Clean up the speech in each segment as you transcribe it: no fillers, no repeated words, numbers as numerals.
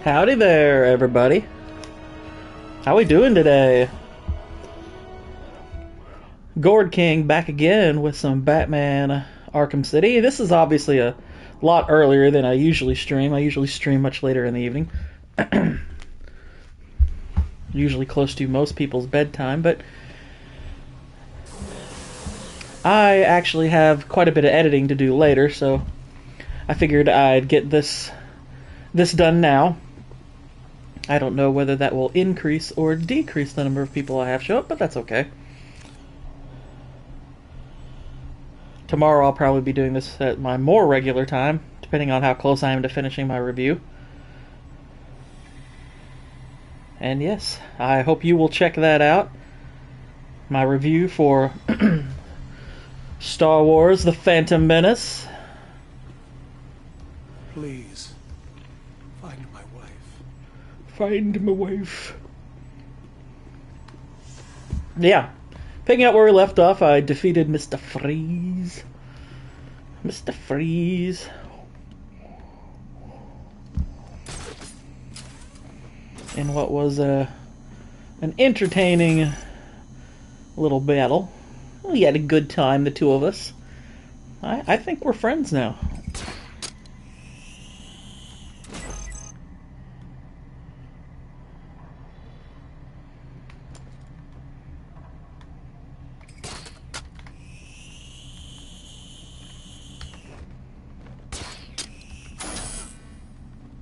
Howdy there, everybody. How we doing today? Gourd King back again with some Batman Arkham City. This is obviously a lot earlier than I usually stream. I usually stream much later in the evening. Usually close to most people's bedtime, but I actually have quite a bit of editing to do later, so I figured I'd get this done now. I don't know whether that will increase or decrease the number of people I have show up, but that's okay. Tomorrow I'll probably be doing this at my more regular time, depending on how close I am to finishing my review. And yes, I hope you will check that out. My review for Star Wars The Phantom Menace. Please, find my wife. Find my wife. Yeah. Picking up where we left off, I defeated Mr. Freeze. Mr. Freeze. In what was an entertaining little battle. We had a good time, the two of us. I think we're friends now.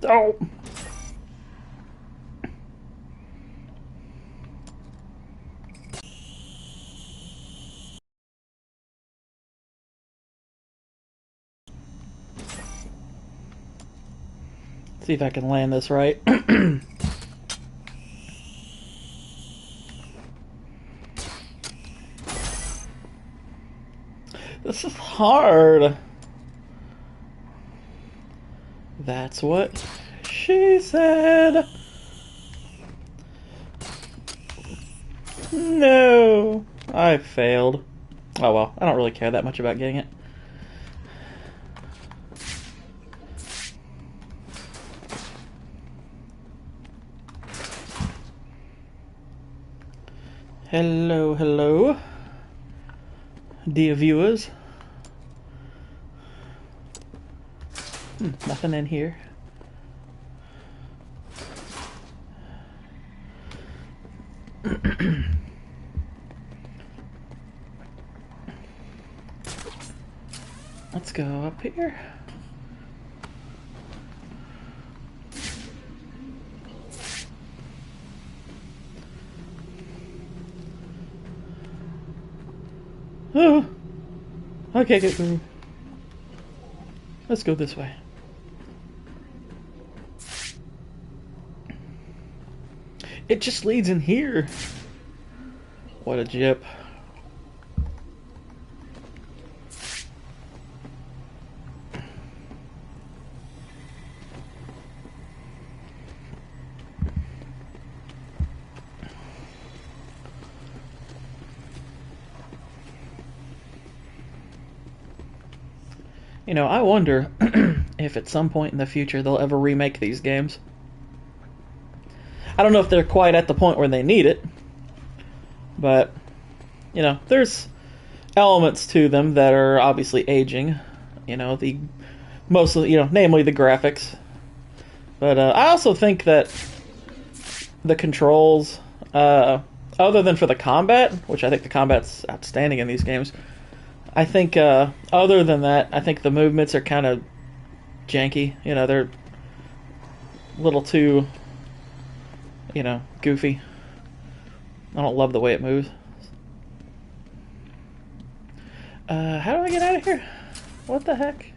Oh! See if I can land this right. This is hard. That's what she said. No, I failed. Oh well, I don't really care that much about getting it. Hello, hello, dear viewers. Nothing in here. Let's go up here. Oh, I can't get through. Let's go this way. It just leads in here. What a jip. You know, I wonder if at some point in the future they'll ever remake these games. I don't know if they're quite at the point where they need it, but, you know, there's elements to them that are obviously aging. You know, namely the graphics. But I also think that the controls, other than for the combat, which I think the combat's outstanding in these games, I think, other than that, I think the movements are kind of janky. You know, they're a little too, you know, goofy. I don't love the way it moves. How do I get out of here? What the heck?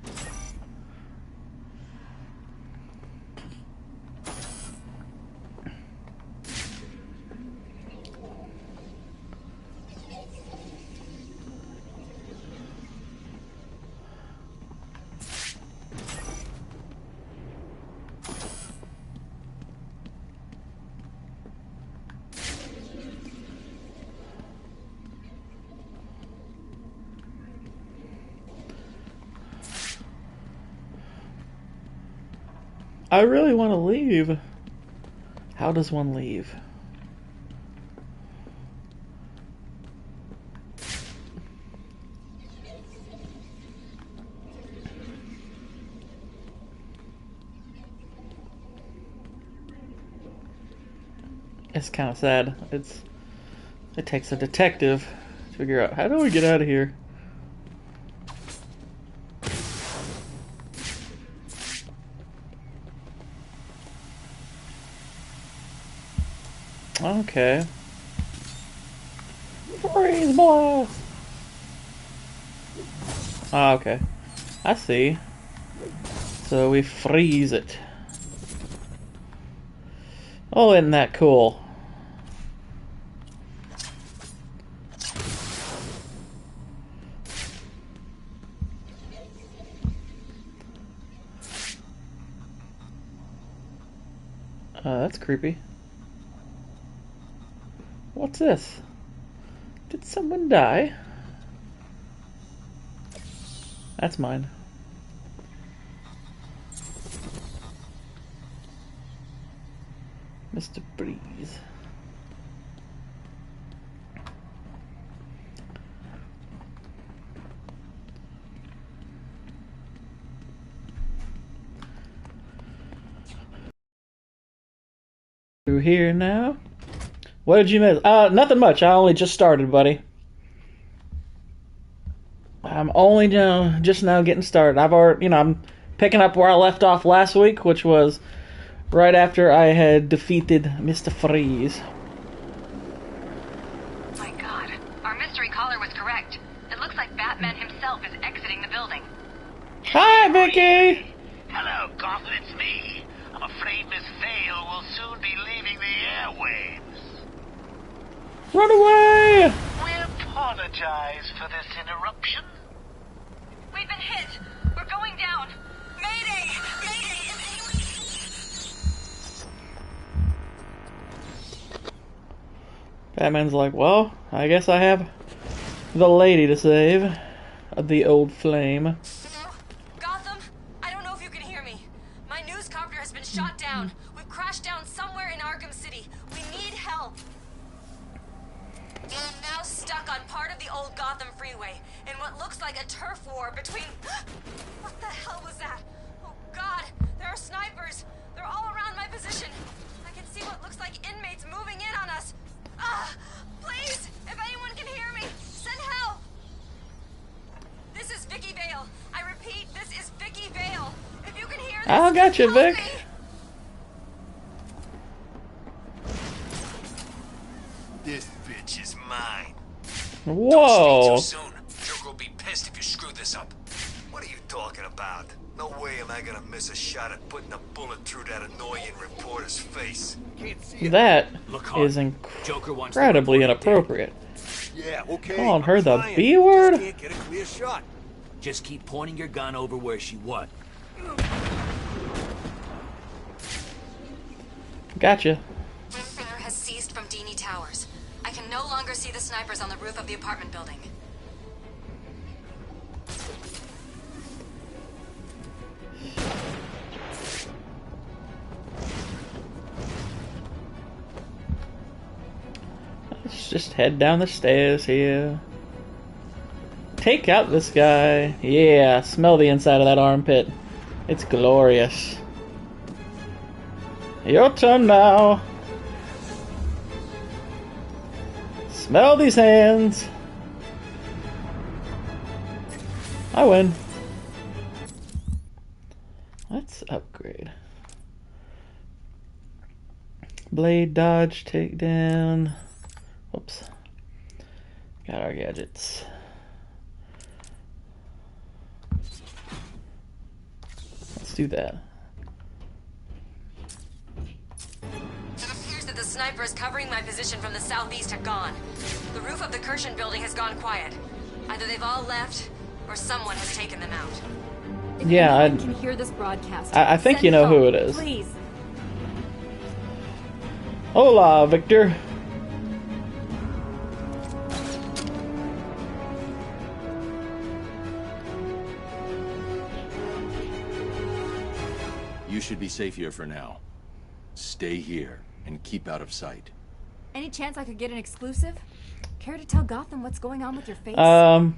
I really want to leave. How does one leave? It's kind of sad. It takes a detective to figure out, how do we get out of here? Okay. Freeze blast! Ah, okay. I see. So we freeze it. Oh, isn't that cool? That's creepy. What's this? Did someone die? That's mine. Mr. Breeze. Through here now. What did you miss? Nothing much. I only just started, buddy. I'm only just now getting started. I've already, I'm picking up where I left off last week, which was right after I had defeated Mr. Freeze. My God, our mystery caller was correct. It looks like Batman himself is exiting the building. Hi, Vicky. Hello, Gotham, it's me. I'm afraid Miss Vale will soon be leaving the airwaves. Run away! We apologize for this interruption. We've been hit. We're going down. Mayday! Mayday! Batman's like, well, I guess I have the lady to save. The old flame. Hello? Gotham? I don't know if you can hear me. My news copter has been shot down. We've crashed down somewhere in Arkham City. We need help. I'm now stuck on part of the old Gotham freeway in what looks like a turf war between... What the hell was that? Oh God, there are snipers. They're all around my position. I can see what looks like inmates moving in on us. Please, if anyone can hear me, send help. This is Vicky Vale. I repeat, this is Vicky Vale. If you can hear this, I got you, help Vic. me. This bitch is mine. Whoa. Don't speak too soon. Joker will be pissed if you screw this up. What are you talking about? No way am I gonna miss a shot at putting a bullet through that annoying reporter's face. Can't see it. That Look is hard. Joker wants the incredibly reporter inappropriate. Yeah, okay. Calling I'm her the trying. B word? Just can't get a clear shot. Just keep pointing your gun over where she was. Gotcha. Fire has ceased from Dini Towers. I can no longer see the snipers on the roof of the apartment building. Let's just head down the stairs here. Take out this guy. Yeah, smell the inside of that armpit. It's glorious. Your turn now. Smell these hands. I win. Let's upgrade. Blade dodge, takedown. Oops. Got our gadgets. Let's do that. It appears that the snipers covering my position from the southeast have gone. The roof of the Kirshen building has gone quiet. Either they've all left, or someone has taken them out. If Yeah, anyone can hear this broadcast, I think send you know help, who it is. Please. Hola, Victor. You should be safe here for now. Stay here and keep out of sight. Any chance I could get an exclusive? Care to tell Gotham what's going on with your face? No.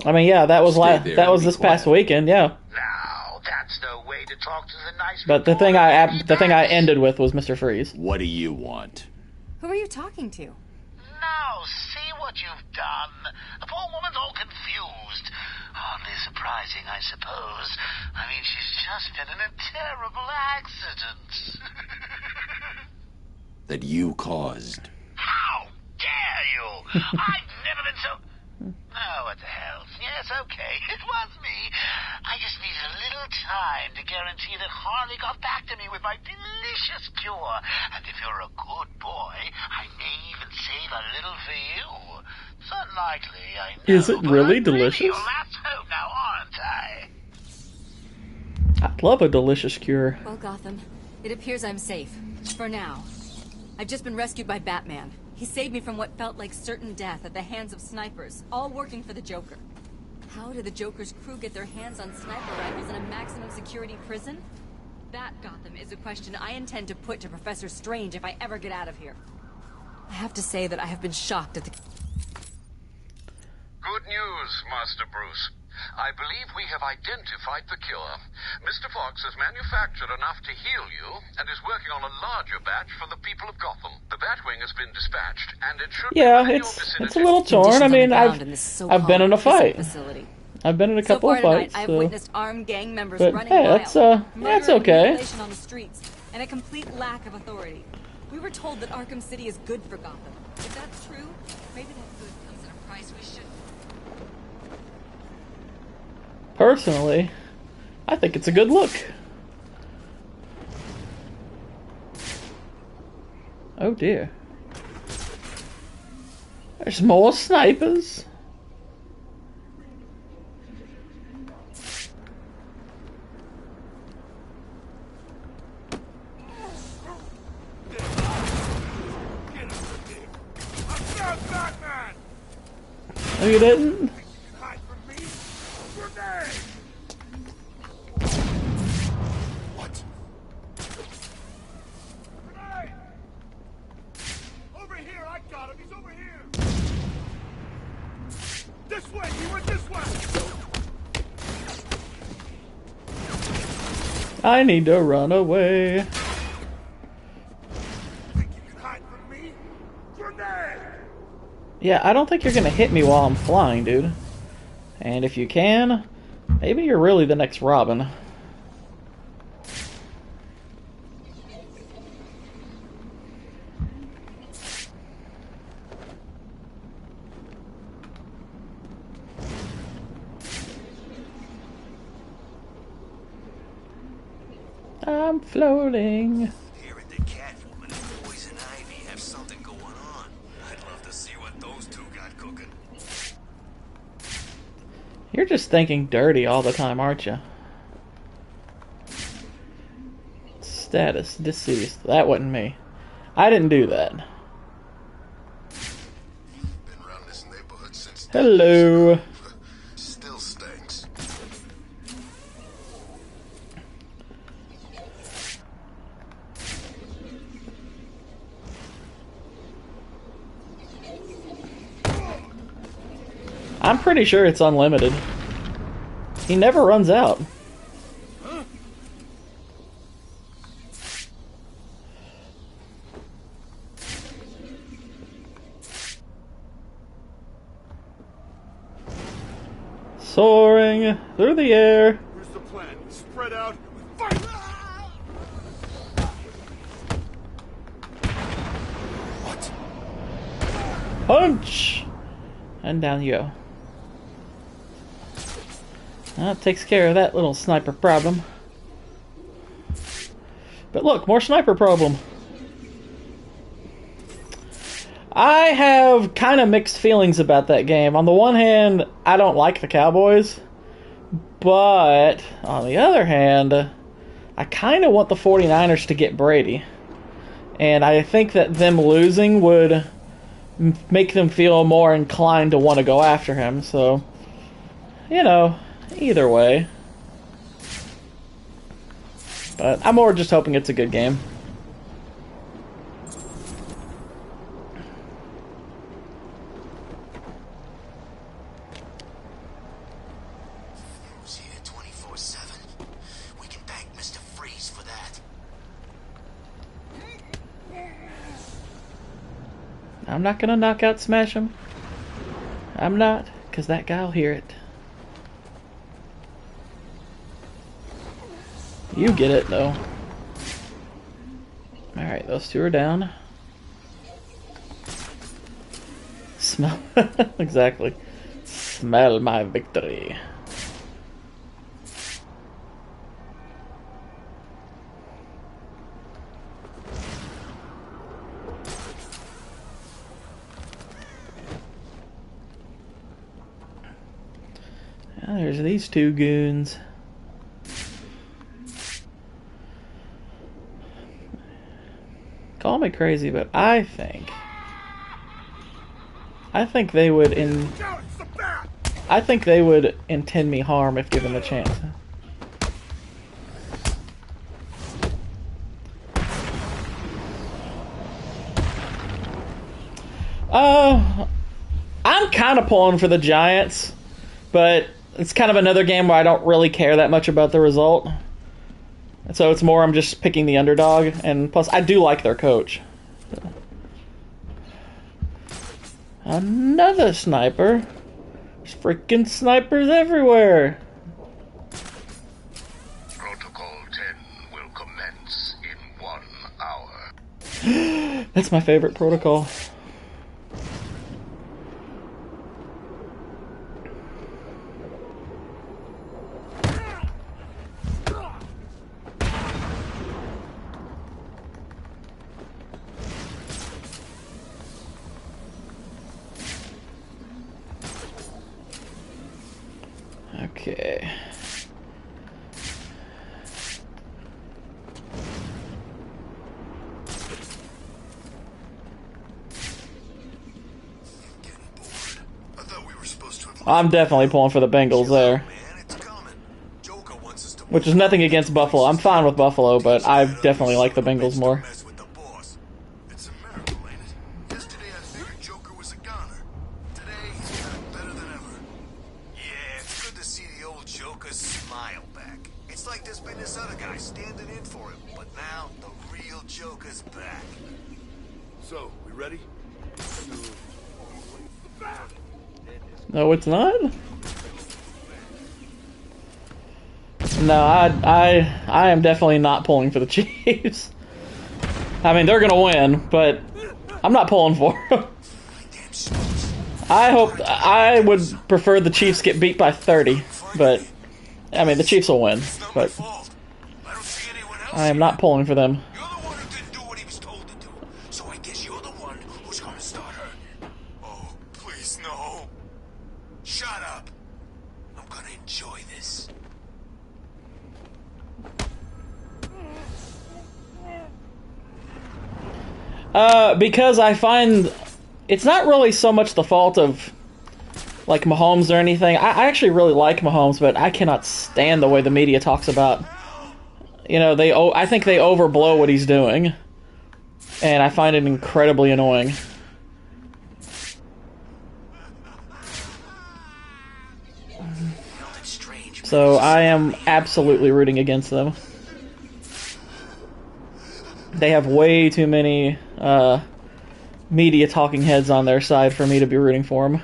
I mean, yeah, that was Stay there and be this past quiet. weekend, yeah. Now, that's no way to talk to the nice But the thing I ended with was Mr. Freeze. What do you want? Who are you talking to? Now, see what you've done. The poor woman's all confused. Hardly surprising, I suppose. I mean, she's just been in a terrible accident. That you caused. How dare you? I've never been so... Oh, what the hell? Yes, okay, it was me. I just needed a little time to guarantee that Harley got back to me with my delicious cure. And if you're a good boy, I may even save a little for you. It's unlikely, I know. Is it really delicious? Your last hope now, aren't I? I'd love a delicious cure. Well, Gotham, it appears I'm safe. For now. I've just been rescued by Batman. He saved me from what felt like certain death at the hands of snipers, all working for the Joker. How did the Joker's crew get their hands on sniper rifles in a maximum security prison? That, Gotham, is a question I intend to put to Professor Strange if I ever get out of here. I have to say that I have been shocked at the... Good news, Master Bruce. I believe we have identified the cure. Mr. Fox has manufactured enough to heal you and is working on a larger batch for the people of Gotham. The Batwing has been dispatched, and it should Yeah, be in your it's vicinity. a little torn. I mean, I've been in a fight. Facility. I've been in a couple of fights. I've witnessed armed gang members But, running hey, wild, that's murder and okay. mutilation on the streets, and a complete lack of authority. We were told that Arkham City is good for Gotham. If that's true, maybe that good comes at a price we should. Personally, I think it's a good look. Oh dear. There's more snipers. Oh, you didn't? What? Over here, I got him. He's over here. This way. He went this way. I need to run away. Think you can hide from me? Grenade! Yeah, I don't think you're gonna hit me while I'm flying, dude. And if you can, maybe you're really the next Robin. I'm floating. Here at the Catwoman and Poison Ivy have something going on. I'd love to see what those two got cooking. You're just thinking dirty all the time, aren't you? Status deceased. That wasn't me. I didn't do that. Been around this neighborhood since... Hello. Still stinks. I'm pretty sure it's unlimited. He never runs out. Soaring through the air. Here's the plan. Spread out. Fight! What? Punch! And down you go. That takes care of that little sniper problem. But look, more sniper problem. I have kind of mixed feelings about that game. On the one hand, I don't like the Cowboys. But, on the other hand, I kind of want the 49ers to get Brady. And I think that them losing would make them feel more inclined to want to go after him. So, you know, either way. But I'm more just hoping it's a good game. I'm not gonna knockout smash him. I'm not, because that guy'll hear it. You get it, though. Alright, those two are down. Smell. Exactly. Smell my victory. Now there's these two goons. Call me crazy, but I think they would I think they would intend me harm if given the chance. I'm kind of pulling for the Giants, but it's kind of another game where I don't really care that much about the result. So it's more I'm just picking the underdog, and plus I do like their coach. Another sniper. There's freaking snipers everywhere. Protocol 10 will commence in 1 hour. That's my favorite protocol. Okay. I'm definitely pulling for the Bengals there. Which is nothing against Buffalo. I'm fine with Buffalo, but I definitely like the Bengals more. No, it's not? No, I am definitely not pulling for the Chiefs. I mean, they're gonna win, but I'm not pulling for them. I would prefer the Chiefs get beat by 30, but I mean, the Chiefs will win, but I am not pulling for them. Because I find it's not really so much the fault of like Mahomes or anything. I actually really like Mahomes, but I cannot stand the way the media talks about. You know, I think they overblow what he's doing, and I find it incredibly annoying. So I am absolutely rooting against them. They have way too many media talking heads on their side for me to be rooting for them.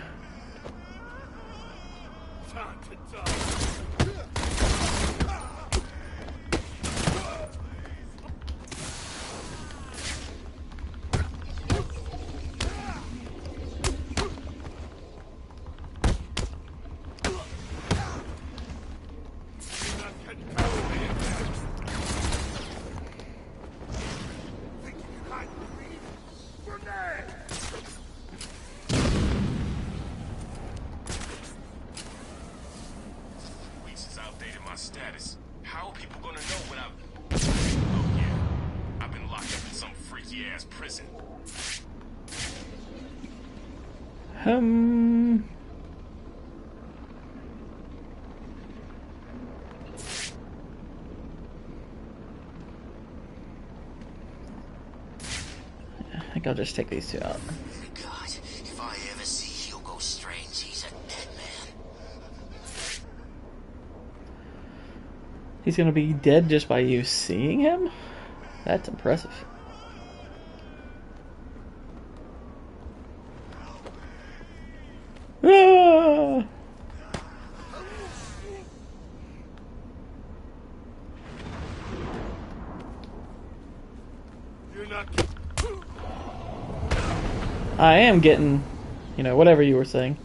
I think I'll just take these two out. God, if I ever see Hugo Strange, he's a dead man. He's gonna be dead just by you seeing him? That's impressive. Ah! You're not. I am getting, you know, whatever you were saying.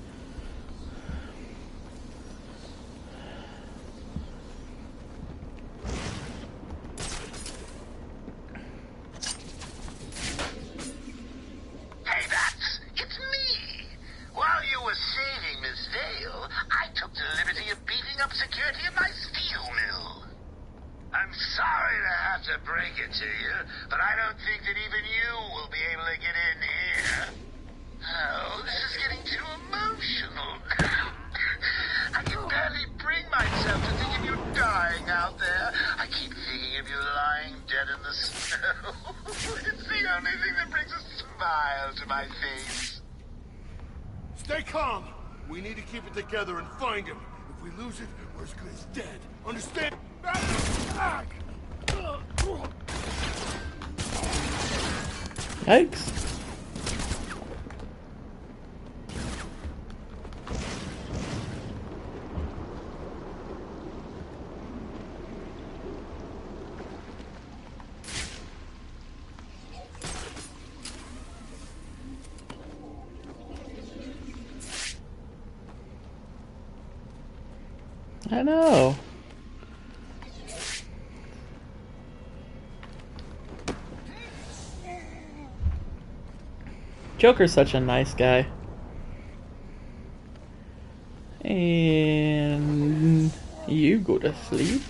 Hey, Bats, it's me. While you were saving Miss Vale, I took the liberty of beefing up security at my steel mill. I'm sorry to have to break it to you, but I don't think that even you will be able to get in here. Oh, this is getting too emotional. I can barely bring myself to think of you dying out there. I keep thinking of you lying dead in the snow. It's the only thing that brings a smile to my face. Stay calm. We need to keep it together and find him. If we lose it, we're as good as dead. Understand? Yikes. I know. Joker's such a nice guy. And you go to sleep.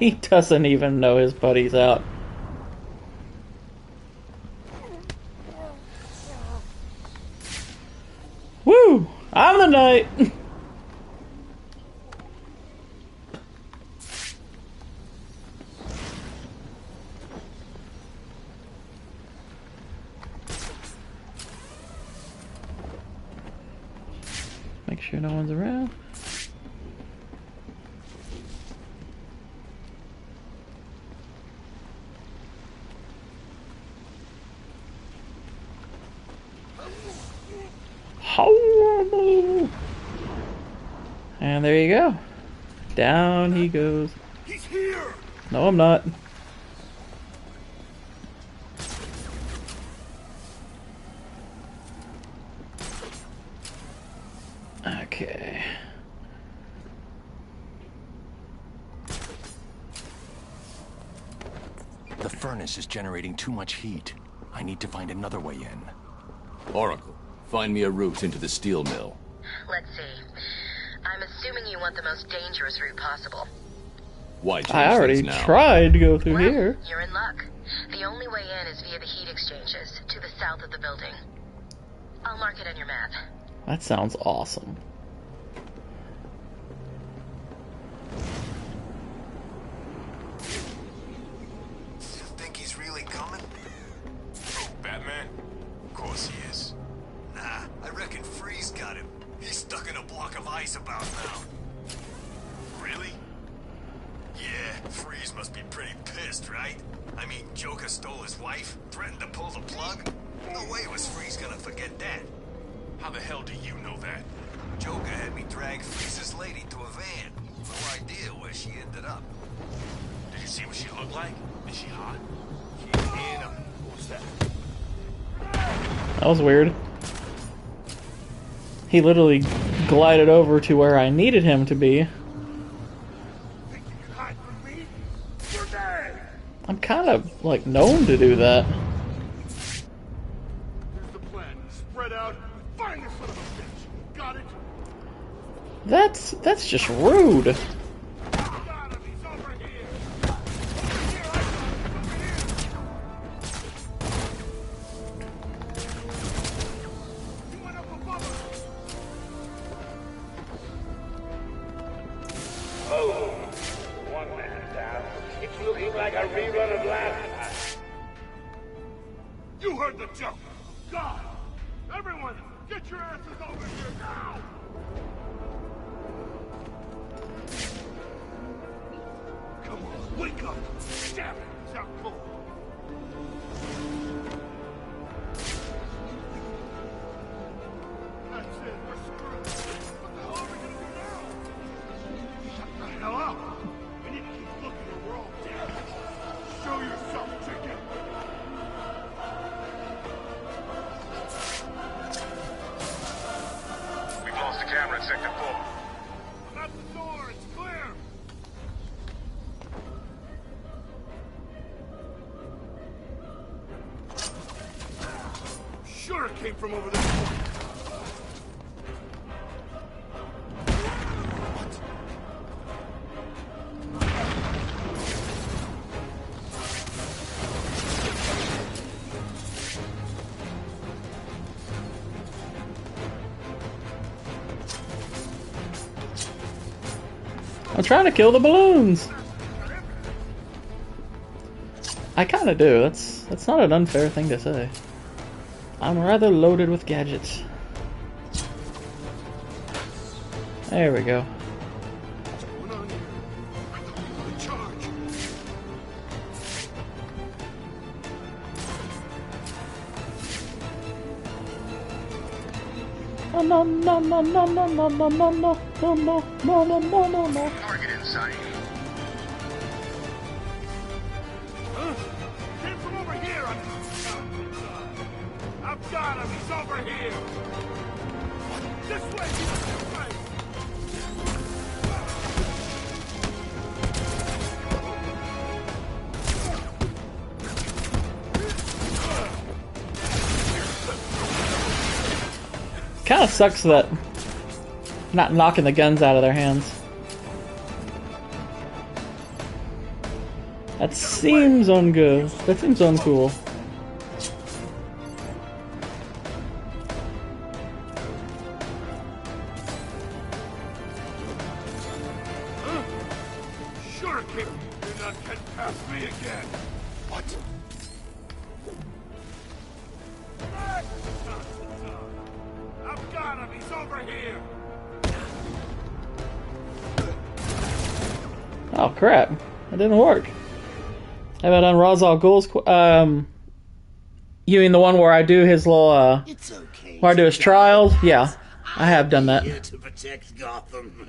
He doesn't even know his buddy's out. Woo! I'm the knight! Make sure no one's around. And there you go. Down he goes. He's here. No, I'm not. Okay. The furnace is generating too much heat. I need to find another way in. Oracle, find me a route into the steel mill. Let's see. I'm assuming you want the most dangerous route possible. Why change I already things now? tried to go through Well, here. you're in luck. The only way in is via the heat exchanges, to the south of the building. I'll mark it on your map. That sounds awesome. Think he's really coming? Batman? Of course he is. Nah, I reckon Freeze got him. He's stuck in a block of ice about now. Really? Yeah, Freeze must be pretty pissed, right? I mean, Joker stole his wife, threatened to pull the plug. No way was Freeze gonna forget that. How the hell do you know that? Joker had me drag Freeze's lady to a van. No idea where she ended up. Did you see what she looked like? Is she hot? She's in a... What's that? That was weird. He literally glided over to where I needed him to be. Think you can hide from me? Grenade! I'm kind of, like, known to do that. Here's the plan. Spread out. Find this son of a bitch. Got it? That's just rude. Got him. He's over here. Over here. I got him. Over here. He went up above us. Oh, one man down. It's looking like a rerun of last time. You heard the joke. God! Everyone, get your asses over here now! Come on, wake up! Damn it, it's out cold. That's it, we're screwed. What the hell are we gonna do now? Shut the hell up! We need to keep looking or we're all dead. Show yourself, chicken! We've lost the camera in Sector 4. I'm at the door, it's clear! Sure it came from over this point. I'm trying to kill the balloons. I kind of do. That's not an unfair thing to say. I'm rather loaded with gadgets. There we go. No, no, no, no, no, no, no, no, no, no, no, no, no, no, no, no. Target in sight. Came from over here. I've got him. He's over here. This way. This way. Kind of sucks that not knocking the guns out of their hands. That seems ungood. That seems uncool. Sure, kid. You're not getting past me again. What? I've got him. He's over here. Oh crap! That didn't work. Have I done Ra's al Ghul's? You mean the one where I do his little It's okay. where I do his trials? Yeah, I have done that. Here to protect Gotham.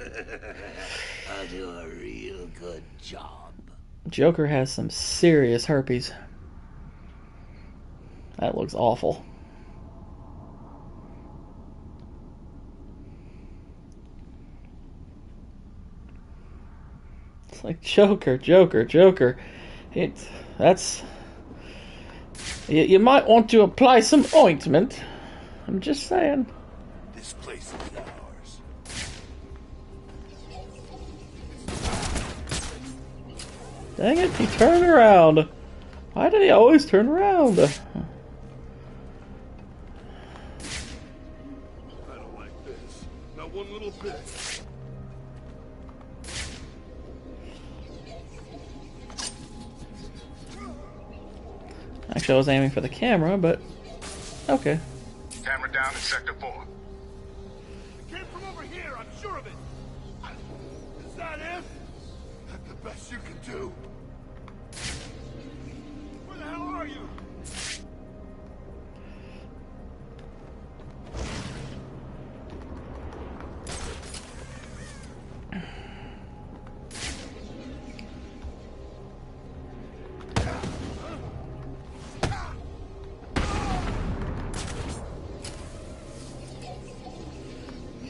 I'll do a real good job. Joker has some serious herpes. That looks awful. It's like Joker. You might want to apply some ointment. I'm just saying. This place is ours. Dang it, he turned around. Why did he always turn around? I don't like this. Not one little bit. Actually, I was aiming for the camera, but okay. Camera down in Sector 4. It came from over here, I'm sure of it. Is that it? That's the best you can do. Where the hell are you?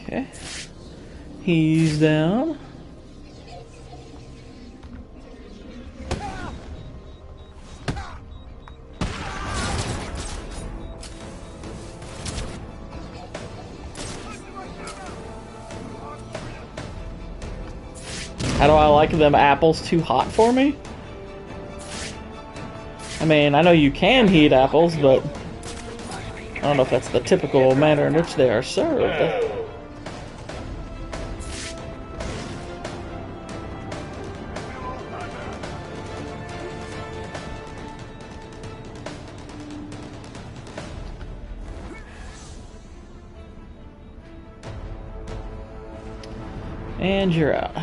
Okay. He's down. How do I like them apples too hot for me? I mean, I know you can heat apples, but I don't know if that's the typical manner in which they are served. And you're out.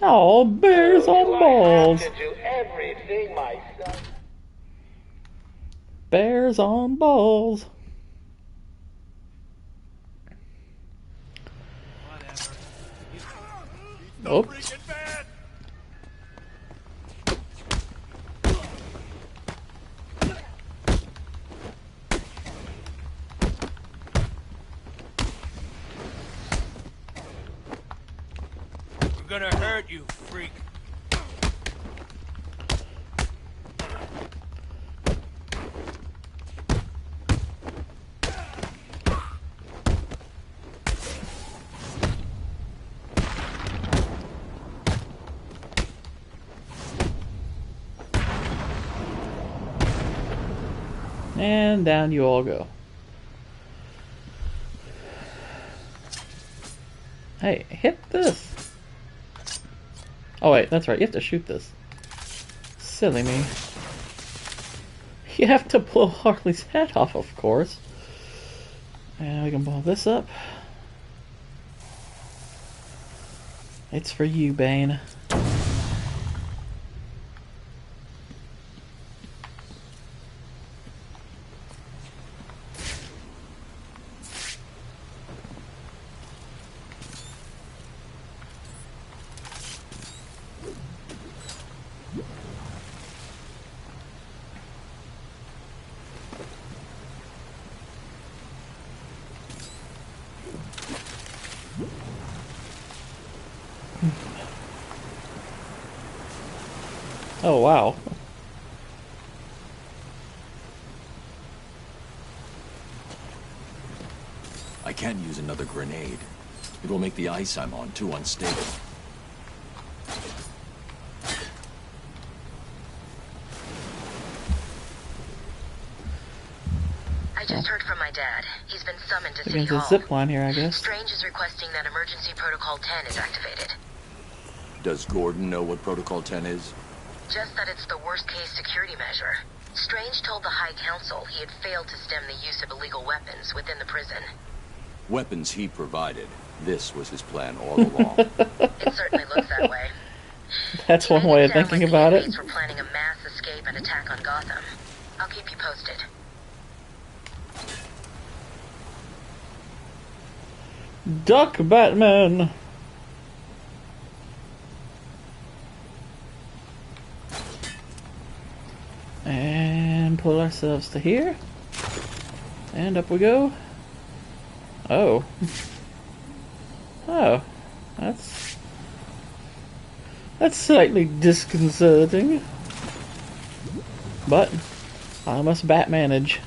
Oh, bears on balls. I have to do everything myself. Bears on balls. No Oops. freaking bad. We're gonna hurt you, freak. And down you all go. Hey, hit this. Oh wait, that's right, you have to shoot this. Silly me. You have to blow Harley's head off, of course. And we can blow this up. It's for you, Bane. Oh, wow. I can't use another grenade. It will make the ice I'm on too unstable. I just heard from my dad. He's been summoned to City Against a Hall. zip line here, I guess. Strange is requesting that Emergency Protocol 10 is activated. Does Gordon know what Protocol 10 is? Just that it's the worst-case security measure. Strange told the High Council he had failed to stem the use of illegal weapons within the prison. Weapons he provided. This was his plan all along. It certainly looks that way. That's one way of thinking about it. We're planning a mass escape and attack on Gotham. I'll keep you posted. Duck Batman! And pull ourselves to here. And up we go. Oh. Oh. That's slightly disconcerting. But I must Batmanage.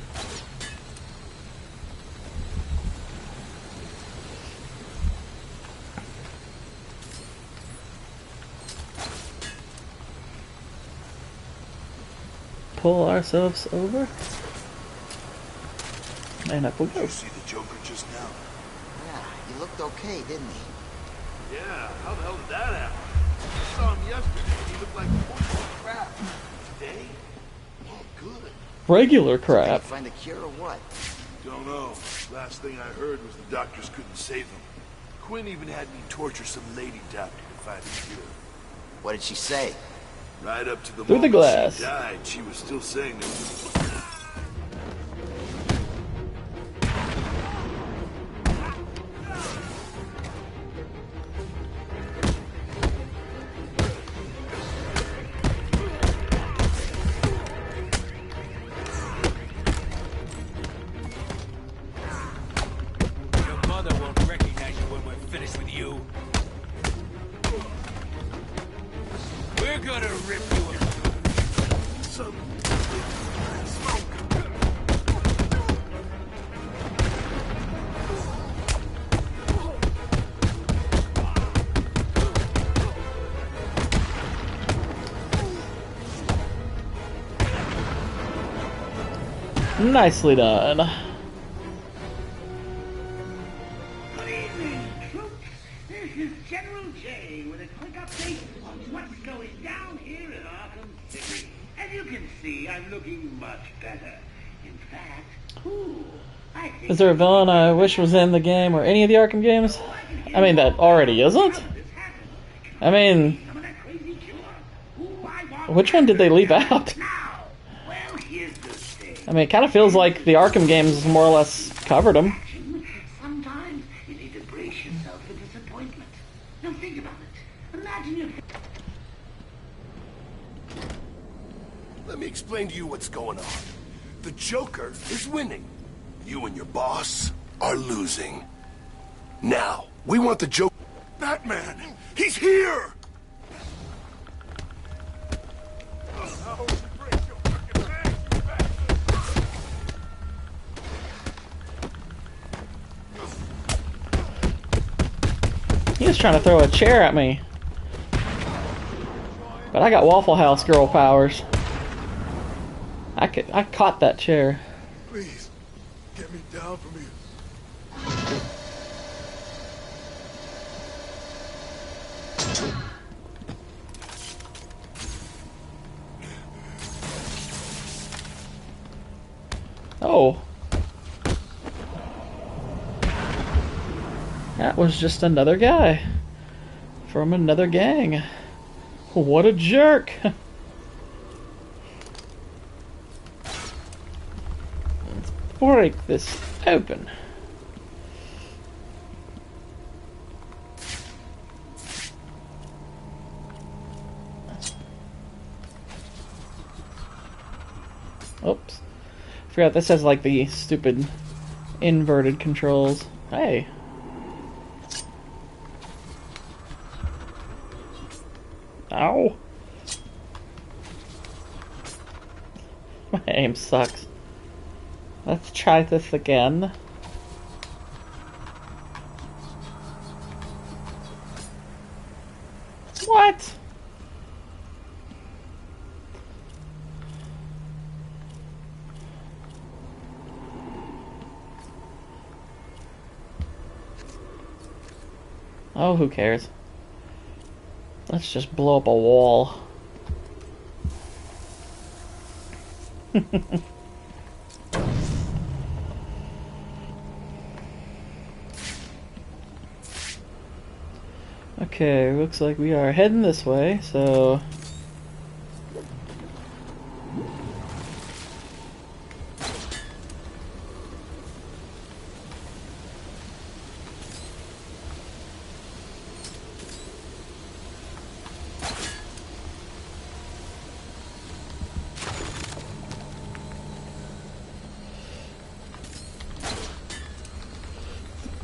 Pull ourselves over. And up we Did go. you see the Joker just now? Yeah, he looked okay, didn't he? Yeah, how the hell did that happen? I saw him yesterday. He looked like poison crap. Today? Oh, good. Regular Did crap. he find a cure or what? Don't know. Last thing I heard was the doctors couldn't save him. Quinn even had me torture some lady doctor to find a cure. What did she say? Right up to the Through the moment glass. she died, she was still saying there was... Your mother won't recognize you when we're finished with you. We're gonna rip you apart. Nicely done. Good evening, troops. This is General J with a quick update on what's going down here in Arkham City. As you can see, I'm looking much better. In fact, Is there a villain I wish was in the game or any of the Arkham games? I mean, that already isn't. I mean, which one did they leave out? I mean, it kind of feels like the Arkham games more or less covered them. Sometimes you need to brace yourself for disappointment. Now think about it. Imagine you. Let me explain to you what's going on. The Joker is winning. You and your boss are losing. Now, we want the Joker... Batman! He's here! He was trying to throw a chair at me. But I got Waffle House girl powers. I caught that chair. Please, get me down from here. Oh. That was just another guy. From another gang. What a jerk. Let's break this open. Oops. Forgot this has like the stupid inverted controls. Hey. Ow. My aim sucks. Let's try this again. What? Oh, who cares? Let's just blow up a wall. Okay, looks like we are heading this way, so...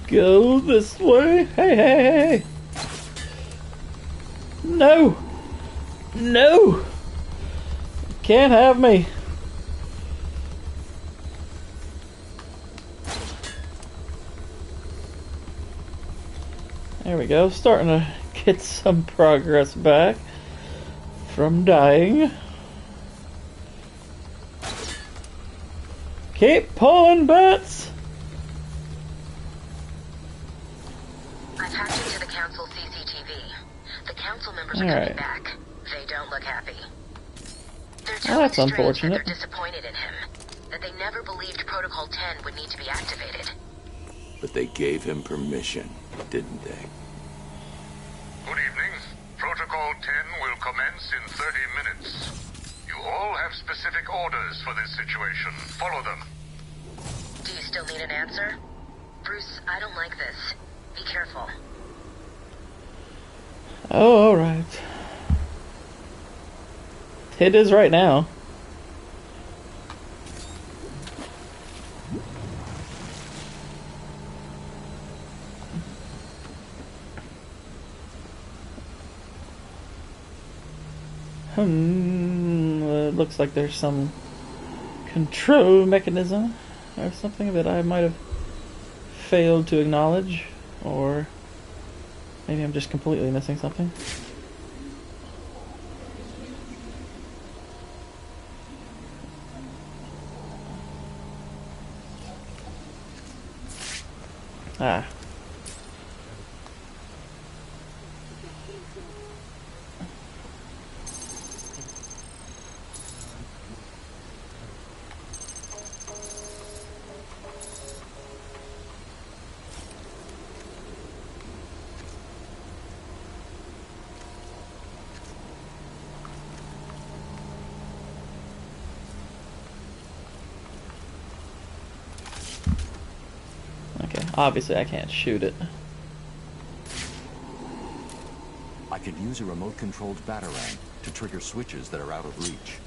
Go this way. Hey, hey, hey. No. No. Can't have me. There we go. Starting to get some progress back from dying. Keep pulling, bats. I've hacked into the council CCTV. The council members are coming back. They don't look happy. They're telling Strange that they're disappointed in him. That they never believed Protocol 10 would need to be activated. But they gave him permission, didn't they? Good evening. Protocol 10 will commence in 30 minutes. You all have specific orders for this situation. Follow them. Do you still need an answer? Bruce, I don't like this. Be careful. Oh, alright. It is right now. It looks like there's some control mechanism or something that I might have failed to acknowledge, or maybe I'm just completely missing something. Ah. Obviously, I can't shoot it. I could use a remote-controlled batarang to trigger switches that are out of reach.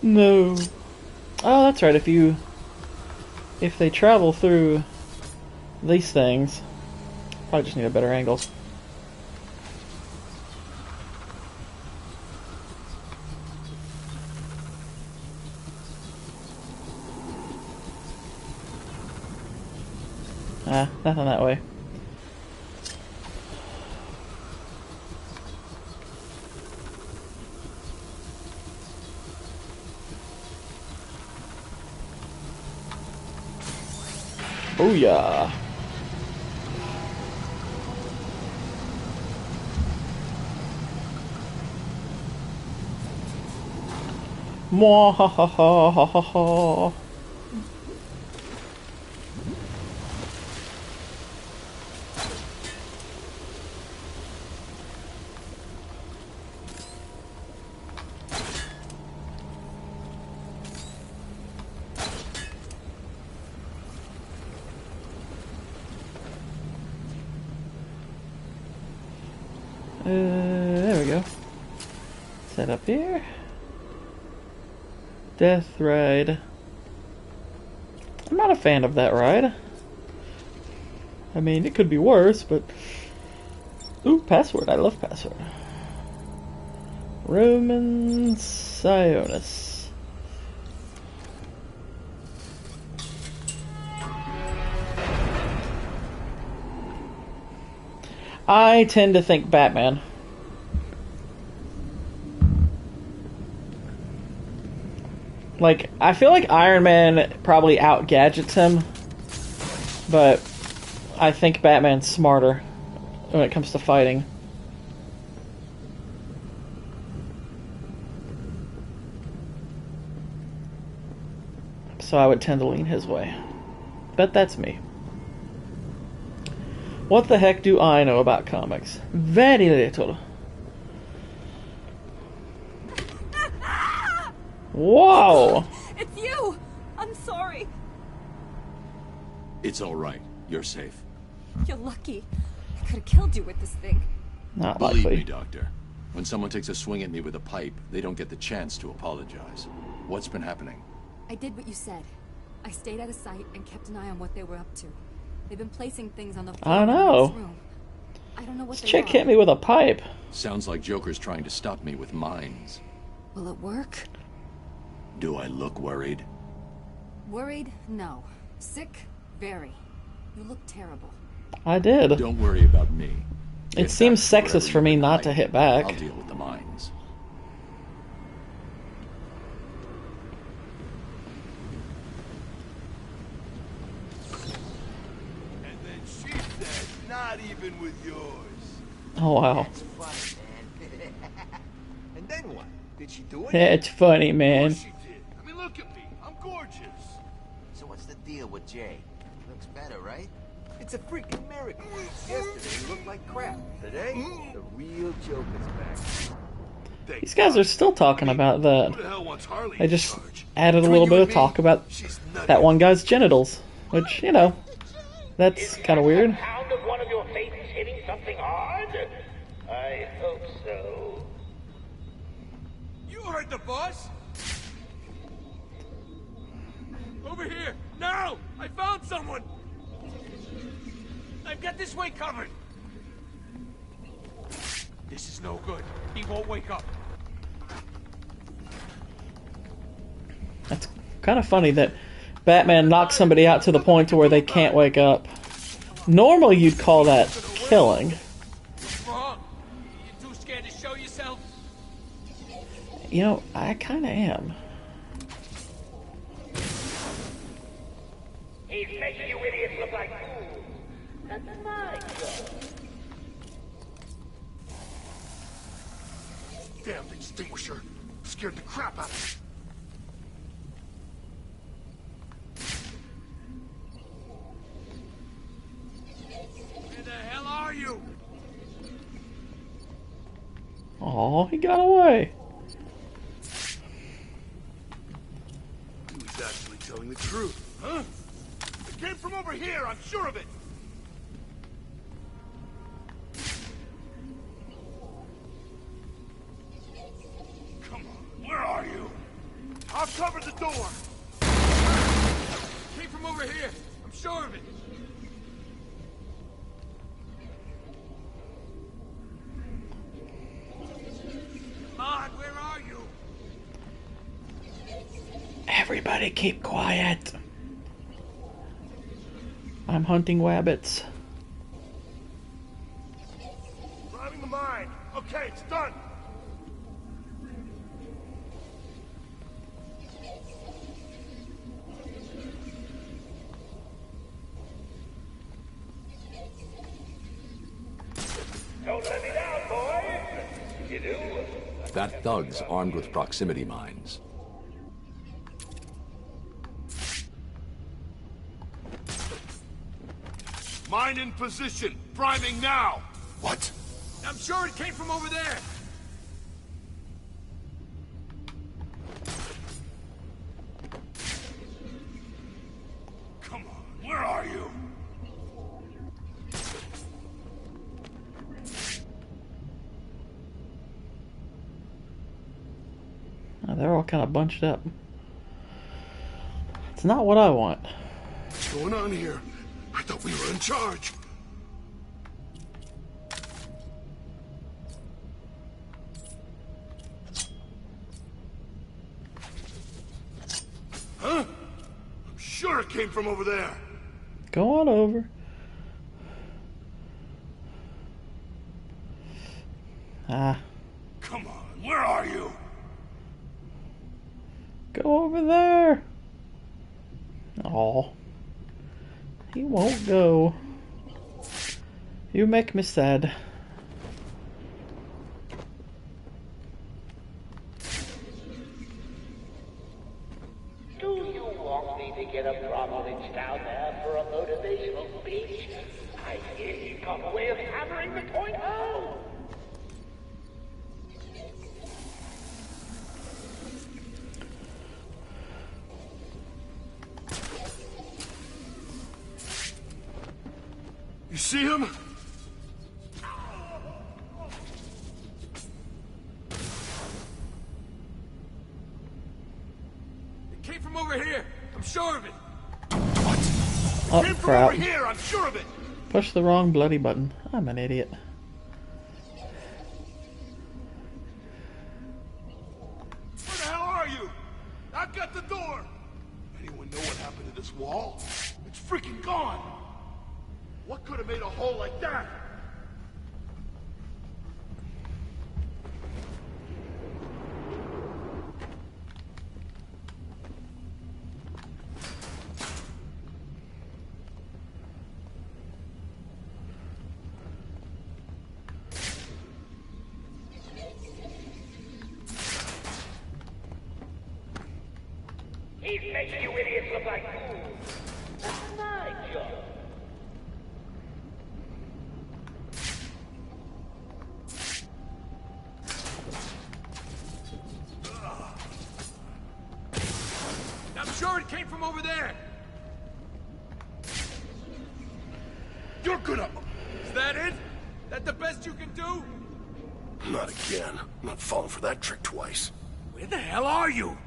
No. Oh, that's right. If they travel through these things, probably just need a better angle. Ah, nothing that way. Booyah! Mwahahahahaha. There we go. Set up here. Death ride. I'm not a fan of that ride. I mean, it could be worse, but... Ooh, password. I love password. Roman Sionis. I tend to think Batman. Like, I feel like Iron Man probably out-gadgets him, but I think Batman's smarter when it comes to fighting. So I would tend to lean his way. But that's me. What the heck do I know about comics? Very little. Whoa! It's you! I'm sorry. It's all right. You're safe. You're lucky. I could have killed you with this thing. Not Believe likely. me, Doctor. When someone takes a swing at me with a pipe, they don't get the chance to apologize. What's been happening? I did what you said. I stayed out of sight and kept an eye on what they were up to. They've been placing things on the floor I in know. this room. I don't know what This they chick are. hit me with a pipe. Sounds like Joker's trying to stop me with mines. Will it work? Do I look worried? Worried? No. Sick? Very. You look terrible. I did. Don't worry about me. It Get seems back to sexist wherever for me you've been not to hiding. hit back. I'll deal with the mines. And then she said, not even with yours. Oh, wow. That's funny, man. And then what? Did she do it? It's funny, Of man. course she did. I mean, look at me. I'm gorgeous. So what's the deal with Jay? Looks better, right? It's a freaking miracle. Yesterday you looked like crap. Today, the real Joker's back. These guys are still talking about that. Who the hell wants Harley They in just charge? added a Between little you bit and of me, talk about she's nutty. that one guy's genitals. Which, you know, that's kind of weird. Sound of one of your faces hitting something hard? I hope so. You heard the boss! Over here! Now! I found someone! I've got this way covered! This is no good. He won't wake up. That's kind of funny that Batman knocks somebody out to the point to where they can't wake up. Normally you'd call that killing. What's wrong? You too scared to show yourself? You know, I kind of am. He's making you idiots look like fools. That's my job. Damn extinguisher. Scared the crap out of me. Where the hell are you? Oh, he got away. He was actually telling the truth, huh? It came from over here, I'm sure of it! Come on, where are you? I'll cover the door! It came from over here, I'm sure of it! Come on, where are you? Everybody keep quiet. I'm hunting wabbits. Driving the mine. Okay, it's done. Don't let me down, boys. You do. That thug's armed with proximity mines. Mine in position. Priming now. What? I'm sure it came from over there. Come on, where are you? Oh, they're all kind of bunched up. It's not what I want. What's going on here? I thought we were in charge. Huh? I'm sure it came from over there. Go on over. Ah. Come on, where are you? Go over there. Aw. He won't go. You make me sad. Do you want me to get a Providence down there for a motivational speech? I hear he's got a way of hammering the point home. You see him? It came from over here. I'm sure of it. Oh, Came from crap. over here, I'm sure of it. Push the wrong bloody button. I'm an idiot. Where the hell are you? I've got the door. Anyone know what happened to this wall? It's freaking gone. What could have made a hole like that? He's making you idiots look like fools. That's my job. I'm sure it came from over there. You're gonna... Is that it? That the best you can do? Not again. I'm not falling for that trick twice. Where the hell are you?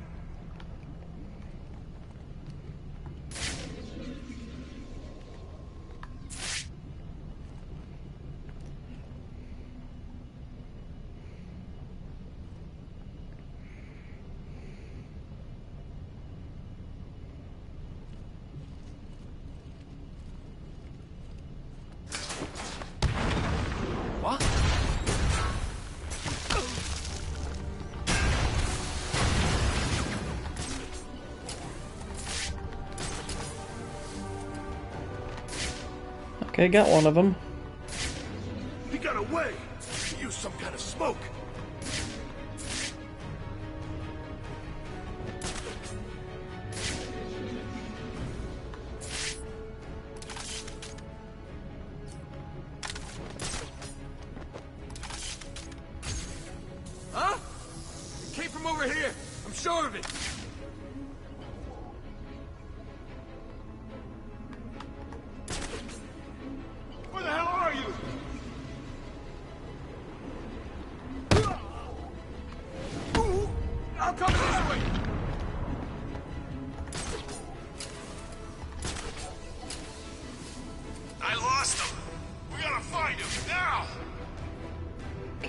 What? Okay, got one of them. He got away. He used some kind of smoke. Huh? It came from over here. I'm sure of it.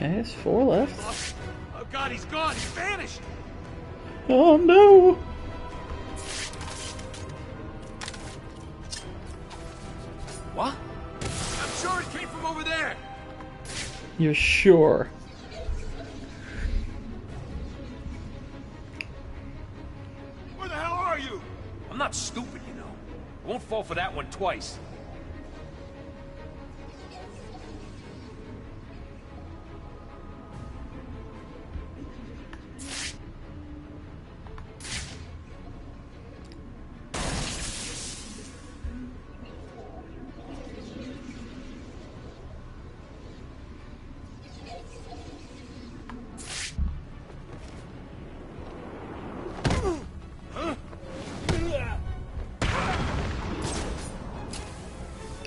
Okay, there's 4 left. Oh God, he's gone. He's vanished. Oh no! What? I'm sure it came from over there. You're sure? Where the hell are you? I'm not stupid, you know. I won't fall for that one twice.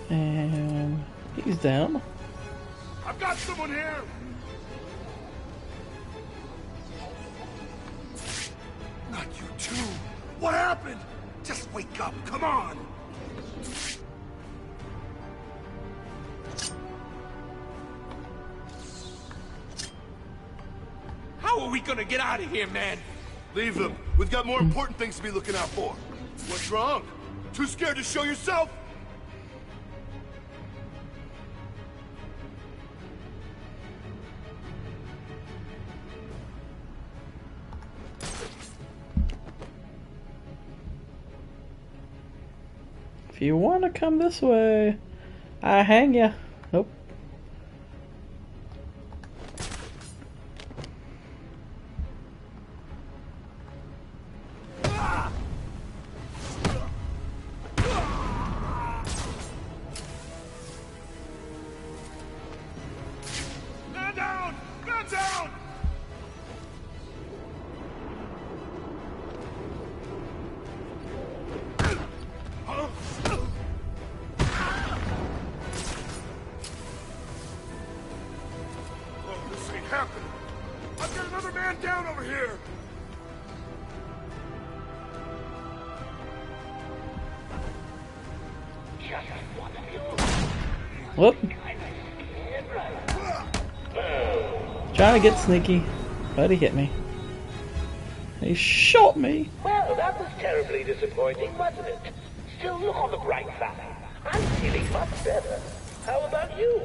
And he's down. I've got someone here. Not you too. What happened? Just wake up. Come on. How are we gonna get out of here, man? Leave them. We've got more important things to be looking out for. What's wrong? Too scared to show yourself? If you want to come this way, I hang ya. Nope. Man down! Man down! Oh, this ain't happening. I've got another man down over here. Whoop. Trying to get sneaky, but he hit me. He shot me. Well, that was terribly disappointing, wasn't it? Still, look on the bright side. I'm feeling much better. How about you?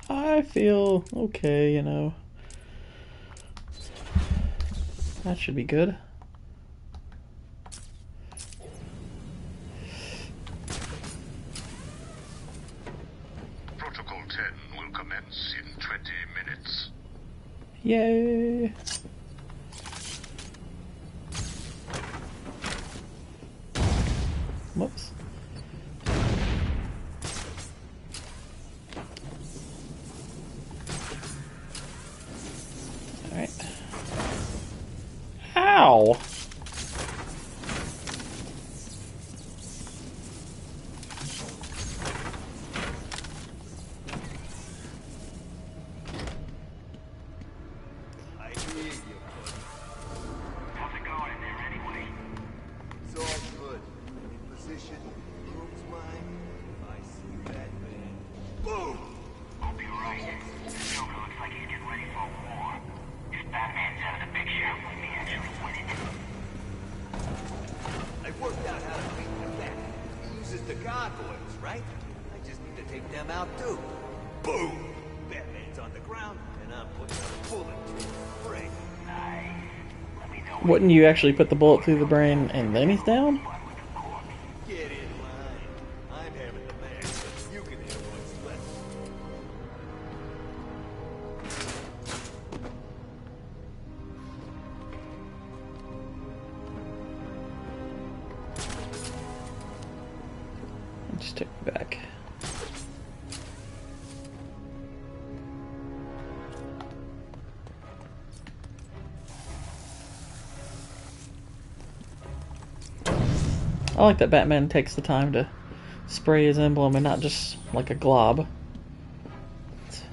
I feel okay, you know. That should be good. Protocol 10 will commence in 20 minutes. Yay! Whoops. Alright. Ow! I hear you. How's it going in there anyway? It's all good. In position. Room's mine. If I see Batman. Boom! I'll be right. The Joker looks like he's getting ready for a war. If Batman's out of the picture, we may actually win it. I worked out how to beat him back. He uses the gargoyles, right? I just need to take them out too. Boom! Batman's on the ground, and I'm putting a bullet through the brain. Wouldn't you actually put the bullet through the brain and then he's down? Get in line. I'm having the match, so you can have what's left. Just take it back. I like that Batman takes the time to spray his emblem and not just like a glob. It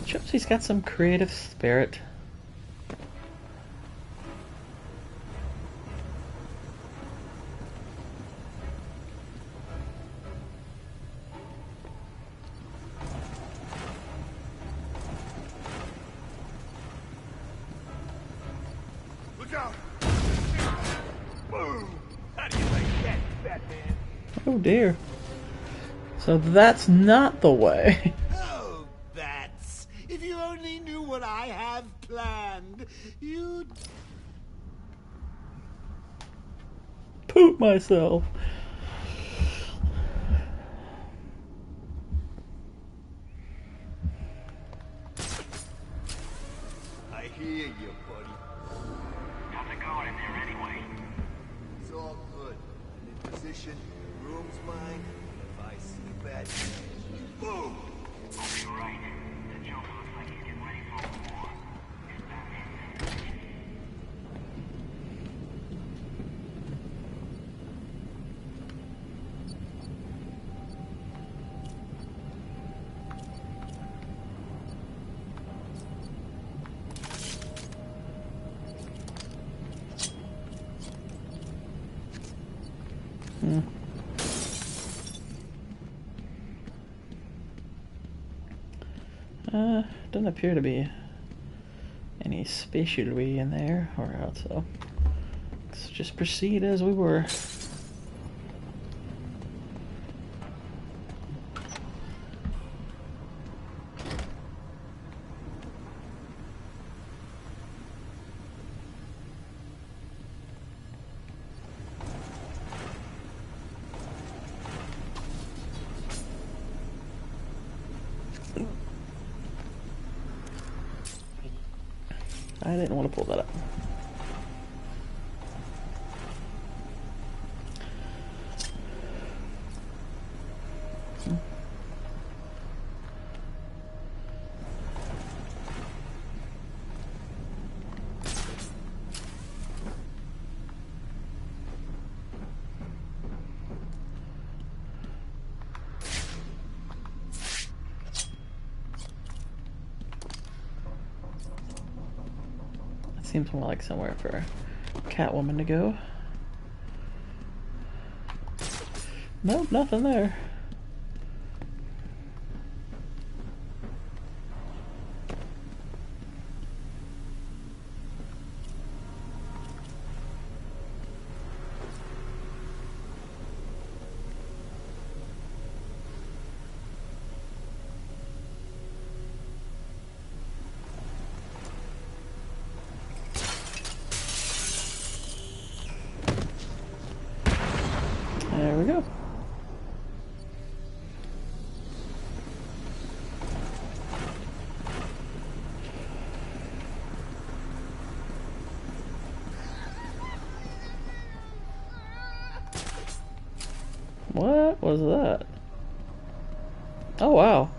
shows he's got some creative spirit. Oh dear. So that's not the way. Oh, Bats. If you only knew what I have planned, you'd... Poop myself. I hear you, buddy. How's it going in there anyway? It's all good. I'm in position, the room's mine, and if I see bad boom! I'll be right. The Joker looks like he's getting ready for a war. Is Batman in position? Doesn't appear to be any spatial way in there or out, so let's just proceed as we were. I didn't want to pull that up. Seems more like somewhere for Catwoman to go. Nope, nothing there. There we go. What was that? Oh wow.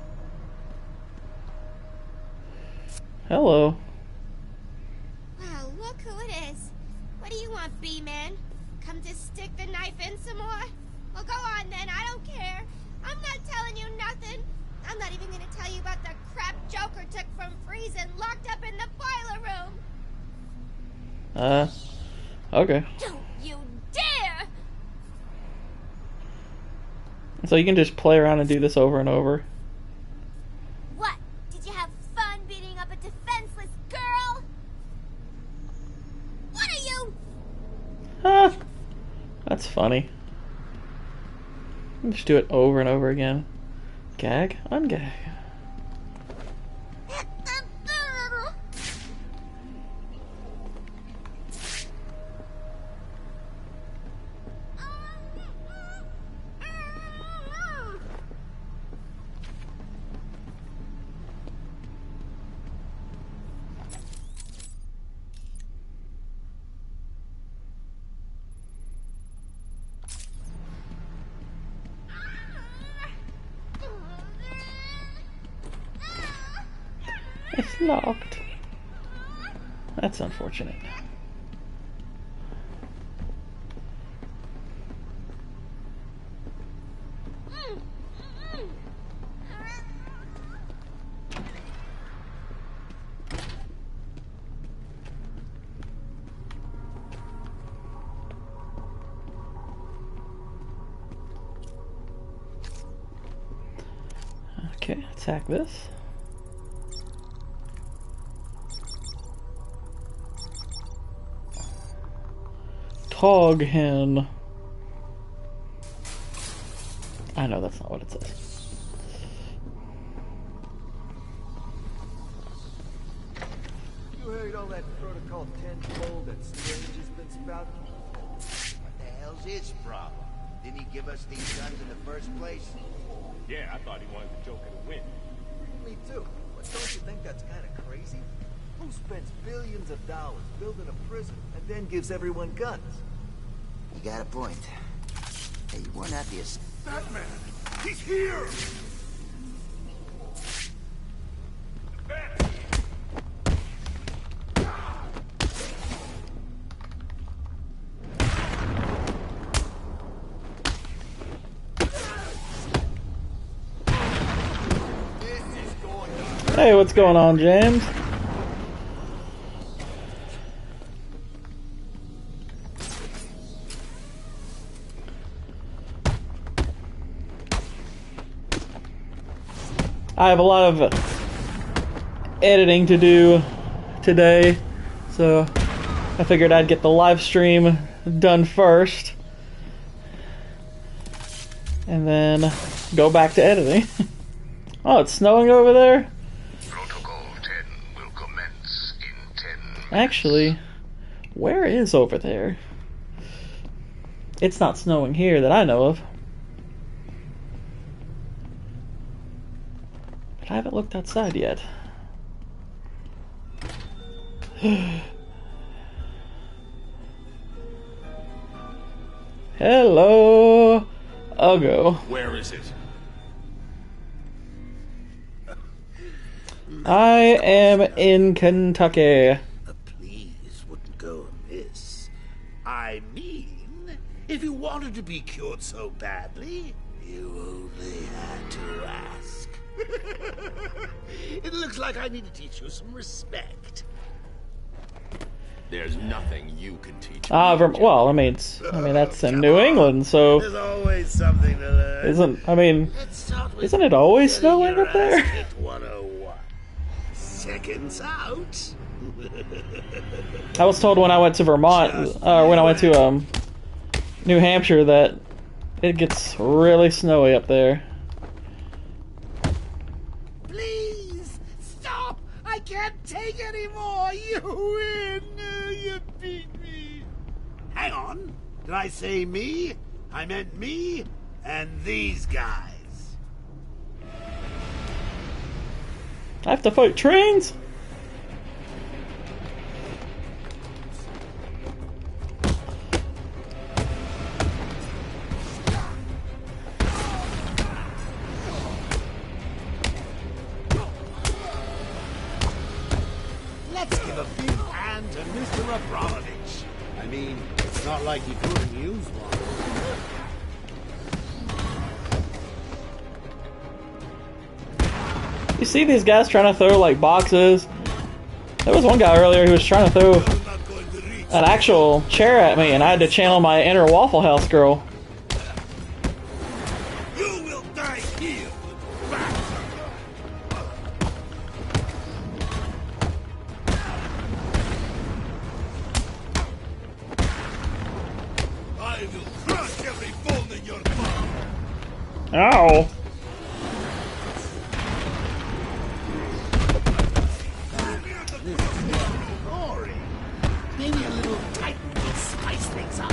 Hello. Wow, look who it is. What do you want, B-Man? Come to stick the knife in some more? Well, go on then, I don't care. I'm not telling you nothing. I'm not even gonna tell you about the crap Joker took from Freeze and locked up in the boiler room. Okay. Don't you dare! So you can just play around and do this over and over. What? Did you have fun beating up a defenseless girl? What are you? Huh. That's funny. Just do it over and over again. Gag, ungag. It's locked. That's unfortunate. Okay, attack this. Tog hen. I know that's not what it says. You heard all that Protocol 10 bull that Strange has been spouting? What the hell's his problem? Didn't he give us these guns in the first place? Yeah, I thought he wanted the Joker to win. Me too. But don't you think that's kind of crazy? Who spends billions of dollars building a prison and then gives everyone guns? You got a point. Hey, you weren't at the... Batman! He's here! Hey, what's going on, James? I have a lot of editing to do today, so I figured I'd get the live stream done first and then go back to editing. Oh, it's snowing over there? Protocol 10 will commence in 10 minutes. Actually, where is over there? It's not snowing here that I know of. But I haven't looked outside yet. Hello, Ugo. Where is it? I am in Kentucky. A please wouldn't go amiss. I mean, if you wanted to be cured so badly, you only had to ask. It looks like I need to teach you some respect. There's nothing you can teach. Well, I mean, that's in New England, so There's always something to learn. Isn't it always snowing up there? 101. Seconds out. I was told when I went to Vermont, when I went to New Hampshire, that it gets really snowy up there. Please stop! I can't take anymore. You win. You beat me. Hang on. Did I say me? I meant me and these guys. I have to fight trains? Let's give a big hand to Mr. Abramovich. I mean, it's not like he couldn't use one. You see these guys trying to throw like boxes? There was one guy earlier who was trying to throw an actual chair at me, and I had to channel my inner Waffle House girl. You will die here, I will crush every bone in your body. Ow! Maybe a little Titan will spice things up.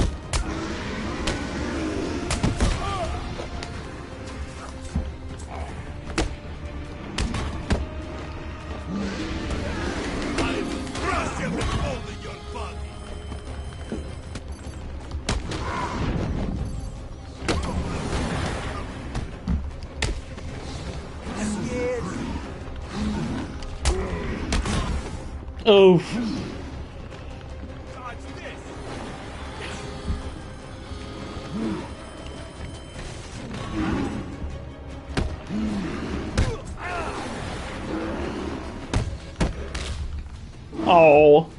I will crush every bone in your body. Oof. Oh.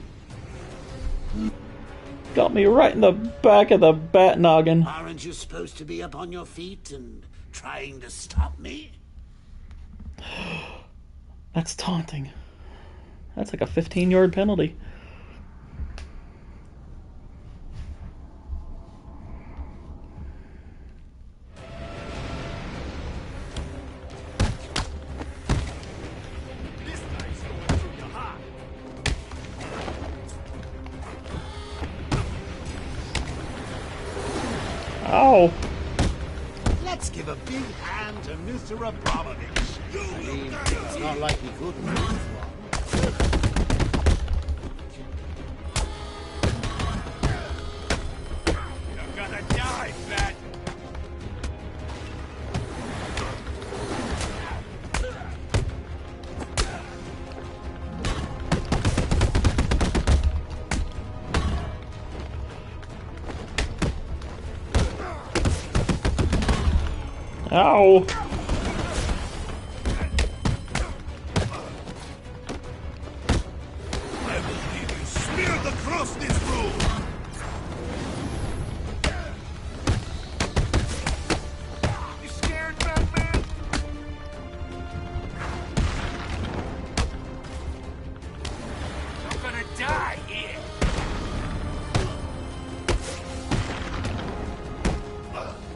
Got me right in the back of the bat noggin. Aren't you supposed to be up on your feet and trying to stop me? That's taunting. That's like a 15-yard penalty. Oh. Let's give a big hand to Mr. Abramovich. I mean, it's not like he couldn't use one. You're gonna die, Bat! Ow. I will leave you smeared across this room. You scared, Batman? You're gonna die here!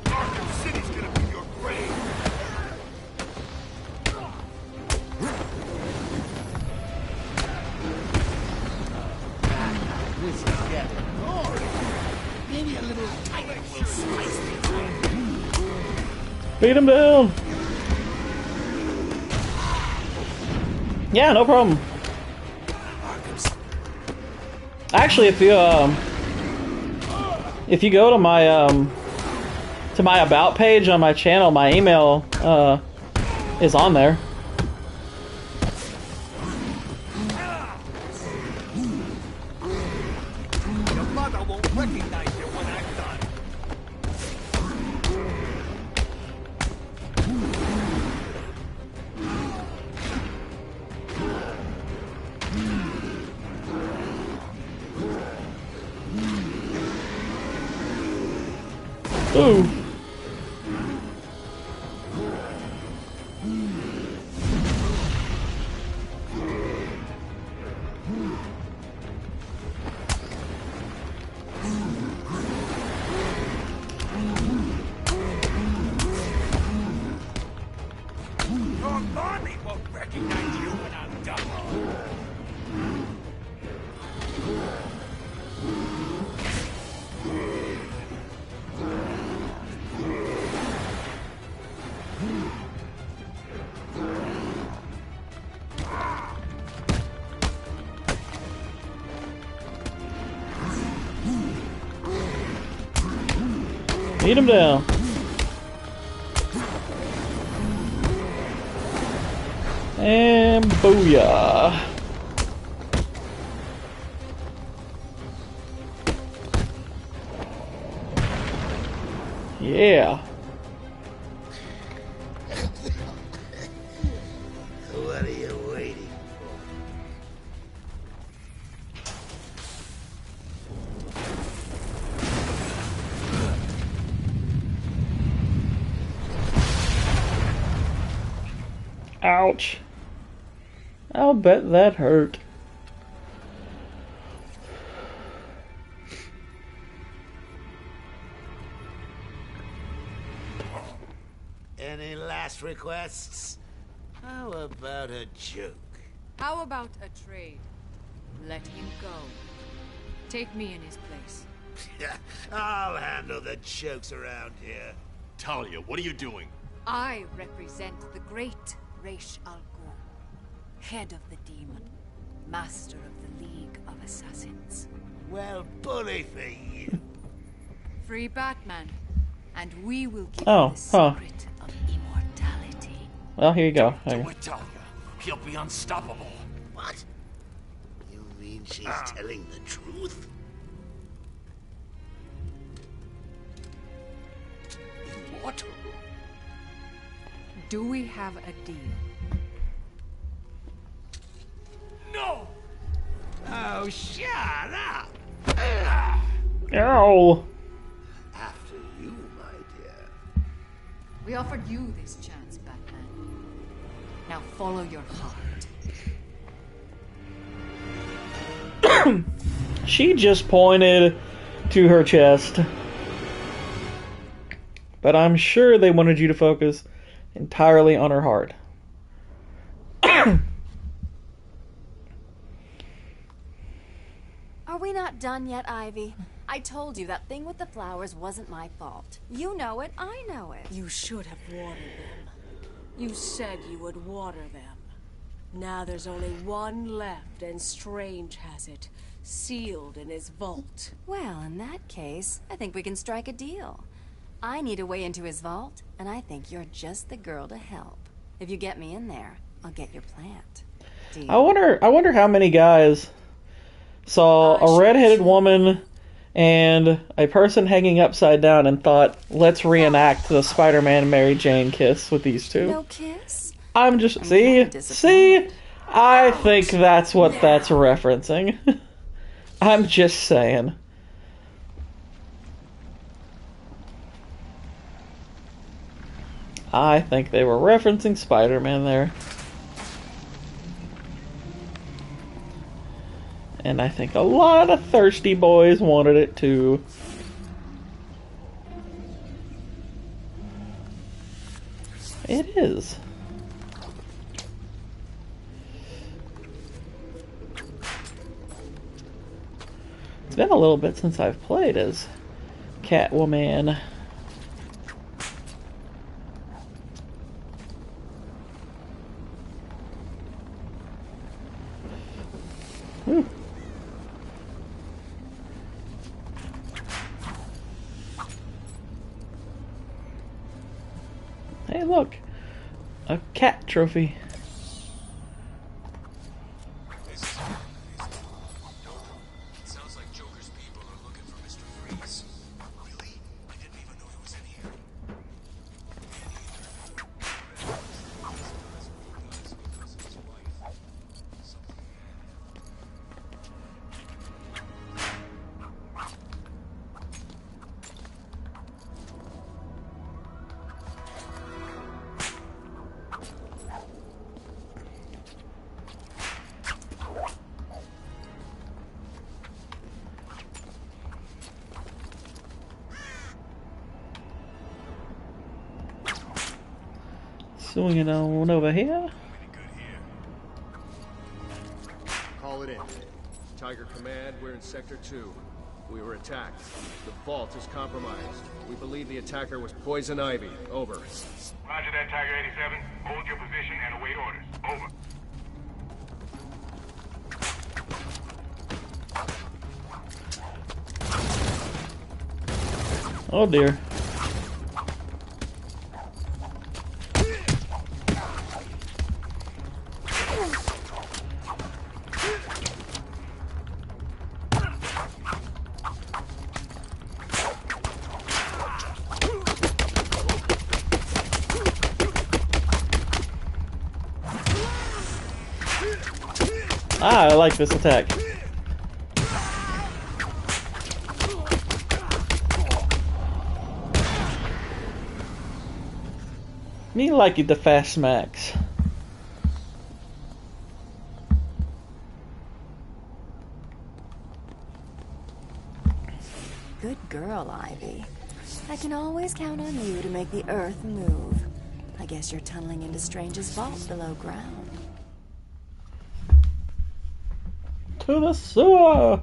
Arkham City's gonna be your grave. This is getting boring. Maybe a little typing will spice things up. Beat him down. Yeah, no problem. Actually, if you go to my about page on my channel, my email is on there. Your mother won't recognize you when I'm done. Ooh. Your mommy won't recognize you when I'm done. Beat him down. And booyah. Yeah. What are you waiting Ouch. I'll bet that hurt. Any last requests? How about a joke? How about a trade? Let him go. Take me in his place. I'll handle the jokes around here. Talia, what are you doing? I represent the great Ra's al Ghul, head of the demon, master of the League of Assassins. Well, bully for you. Free Batman, and we will give Oh, you the secret of immortality. Well, here you go. Do it, Talia. He'll be unstoppable. What? You mean she's telling the truth? Immortal? Do we have a deal? No! Oh, shut up! Ow! After you, my dear. We offered you this chance, Batman. Now follow your heart. She just pointed to her chest. But I'm sure they wanted you to focus entirely on her heart. Are we not done yet, Ivy? I told you that thing with the flowers wasn't my fault. You know it, I know it. You should have watered them. You said you would water them. Now there's only one left, and Strange has it, sealed in his vault. Well, in that case, I think we can strike a deal. I need a way into his vault, and I think you're just the girl to help. If you get me in there, I'll get your plant. Deal? I wonder how many guys saw a redheaded woman and a person hanging upside down and thought, let's reenact the Spider-Man Mary Jane kiss with these two. No kiss? I'm just... See? I think that's what that's referencing. I'm just saying. I think they were referencing Spider-Man there. And I think a lot of thirsty boys wanted it too. It is. It's been a little bit since I've played as Catwoman. Whew. Hey, look, a cat trophy. Sounds like Joker's people are looking for Mr. Freeze. Really? I didn't even know he was in here. Swinging on over here. Call it in. Tiger Command, we're in Sector 2. We were attacked. The vault is compromised. We believe the attacker was Poison Ivy. Over. Roger that, Tiger 87. Hold your position and await orders. Over. Oh dear. I like this attack. Me like it the fast smacks. Good girl, Ivy. I can always count on you to make the Earth move. I guess you're tunneling into Strange's vault below ground. To the sewer!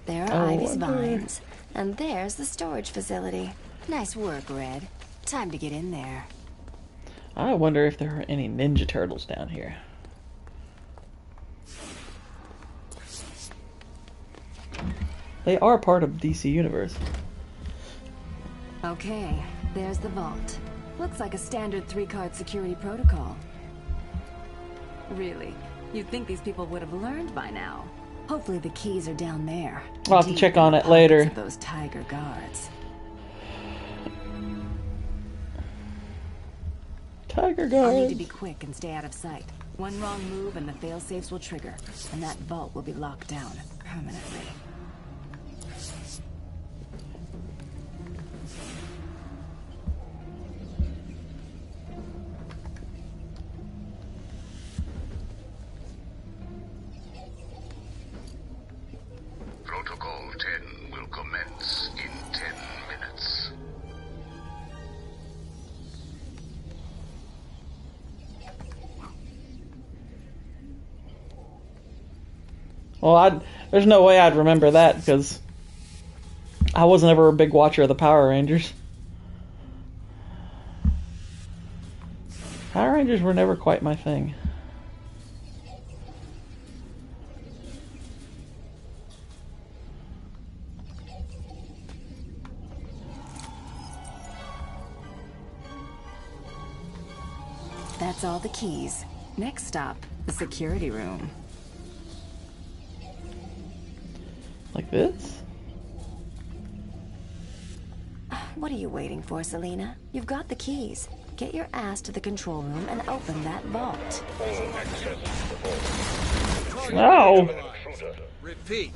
There are Ivy's vines, and there's the storage facility. Nice work, Red. Time to get in there. I wonder if there are any Ninja Turtles down here. They are part of DC Universe. Okay, there's the vault. Looks like a standard 3-card security protocol. Really? You'd think these people would have learned by now. Hopefully the keys are down there. I'll have to check on it later. Those tiger guards. Tiger guards. I'll need to be quick and stay out of sight. One wrong move and the fail-safes will trigger, and that vault will be locked down permanently. Well, there's no way I'd remember that because I wasn't ever a big watcher of the Power Rangers. Power Rangers were never quite my thing. That's all the keys. Next stop, the security room. Like this? What are you waiting for, Selena? You've got the keys. Get your ass to the control room and open that vault. No!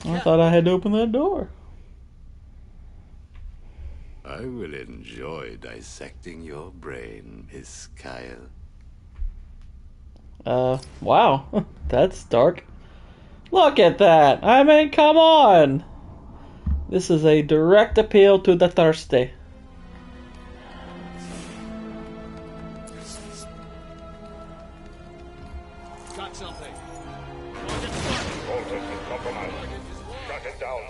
I thought I had to open that door. I will enjoy dissecting your brain, Miss Kyle. Wow. That's dark. Look at that! I mean, come on! This is a direct appeal to the thirsty. Got something. Shut it down.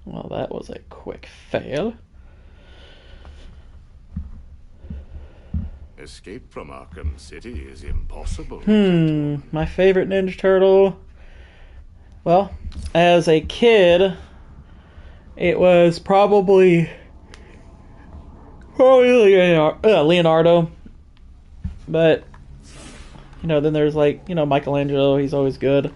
Well, that was a quick fail. Escape from Arkham City is impossible. My favorite Ninja Turtle. Well, as a kid, it was probably Leonardo. But, you know, then there's like, you know, Michelangelo, he's always good.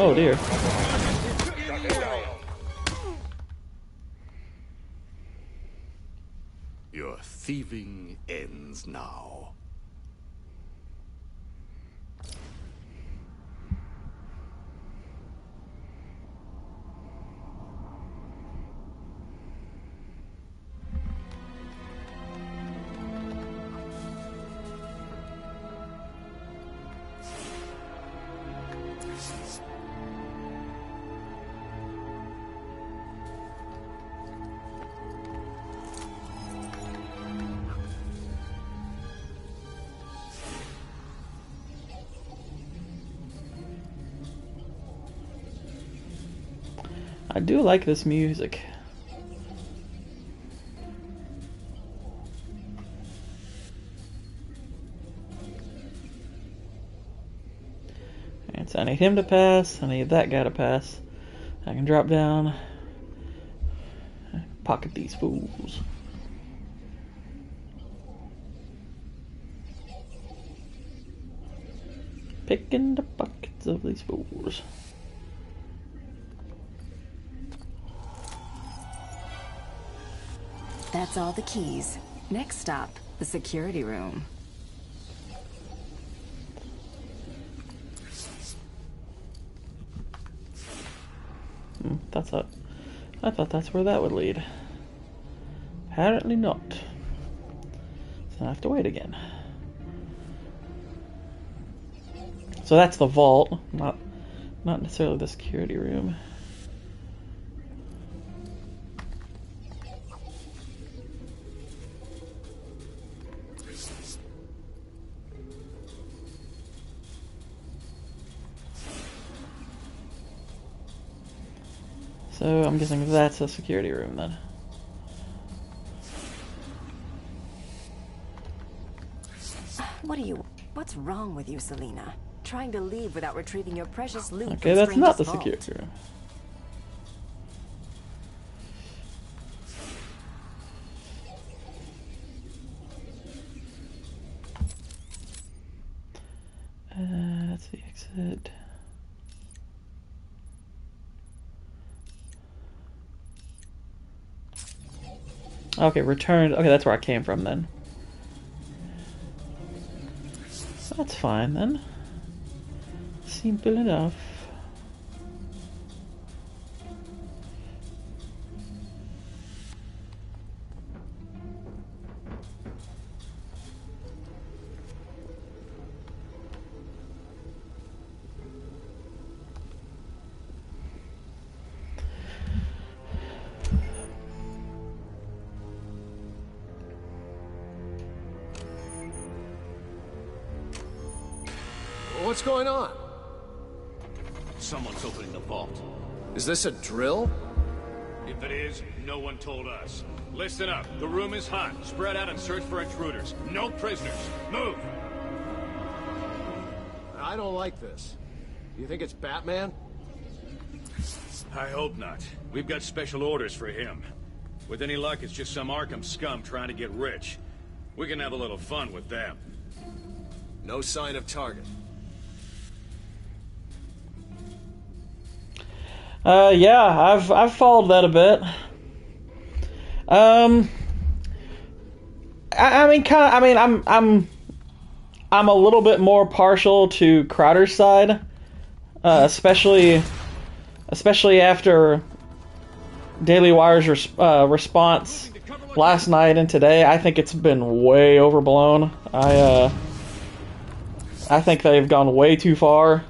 Oh dear. Your thieving ends now. I do like this music. And so I need him to pass, I need that guy to pass. I can drop down, pocket these fools. Picking the pockets of these fools. That's all the keys. Next stop, the security room. I thought that's where that would lead. Apparently not. So I have to wait again. So that's the vault, not necessarily the security room. So I'm guessing that's a security room then. What's wrong with you, Selena? Trying to leave without retrieving your precious loot. Okay, that's not the security room. That's the exit. Okay, returned. Okay, that's where I came from then. That's fine then. Simple enough. What's going on? Someone's opening the vault. Is this a drill? If it is, no one told us. Listen up. The room is hot. Spread out and search for intruders. No prisoners. Move! I don't like this. You think it's Batman? I hope not. We've got special orders for him. With any luck, it's just some Arkham scum trying to get rich. We can have a little fun with them. No sign of target. Yeah, I've followed that a bit. I'm a little bit more partial to Crowder's side, especially after Daily Wire's response last night and today. I think it's been way overblown. I think they've gone way too far.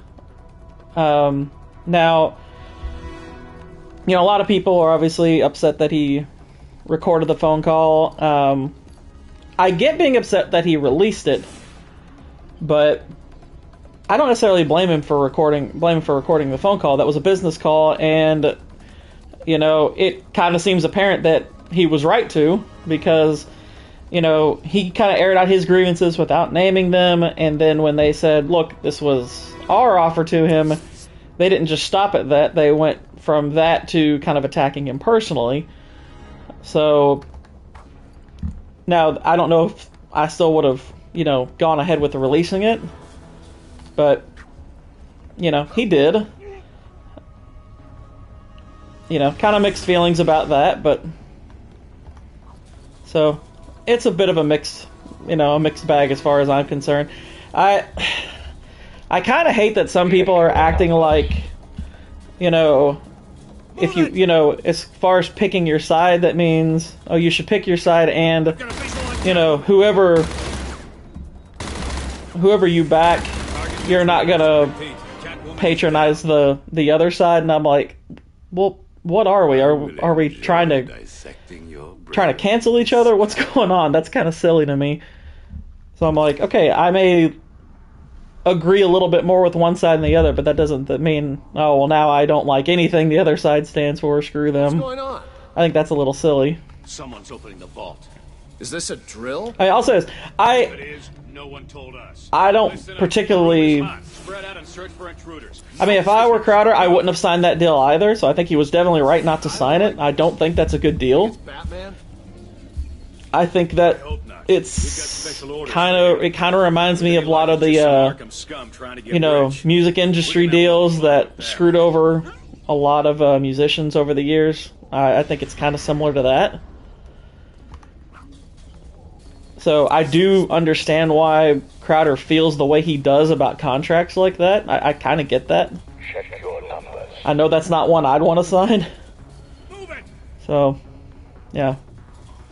Now, you know, a lot of people are obviously upset that he recorded the phone call. I get being upset that he released it, but I don't necessarily blame him for recording the phone call. That was a business call, and you know, it kind of seems apparent that he was right to, because you know, he kind of aired out his grievances without naming them, and then when they said, look, this was our offer to him, they didn't just stop at that. They went from that to kind of attacking him personally. So now I don't know if I still would have, you know, gone ahead with releasing it, but you know, he did. You know, kind of mixed feelings about that, but so it's a bit of a mixed bag as far as I'm concerned. I kind of hate that some people are acting like, you know, if you know, as far as picking your side, that means, oh, you should pick your side, and you know, whoever you back, you're not gonna patronize the other side. And I'm like, well, what are we? Are we trying to cancel each other? What's going on? That's kind of silly to me. So I'm like, okay, I may agree a little bit more with one side than the other, but that doesn't mean, oh, well, now I don't like anything the other side stands for. Screw them. What's going on? I think that's a little silly. Someone's opening the vault. Is this a drill? I also, If it is, no one told us. I don't particularly. Spread out and search for intruders. I mean, if I were Crowder, I wouldn't have signed that deal either. So I think he was definitely right not to sign it. I don't think that's a good deal. Batman? I think that it's kind of reminds me of a lot of the you know, music industry deals that screwed over a lot of musicians over the years. I think it's kind of similar to that. So I do understand why Crowder feels the way he does about contracts like that. I kind of get that. Check your numbers. I know that's not one I'd want to sign. So, yeah.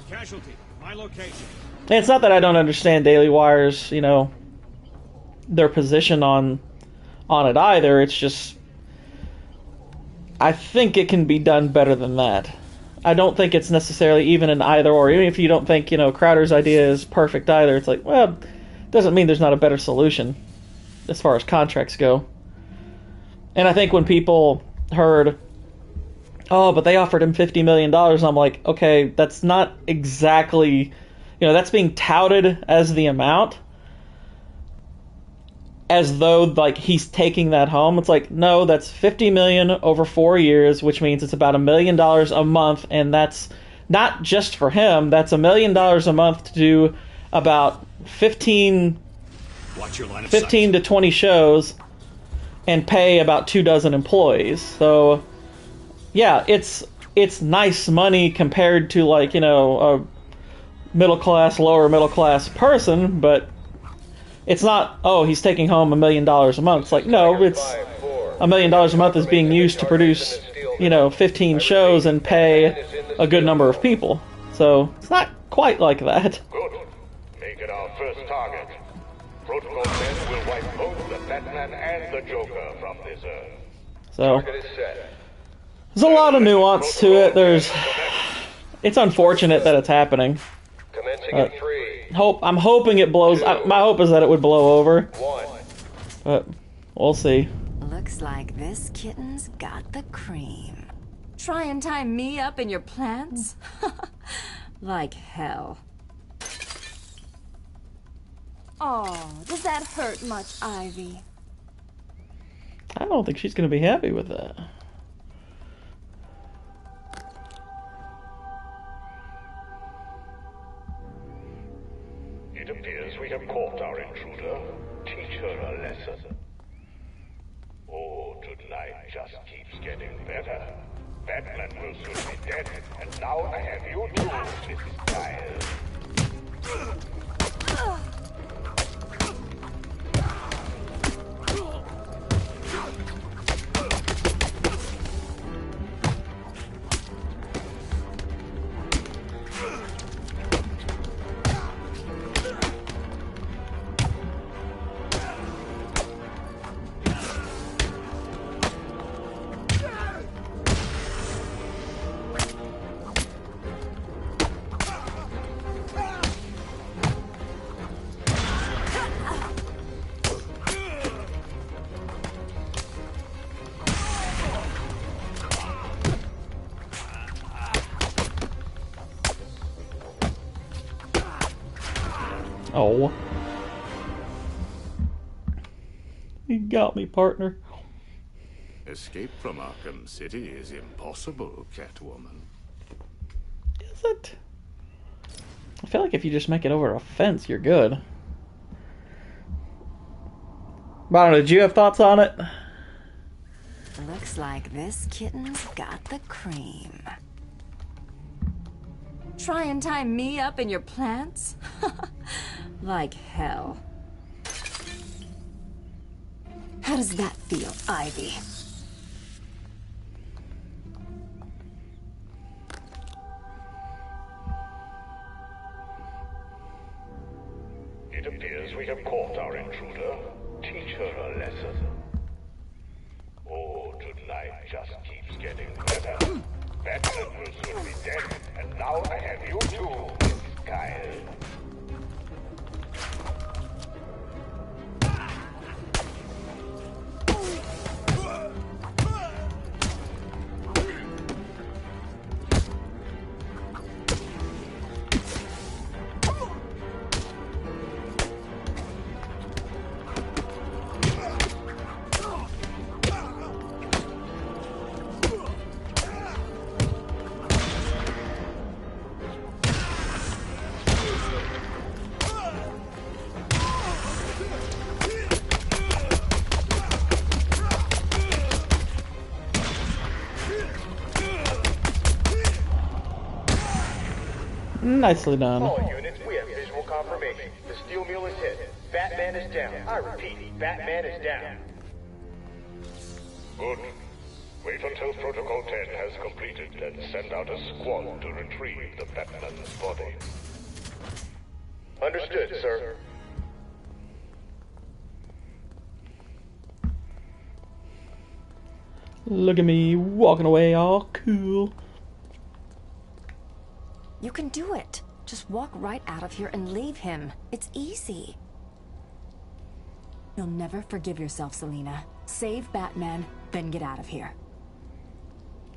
Casualty, my location. And it's not that I don't understand Daily Wire's, you know, their position on it either. It's just, I think it can be done better than that. I don't think it's necessarily even an either or. Even if you don't think, you know, Crowder's idea is perfect either, it's like, well, doesn't mean there's not a better solution as far as contracts go. And I think when people heard, oh, but they offered him $50 million, I'm like, okay, that's not exactly, you know, that's being touted as the amount, as though like he's taking that home. It's like, no, that's $50 million over 4 years, which means it's about $1 million a month, and that's not just for him. That's $1 million a month to do about 15 to 20 shows and pay about 24 employees. So yeah, it's it's nice money compared to, like, you know, a middle class, lower middle class person, but it's not, oh, he's taking home $1 million a month. It's like, no, it's $1 million a month is being used to produce, you know, 15 shows and pay a good number of people. So it's not quite like that. Good. Make it our first target. Protocol 10 will wipe both the Batman and the Joker from this Earth. So there's a lot of nuance to it. It's unfortunate that it's happening. I'm hoping it blows. My hope is that it would blow over. But we'll see. Looks like this kitten's got the cream. Try and tie me up in your plants? Like hell. Oh, does that hurt much, Ivy? I don't think she's going to be happy with that. It appears we have caught our intruder. Teach her a lesson. Oh, tonight just keeps getting better. Batman will soon be dead, and now I have you too, Mrs. Kyle. Oh. You got me, partner. Escape from Arkham City is impossible, Catwoman. Is it? I feel like if you just make it over a fence, you're good. But I don't know, did you have thoughts on it? Looks like this kitten's got the cream. Try and tie me up in your plants? Like hell. How does that feel, Ivy? It appears we have caught our intruder. Teach her a lesson. Oh, tonight just keeps getting better. Batman will soon be dead, and now I have you too, Mrs. Kyle. Nicely done. All units, we have visual confirmation. The steel mill is hit. Batman is down. I repeat, Batman is down. Good. Wait until Protocol 10 has completed and send out a squad to retrieve the Batman's body. Understood, sir. Look at me walking away all cool. You can do it. Just walk right out of here and leave him. It's easy. You'll never forgive yourself, Selina. Save Batman, then get out of here.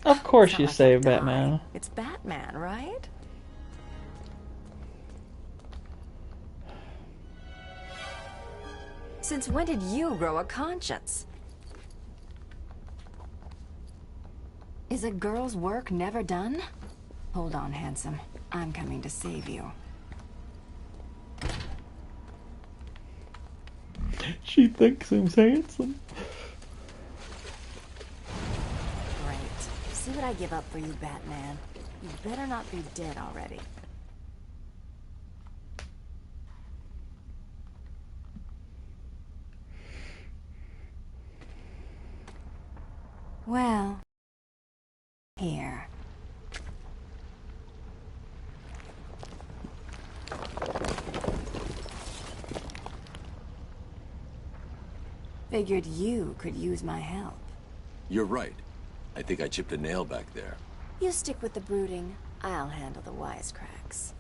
Of course you save Batman. It's Batman, right? Since when did you grow a conscience? Is a girl's work never done? Hold on, handsome. I'm coming to save you. She thinks I'm handsome. Great. See See what I give up for you, Batman. You better not be dead already. Well, here. Figured you could use my help. You're right. I think I chipped a nail back there. You stick with the brooding. I'll handle the wisecracks.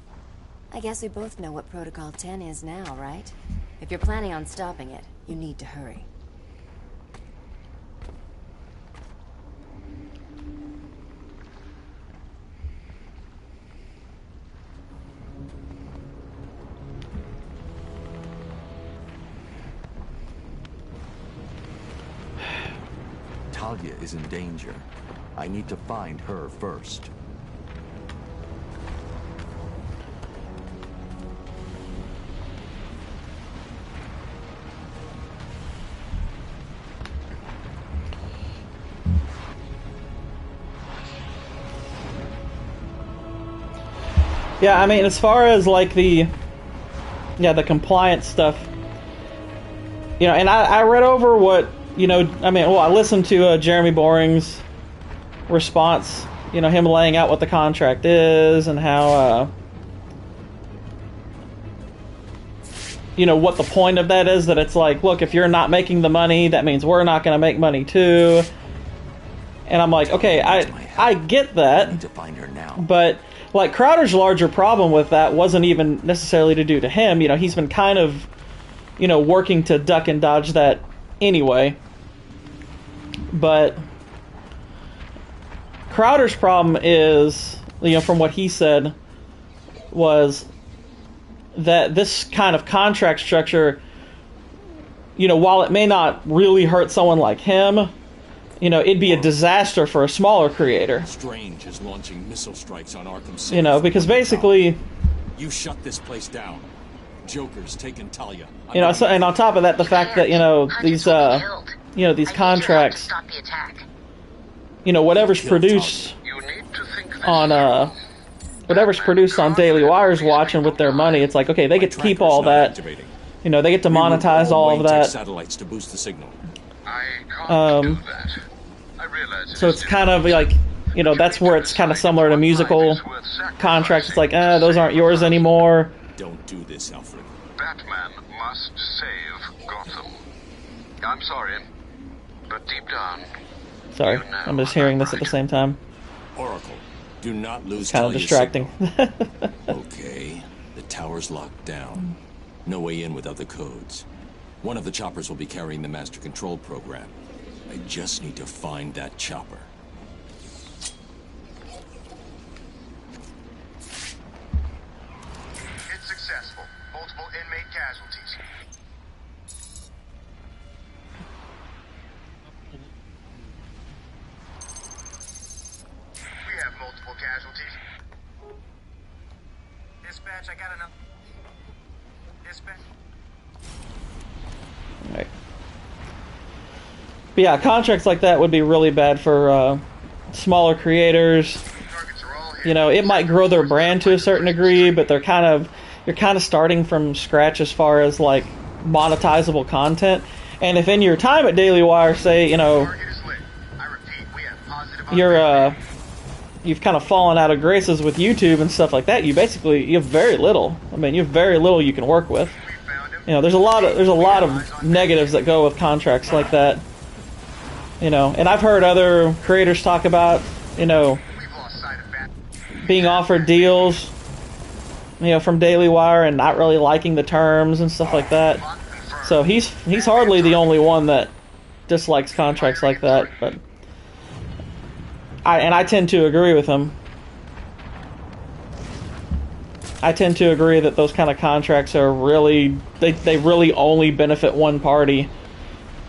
I guess we both know what Protocol 10 is now, right? If you're planning on stopping it, you need to hurry. Talia is in danger. I need to find her first. Yeah, I mean, as far as like the compliance stuff, you know, and I read over what, you know, I mean, well, I listened to Jeremy Boring's response, you know, him laying out what the contract is and how, you know, what the point of that is, that it's like, look, if you're not making the money, that means we're not going to make money too. And I'm like, okay, I get that. I need to find her now. But like Crowder's larger problem with that wasn't even necessarily to do to him. You know, he's been kind of, you know, working to duck and dodge that anyway. But Crowder's problem is, you know, from what he said, was that this kind of contract structure, you know, while it may not really hurt someone like him, you know, it'd be a disaster for a smaller creator. Strange is launching missile strikes on Arkham City. You know, because basically, you shut this place down. Joker's taken Talia. You know, so, and on top of that, the fact that, you know, these contracts, you know, whatever's produced on whatever's produced on Daily Wire's watching with their money, it's like, okay, they get to keep all that. You know, they get to monetize all of that. Satellites to boost the signal. So it's kind of like, you know, that's where it's kind of similar to musical contracts. It's like, those aren't yours anymore. Don't do this, Alfred. Batman must save Gotham. I'm sorry, but deep down... Sorry, I'm just hearing this at the same time. Oracle, do not lose. It's kind of distracting. Okay, the tower's locked down. No way in without the codes. One of the choppers will be carrying the master control program. I just need to find that chopper. It's successful. Multiple inmate casualties. We have multiple casualties. Dispatch, I got enough. Dispatch. Right. But yeah, contracts like that would be really bad for smaller creators. You know, it might grow their brand to a certain degree, but you're kind of starting from scratch as far as like monetizable content. And if in your time at Daily Wire, say, you know, you've kind of fallen out of graces with YouTube and stuff like that, you have very little. I mean, you have very little you can work with. You know, there's a lot of negatives that go with contracts like that. You know, and I've heard other creators talk about, you know, being offered deals, you know, from Daily Wire and not really liking the terms and stuff like that. So he's hardly the only one that dislikes contracts like that, but I tend to agree with him. I tend to agree that those kind of contracts are really, they really only benefit one party,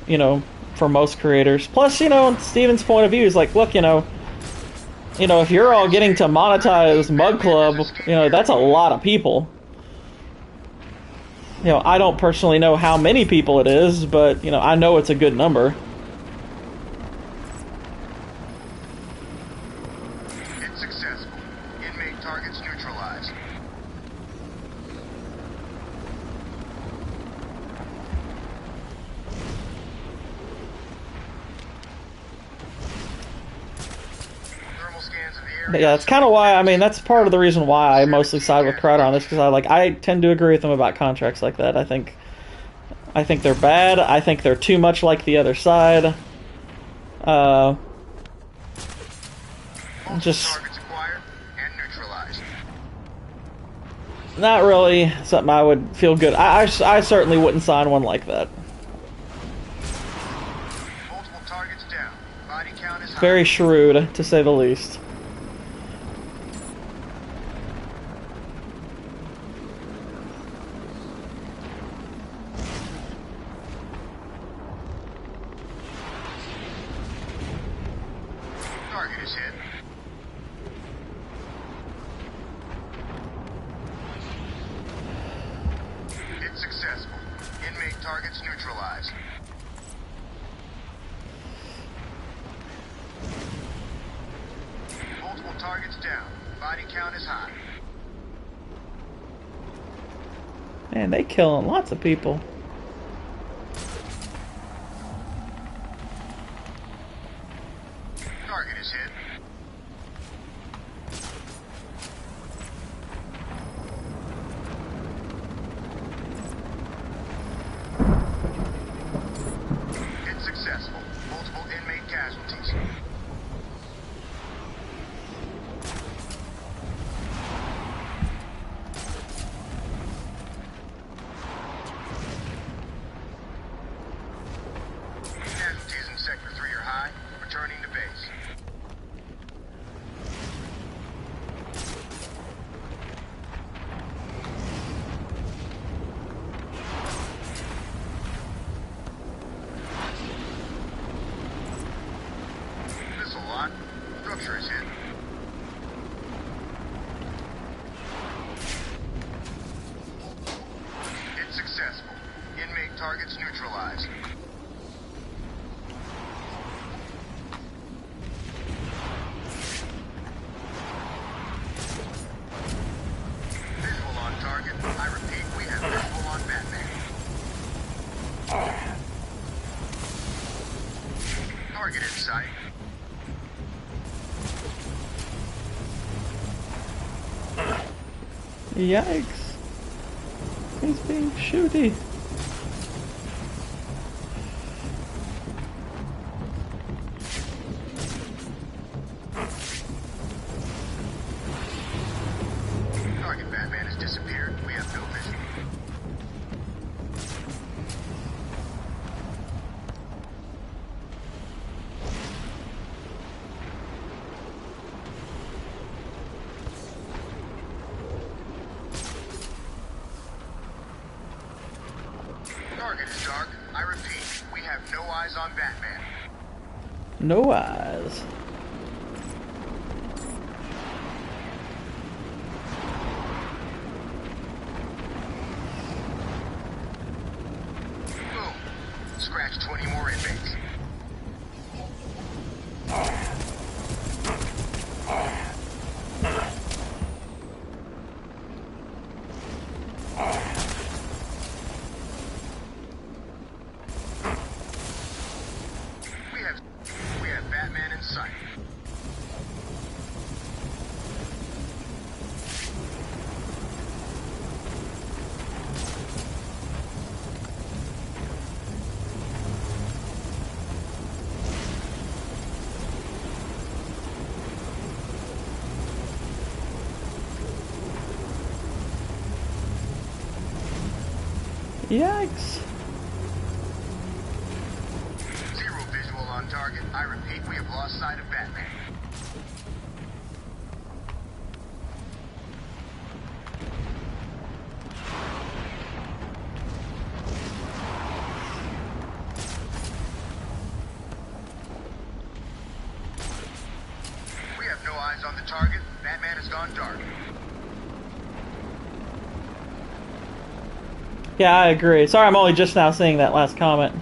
you know, for most creators. Plus, you know, Steven's point of view is like, look, you know, if you're all getting to monetize Mug Club, you know, that's a lot of people. You know, I don't personally know how many people it is, but, you know, I know it's a good number. But yeah, that's kind of why. I mean, that's part of the reason why I mostly side with Crowder on this, because I tend to agree with him about contracts like that. I think they're bad. I think they're too much like the other side. Just not really something I would feel good. I certainly wouldn't sign one like that. Very shrewd, to say the least. Target is hit. Hit successful. Inmate targets neutralized. Multiple targets down. Body count is high. Man, they killing lots of people. Target is hit. Hit successful. Multiple inmate casualties. Casualties in Sector 3 are high. Returning to base. Missile lock. Structure is hit. Hit successful. Inmate targets neutralized. Visual on target. I repeat, we have visual on Batman. Target in sight. Yikes. He's being shooty. Target Batman has disappeared. We have no vision. Target is dark. I repeat, we have no eyes on Batman. No eyes. Boom. Scratch 20 more inmates. We have Batman in sight. Yikes. Zero visual on target. I repeat, we have lost sight of Batman. We have no eyes on the target. Batman has gone dark. Yeah, I agree. Sorry, I'm only just now seeing that last comment.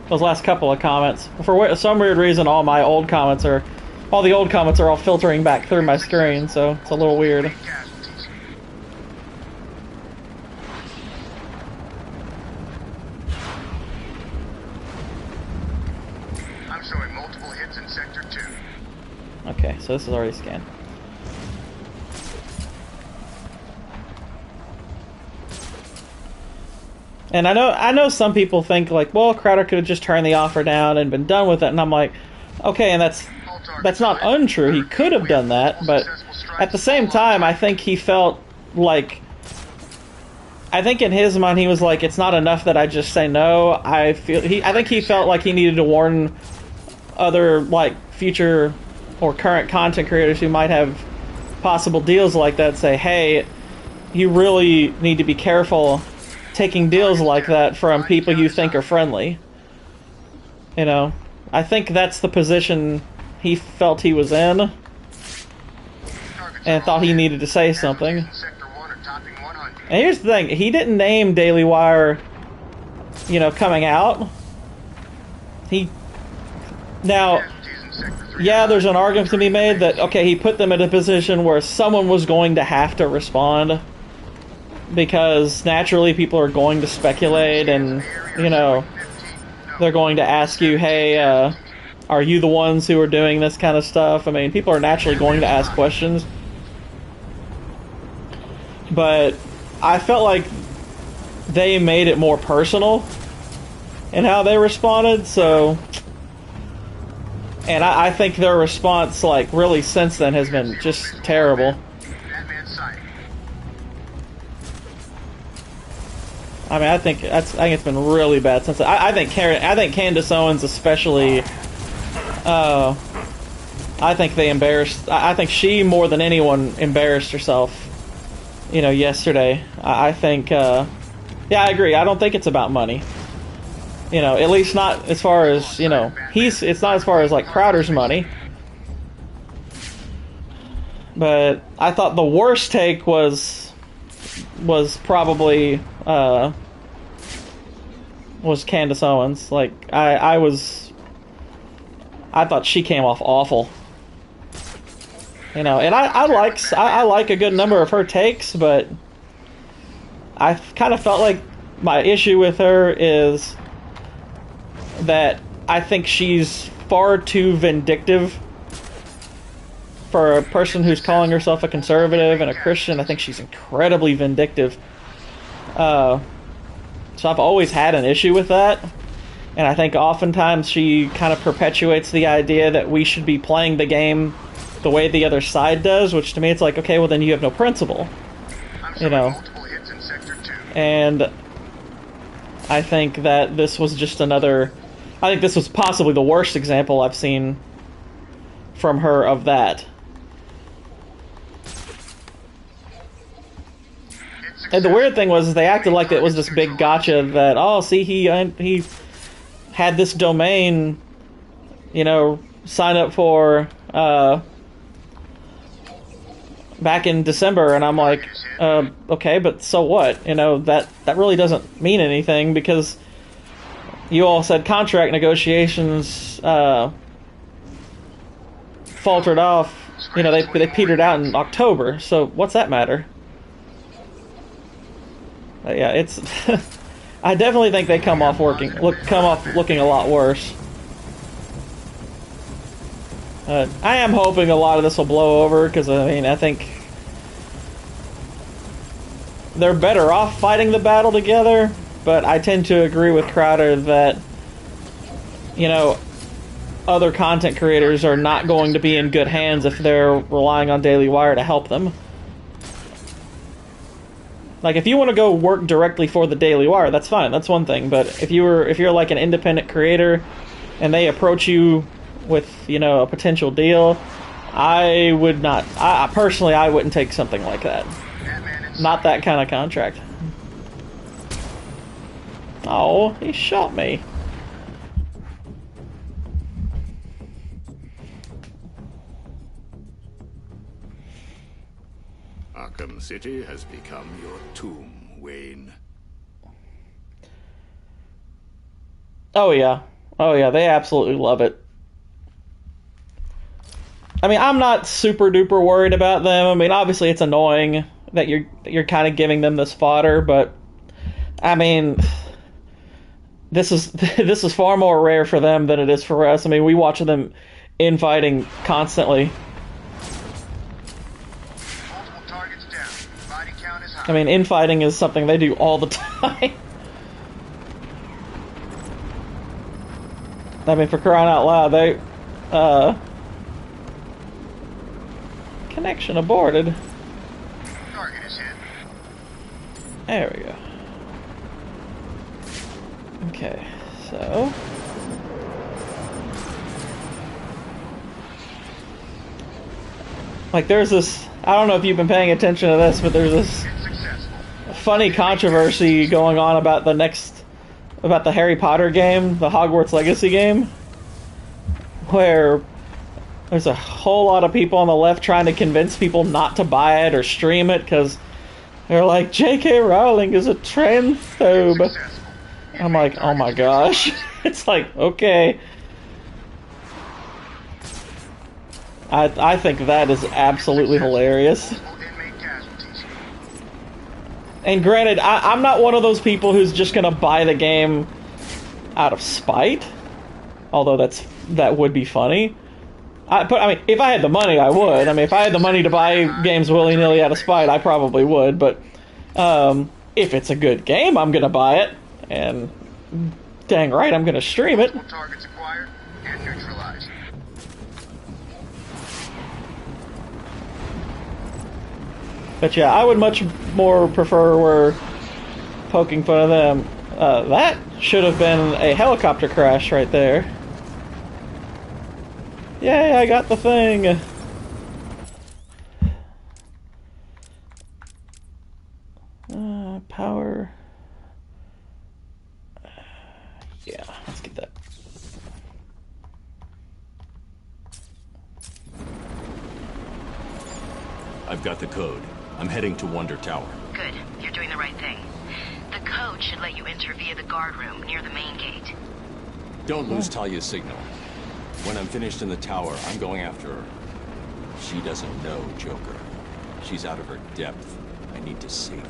Those last couple of comments. For some weird reason, all the old comments are all filtering back through my screen, so it's a little weird. I'm showing multiple hits in Sector 2. Okay, so this is already scanned. And I know some people think like, well, Crowder could have just turned the offer down and been done with it, and I'm like, okay, and that's not untrue. He could have done that, but at the same time, I think he felt like, I think in his mind he was like, it's not enough that I just say no. I think he felt like he needed to warn other like future or current content creators who might have possible deals like that, say, hey, you really need to be careful taking deals like that from people you think are friendly. You know, I think that's the position he felt he was in, and thought he needed to say something. And here's the thing, he didn't name Daily Wire, you know, coming out. Yeah, there's an argument to be made that, okay, he put them in a position where someone was going to have to respond, because naturally people are going to speculate, and, you know, they're going to ask you, hey, are you the ones who are doing this kind of stuff? I mean, people are naturally going to ask questions. But I felt like they made it more personal in how they responded, so... And I think their response, like, really since then has been just terrible. I mean, I think it's been really bad since I think Candace Owens especially. I think they embarrassed. I think she more than anyone embarrassed herself. You know, yesterday. I think. Yeah, I agree. I don't think it's about money. You know, at least not as far as, you know, it's not as far as like Crowder's money. But I thought the worst take was probably was Candace Owens. Like I thought she came off awful. You know, and I like a good number of her takes, but I kind of felt like my issue with her is that I think she's far too vindictive for a person who's calling herself a conservative and a Christian. I think she's incredibly vindictive. So I've always had an issue with that. And I think oftentimes she kind of perpetuates the idea that we should be playing the game the way the other side does, which to me it's like, okay, well then you have no principle. You know. And I think that this was just another... I think this was possibly the worst example I've seen from her of that. And the weird thing was they acted like it was this big gotcha that, oh, see, he had this domain, you know, sign up for back in December, and I'm like, okay, but so what? You know, that really doesn't mean anything, because you all said contract negotiations faltered off. You know, they petered out in October. So what's that matter? Yeah, it's. I definitely think they come off looking a lot worse. I am hoping a lot of this will blow over, because I mean, I think they're better off fighting the battle together. But I tend to agree with Crowder that, you know, other content creators are not going to be in good hands if they're relying on Daily Wire to help them. Like, if you want to go work directly for the Daily Wire, that's fine, that's one thing. But if you're like an independent creator and they approach you with, you know, a potential deal, I would not. Personally, I wouldn't take something like that. Not that kind of contract. Oh, he shot me. Arkham City has become your tomb, Wayne. Oh yeah. Oh yeah, they absolutely love it. I mean, I'm not super duper worried about them. I mean, obviously it's annoying that you're kind of giving them this fodder, but I mean, this is far more rare for them than it is for us. I mean, we watch them infighting constantly. I mean, infighting is something they do all the time. I mean, for crying out loud, they... Connection aborted. Target is hit. There we go. Okay, so... Like, there's this... I don't know if you've been paying attention to this, but there's this funny controversy going on about the Harry Potter game, the Hogwarts Legacy game, where there's a whole lot of people on the left trying to convince people not to buy it or stream it because they're like, J.K. Rowling is a transphobe. I'm like, oh my gosh. It's like, okay. I think that is absolutely hilarious. And granted, I'm not one of those people who's just gonna buy the game out of spite. Although that would be funny. But I mean, if I had the money, I would. I mean, if I had the money to buy games willy-nilly out of spite, I probably would. But if it's a good game, I'm gonna buy it. And dang right, I'm gonna stream it. Targets acquired and neutralized. But yeah, I would much more prefer we're poking fun of them. That should have been a helicopter crash right there. Yay, I got the thing! Power... Yeah, let's get that. I've got the code. I'm heading to Wonder Tower. Good. You're doing the right thing. The code should let you enter via the guard room near the main gate. Don't lose Talia's signal. When I'm finished in the tower, I'm going after her. She doesn't know Joker. She's out of her depth. I need to save her.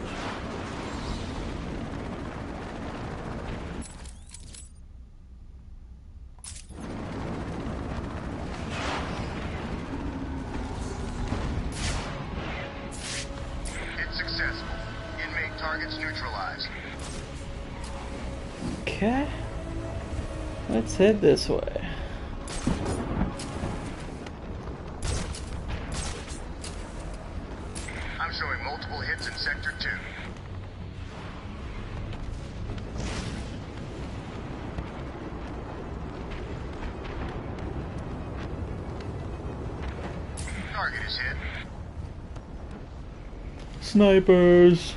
Okay. Let's head this way. I'm showing multiple hits in Sector 2. Target is hit. Snipers.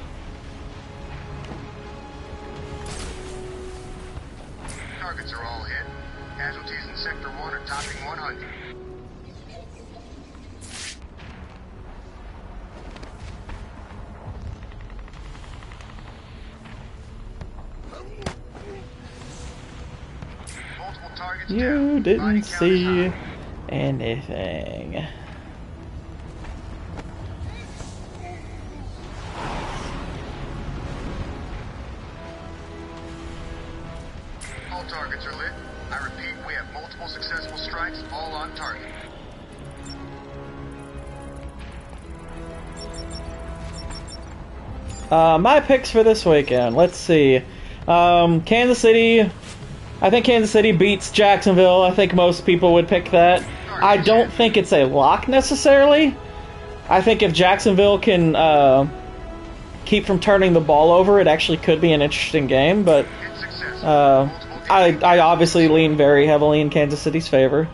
Targets are all hit. Casualties in Sector 1 are topping 100. Multiple targets You down. didn't see anything. All targets are lit. I repeat, we have multiple successful strikes, all on target. My picks for this weekend. Let's see. Kansas City. I think Kansas City beats Jacksonville. I think most people would pick that. I don't think it's a lock necessarily. I think if Jacksonville can keep from turning the ball over, it actually could be an interesting game. But I obviously lean very heavily in Kansas City's favor.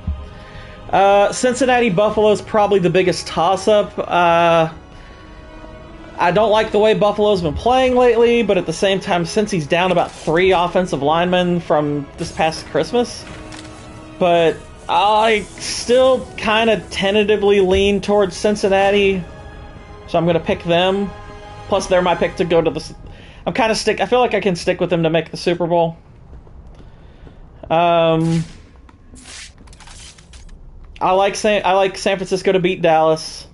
Cincinnati Buffalo is probably the biggest toss-up. I don't like the way Buffalo's been playing lately, but at the same time, since he's down about 3 offensive linemen from this past Christmas, but I still kind of tentatively lean towards Cincinnati, so I'm going to pick them. Plus, they're my pick to go to the... I feel like I can stick with them to make the Super Bowl. I like San Francisco to beat Dallas.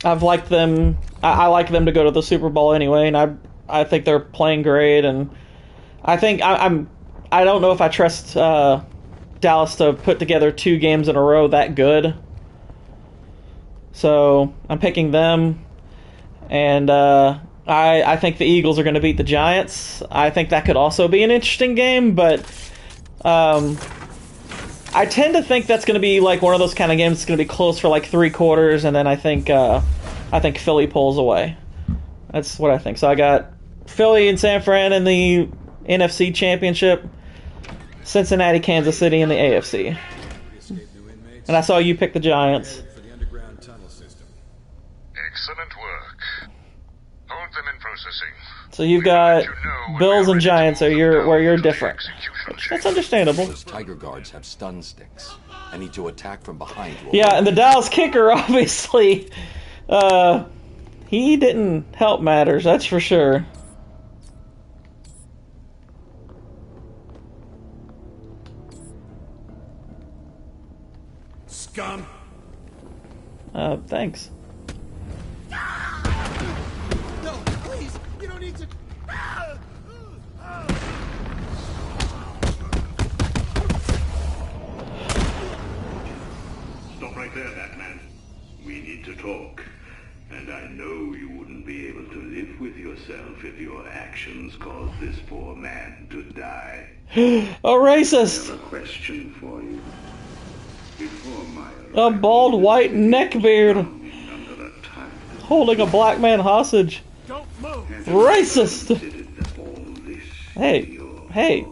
I've liked them. I like them to go to the Super Bowl anyway, and I think they're playing great. And I think I don't know if I trust Dallas to put together 2 games in a row that good. So I'm picking them, and I think the Eagles are going to beat the Giants. I think that could also be an interesting game, but I tend to think that's going to be like one of those kind of games that's going to be close for like 3 quarters, and then I think Philly pulls away. That's what I think. So I got Philly and San Fran in the NFC Championship, Cincinnati, Kansas City in the AFC. And I saw you pick the Giants. Excellent work. Hold them in processing. So you've got Bills and Giants are where you're different. That's understandable. Those Tiger Guards have stun sticks. I need to attack from behind. Yeah, and the Dallas kicker, obviously, he didn't help matters, that's for sure. Scum. Thanks. No, please, you don't need to. Stop right there, Batman. We need to talk. And I know you wouldn't be able to live with yourself if your actions caused this poor man to die. A racist! I have a question for you. Before my A bald white neckbeard holding a black man hostage. Racist! Hey, hey.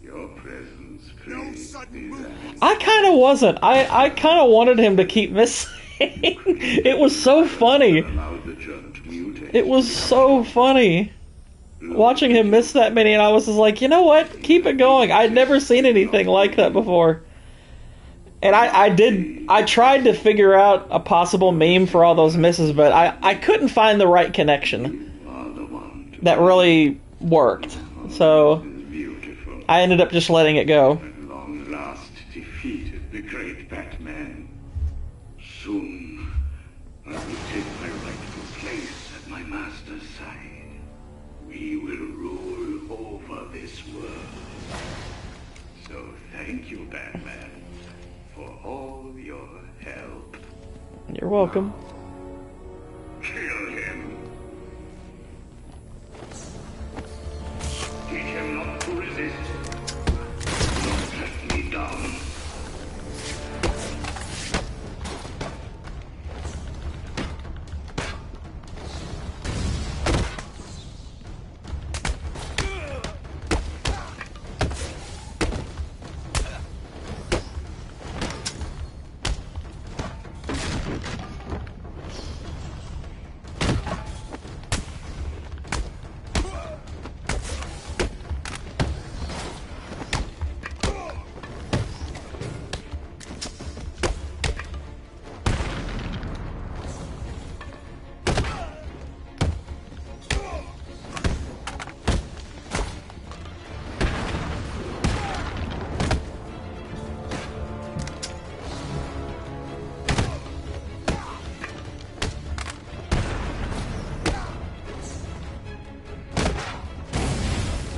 Your presence creates I kind of wasn't. I kind of wanted him to keep missing. It was so funny. It was so funny. Watching him miss that many, and I was just like, you know what? Keep it going. I'd never seen anything like that before. And I tried to figure out a possible meme for all those misses, but I couldn't find the right connection that really worked. So I ended up just letting it go. At long last defeated the great Batman. Soon I will take my rightful place at my master's side. We will rule over this world. So thank you, Batman, for all your help. You're welcome. Kill him. Teach him not to resist. Don't let me down.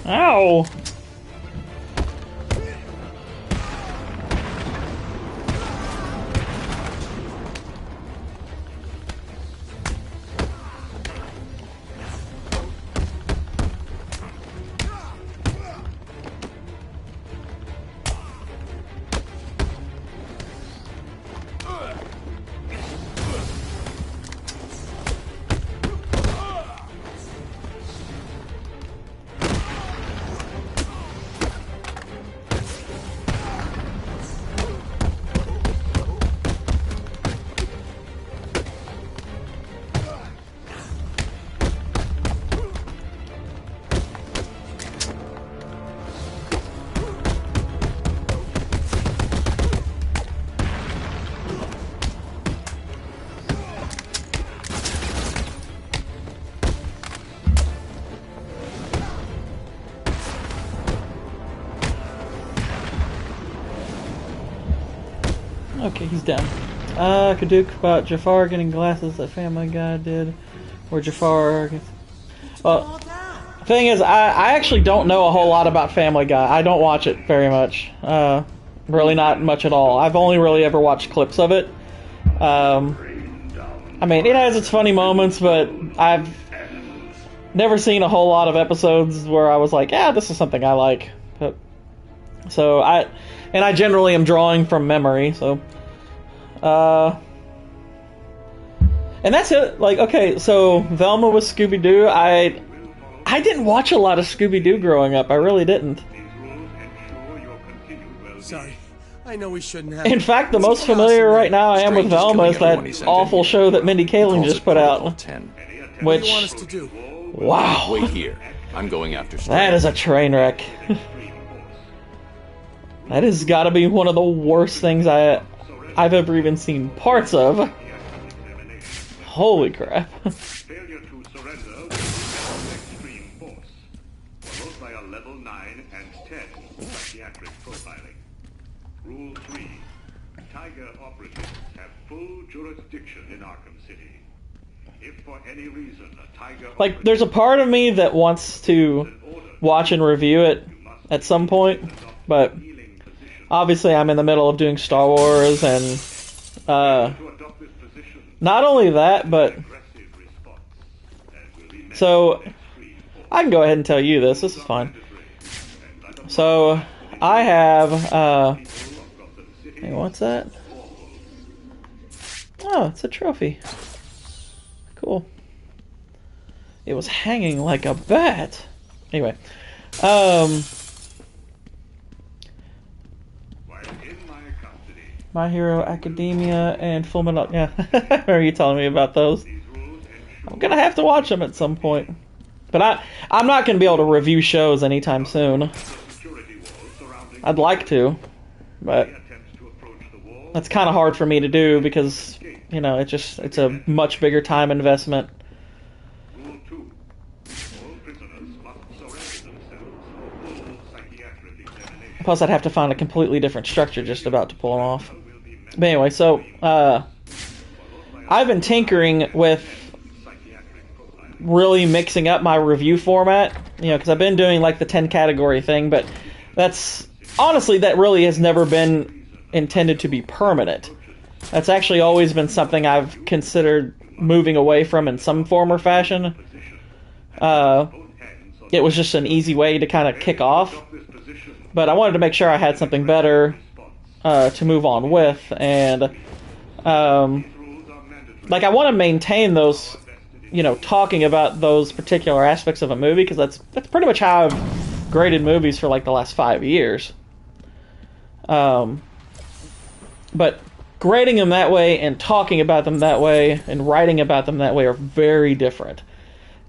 Ow! Okay, he's down. Kaduk about Jafar getting glasses that Family Guy did. Or Jafar gets... Well, the thing is, I actually don't know a whole lot about Family Guy. I don't watch it very much. Really not much at all. I've only really ever watched clips of it. I mean, it has its funny moments, but never seen a whole lot of episodes where I was like, yeah, this is something I like. But, so I generally am drawing from memory, so and that's it. Like, okay, so Velma was Scooby-Doo. I didn't watch a lot of Scooby-Doo growing up. I really didn't. Sorry. I know we shouldn't have. In fact, the most familiar right now I am with Velma is that awful show that Mindy Kaling just put out. 10. Which, what do you want us to do? Wow. Wait here. I'm going after Strange. That is a train wreck. That has got to be one of the worst things I've ever even seen parts of. Holy crap. Failure to surrender will cause extreme force, followed by a level 9 and 10 psychiatric profiling. Rule 3. Tiger operatives have full jurisdiction in Arkham City. If for any reason a Tiger like, there's a part of me that wants to watch and review it at some point, but obviously I'm in the middle of doing Star Wars, and not only that, but so I can go ahead and tell you this. This is fine. So I have hey, what's that? Oh, it's a trophy. Cool. It was hanging like a bat. Anyway, My Hero Academia and Fullmetal. Yeah, I remember you telling me about those. I'm gonna have to watch them at some point, but I'm not gonna be able to review shows anytime soon. I'd like to, but that's kind of hard for me to do because, you know, it's a much bigger time investment. Plus, I'd have to find a completely different structure just about to pull them off. But anyway, so I've been tinkering with really mixing up my review format, you know, because I've been doing like the 10 category thing, but that's honestly, that really has never been intended to be permanent. That's actually always been something I've considered moving away from in some form or fashion. It was just an easy way to kind of kick off, but I wanted to make sure I had something better to move on with, and like, I want to maintain those, you know, talking about those particular aspects of a movie, because that's pretty much how I've graded movies for like the last 5 years. But grading them that way and talking about them that way and writing about them that way are very different.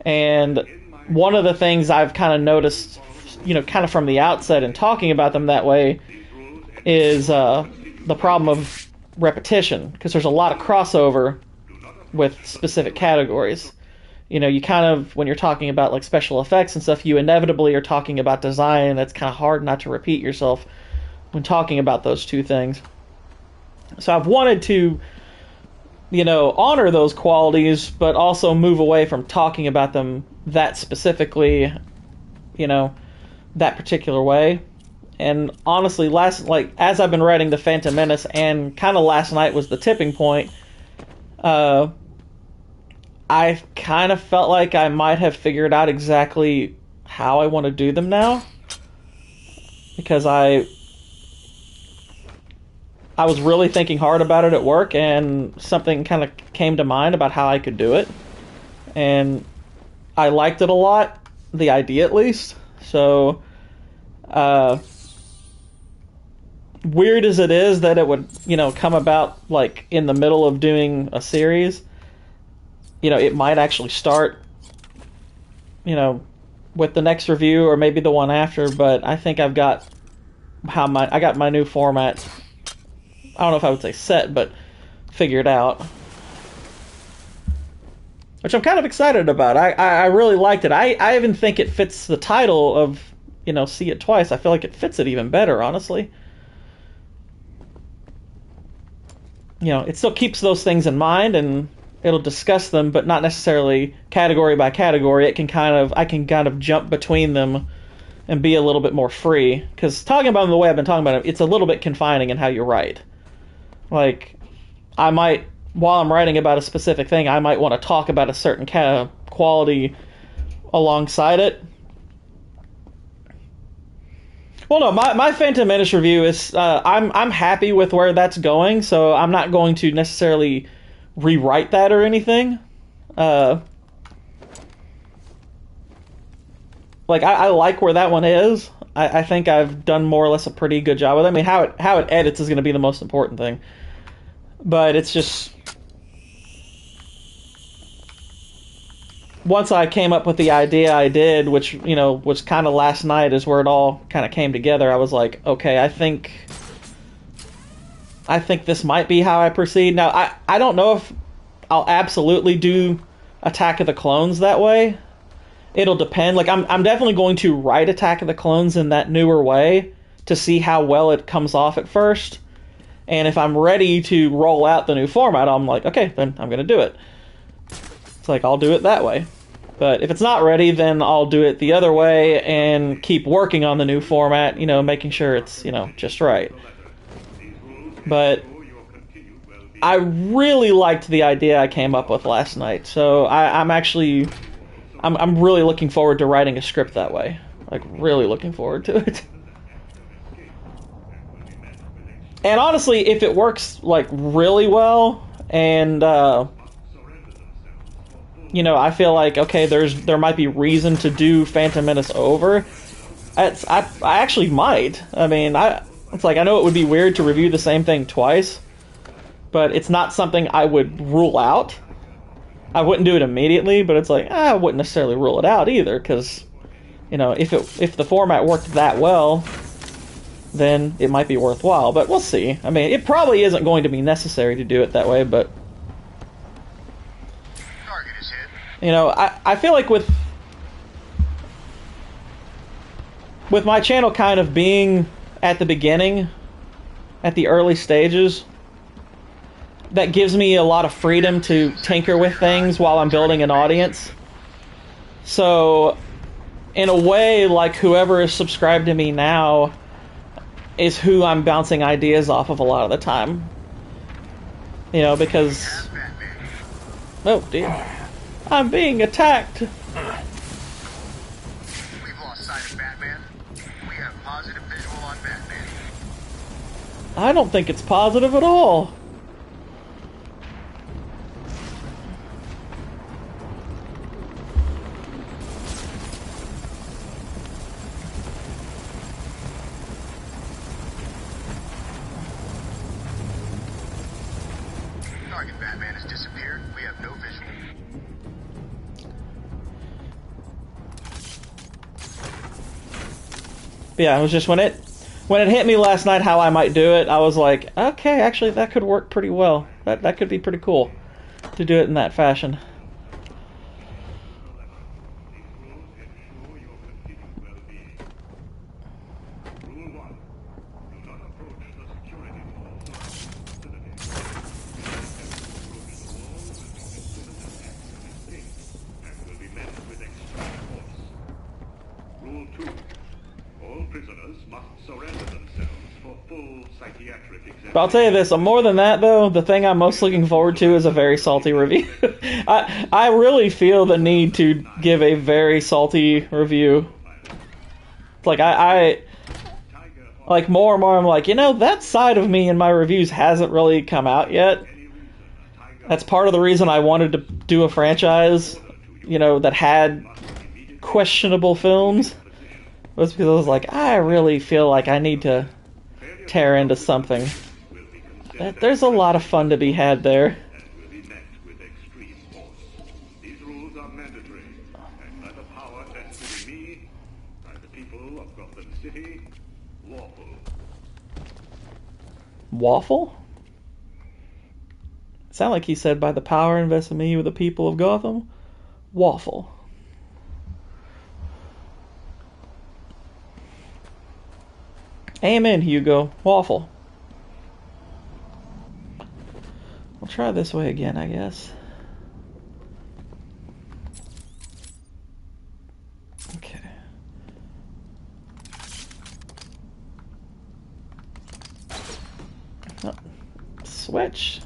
And one of the things I've kind of noticed, you know, kind of from the outset in talking about them that way is the problem of repetition, because there's a lot of crossover with specific categories. You know, you kind of, when you're talking about like special effects and stuff, you inevitably are talking about design, and it's kind of hard not to repeat yourself when talking about those two things. So I've wanted to, you know, honor those qualities, but also move away from talking about them that specifically, you know, that particular way. And honestly, as I've been writing The Phantom Menace, and kind of last night was the tipping point, I kind of felt like I might have figured out exactly how I want to do them now. Because I was really thinking hard about it at work, and something kind of came to mind about how I could do it. And I liked it a lot, the idea at least. So, weird as it is that it would, you know, come about like in the middle of doing a series, you know, it might actually start, you know, with the next review or maybe the one after, but I think I've got I got my new format, I don't know if I would say set, but figured out, which I'm kind of excited about. I really liked it. I even think it fits the title of, you know, See It Twice. I feel like it fits it even better, honestly. You know, it still keeps those things in mind, and it'll discuss them, but not necessarily category by category. I can kind of jump between them and be a little bit more free, because talking about them the way I've been talking about them, it's a little bit confining in how you write. Like, I might, while I'm writing about a specific thing, I might want to talk about a certain quality alongside it. Well, no, my Phantom Menace review is I'm happy with where that's going, so I'm not going to necessarily rewrite that or anything. Like I like where that one is. I think I've done more or less a pretty good job with it. I mean, how it edits is going to be the most important thing, but it's just once I came up with the idea I did, which, you know, was kind of last night is where it all kind of came together. I was like, okay, I think this might be how I proceed. Now, I don't know if I'll absolutely do Attack of the Clones that way. It'll depend. Like, I'm definitely going to write Attack of the Clones in that newer way to see how well it comes off at first. And if I'm ready to roll out the new format, I'm like, okay, then I'm going to do it. It's like, I'll do it that way. But if it's not ready, then I'll do it the other way and keep working on the new format, you know, making sure it's, you know, just right. But I really liked the idea I came up with last night, so I'm really looking forward to writing a script that way. Like, really looking forward to it. And honestly, if it works, like, really well, and, you know, I feel like, okay, there might be reason to do Phantom Menace over, I actually might. I mean, it's like, I know it would be weird to review the same thing twice, but it's not something I would rule out. I wouldn't do it immediately, but it's like, I wouldn't necessarily rule it out either, because, you know, if the format worked that well, then it might be worthwhile, but we'll see. I mean, it probably isn't going to be necessary to do it that way, but, you know, I feel like with my channel kind of being at the beginning, at the early stages, that gives me a lot of freedom to tinker with things while I'm building an audience. So, in a way, like, whoever is subscribed to me now is who I'm bouncing ideas off of a lot of the time. You know, because... Oh, dear. I'm being attacked! We've lost sight of Batman. We have positive visual on Batman. I don't think it's positive at all. Target Batman has disappeared. We have no visual. But yeah, it was just when it hit me last night how I might do it, I was like, okay, actually that could work pretty well. That could be pretty cool to do it in that fashion. Rule 2. All prisoners must surrender themselves for full psychiatric examination. But I'll tell you this, more than that though, the thing I'm most looking forward to is a very salty review. I really feel the need to give a very salty review. Like, I like, more and more I'm like, you know, that side of me in my reviews hasn't really come out yet. That's part of the reason I wanted to do a franchise, you know, that had questionable films, was because I was like, I really feel like I need to tear into something. There's a lot of fun to be had there. These rules are mandatory, and by the power vested in me, by the people of Gotham City, lawful. Waffle? Sound like he said, by the power invested in me with the people of Gotham. Waffle. Amen, Hugo. Waffle. We'll try this way again, I guess. Okay. Oh, switch.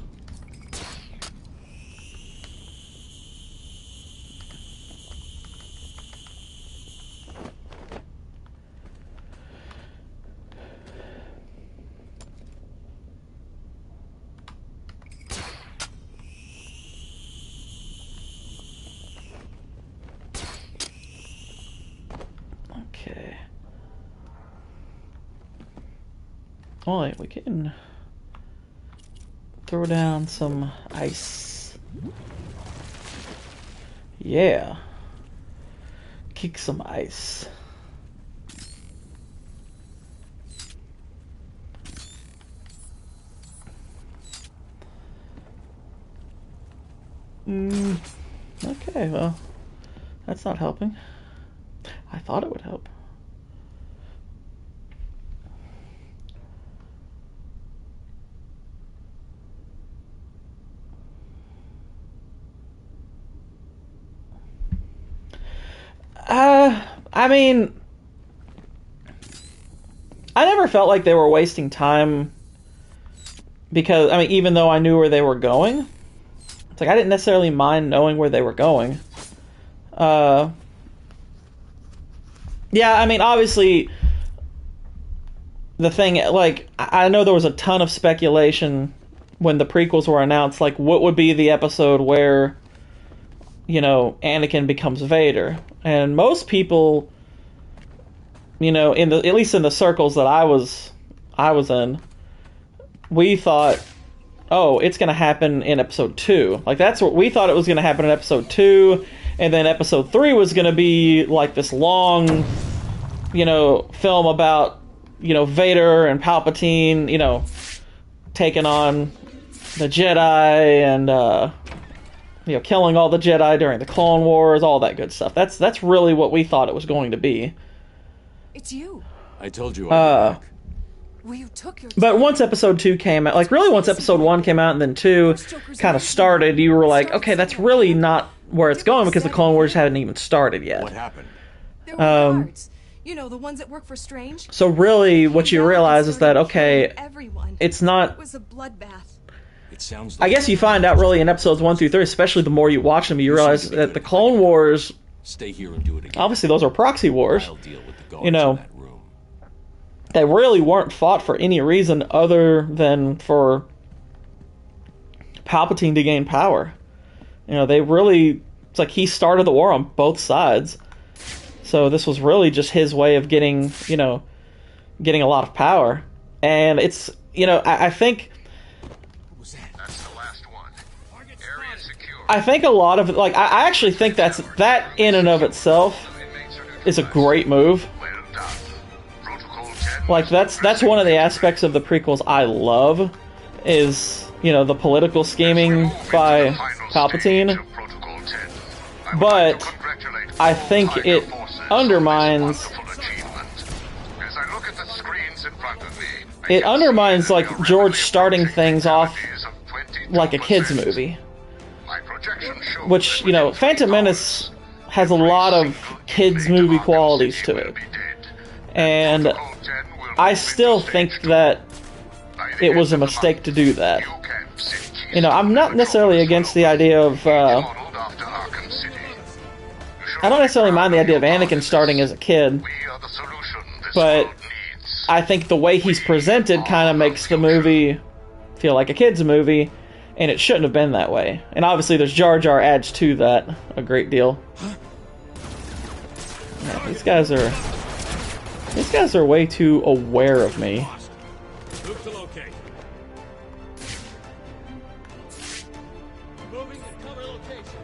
Okay. Alright, we can throw down some ice. Yeah. Kick some ice. Okay, well, that's not helping. I thought it would help. I mean, I never felt like they were wasting time because, I mean, even though I knew where they were going, it's like I didn't necessarily mind knowing where they were going. Yeah, I mean, obviously, the thing, like, I know there was a ton of speculation when the prequels were announced, like, what would be the episode where, you know, Anakin becomes Vader. And most people, you know, at least in the circles that I was in, we thought, oh, it's going to happen in episode 2. Like, that's what we thought it was going to happen in episode 2, and then episode 3 was going to be like this long, you know, film about, you know, Vader and Palpatine, you know, taking on the Jedi and, you know, killing all the Jedi during the Clone Wars, all that good stuff. That's really what we thought it was going to be. It's you. I told you I'd be back. Well, you took your But once episode 2 came out, like really once episode 1 came out and then 2 kind of started, you were like, okay, that's really not where it's going because the Clone Wars hadn't even started yet. What happened? There were guards. You know, the ones that work for Strange. So really what you realize is that, okay, it's not... It was a bloodbath. It sounds like I guess you find out really in episodes 1 through 3, especially the more you watch them, you realize that the Clone Wars... Stay here and do it again. Obviously those are proxy wars. I'll deal with the guards You know, in that room. they really weren't fought for any reason other than for Palpatine to gain power. You know, they really... It's like he started the war on both sides. So this was really just his way of getting, you know, getting a lot of power. And it's, you know, I think... That's the last one. Area secure. I think a lot of it, like, I actually think that in and of itself is a great move. Like, that's one of the aspects of the prequels I love, is, you know, the political scheming by Palpatine. But I think it undermines... It undermines, like, George starting things off like a kid's movie. Which, you know, Phantom Menace has a lot of kids movie qualities to it. And I still think that it was a mistake to do that. You know, I'm not necessarily against the idea of... I don't necessarily mind the idea of Anakin starting as a kid, but I think the way he's presented kind of makes the movie feel like a kid's movie, and it shouldn't have been that way. And obviously there's Jar Jar adds to that a great deal. Yeah, these guys are way too aware of me. Move to locate. Moving to cover location.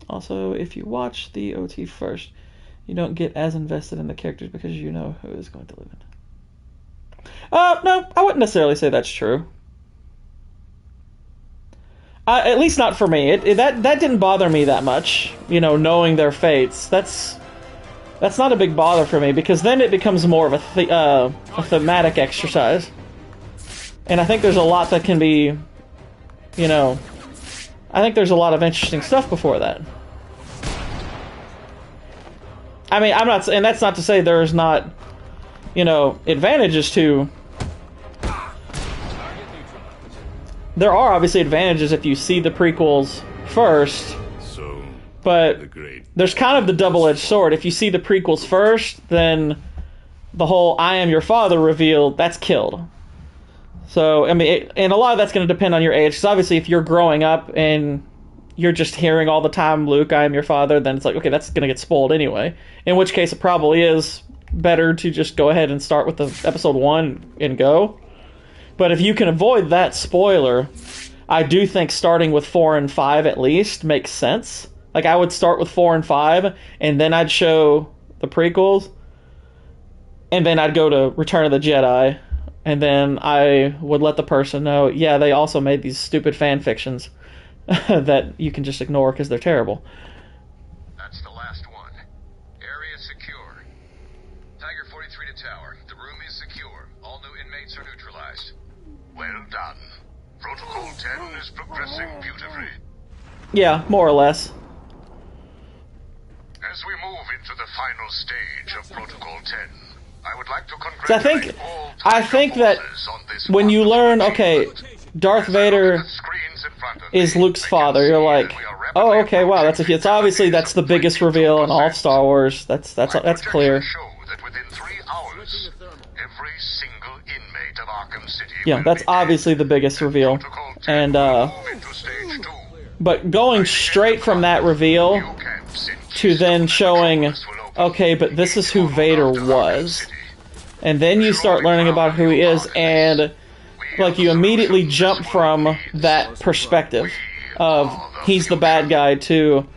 Also, if you watch the OT first, you don't get as invested in the characters because you know who is going to live in. No, I wouldn't necessarily say that's true. At least not for me. That didn't bother me that much. You know, knowing their fates. That's not a big bother for me because then it becomes more of a thematic exercise. And I think there's a lot that can be, you know, I think there's a lot of interesting stuff before that. I mean, I'm not, and that's not to say there's not, you know, advantages to. There are obviously advantages if you see the prequels first, but there's kind of the double-edged sword. If you see the prequels first, then the whole "I am your father" reveal, that's killed. So, I mean, and a lot of that's going to depend on your age. Because obviously, if you're growing up and you're just hearing all the time, Luke, I am your father, then it's like, okay, that's going to get spoiled anyway. In which case, it probably is better to just go ahead and start with the episode 1 and go. But if you can avoid that spoiler, I do think starting with 4 and 5 at least makes sense. Like, I would start with 4 and 5, and then I'd show the prequels, and then I'd go to Return of the Jedi, and then I would let the person know, yeah, they also made these stupid fan fictions that you can just ignore because they're terrible. That's the last one. Area secure. Tiger 43 to tower. The room is secure. All new inmates are neutralized. Well done. Protocol 10 is progressing beautifully. Yeah, more or less. As we move into the final stage of Protocol 10, I would like to congratulate I think that when you learn, okay, Darth Vader is Luke's father, you're like, oh, okay, wow, it's obviously that's the biggest reveal in all of Star Wars. That's clear. that within 3 hours, every single inmate of Arkham City Yeah, that's obviously the biggest reveal. And but going straight from that reveal to then showing, okay, but this is who Vader was. And then you start learning about who he is, and like you immediately jump from that perspective of he's the bad guy to,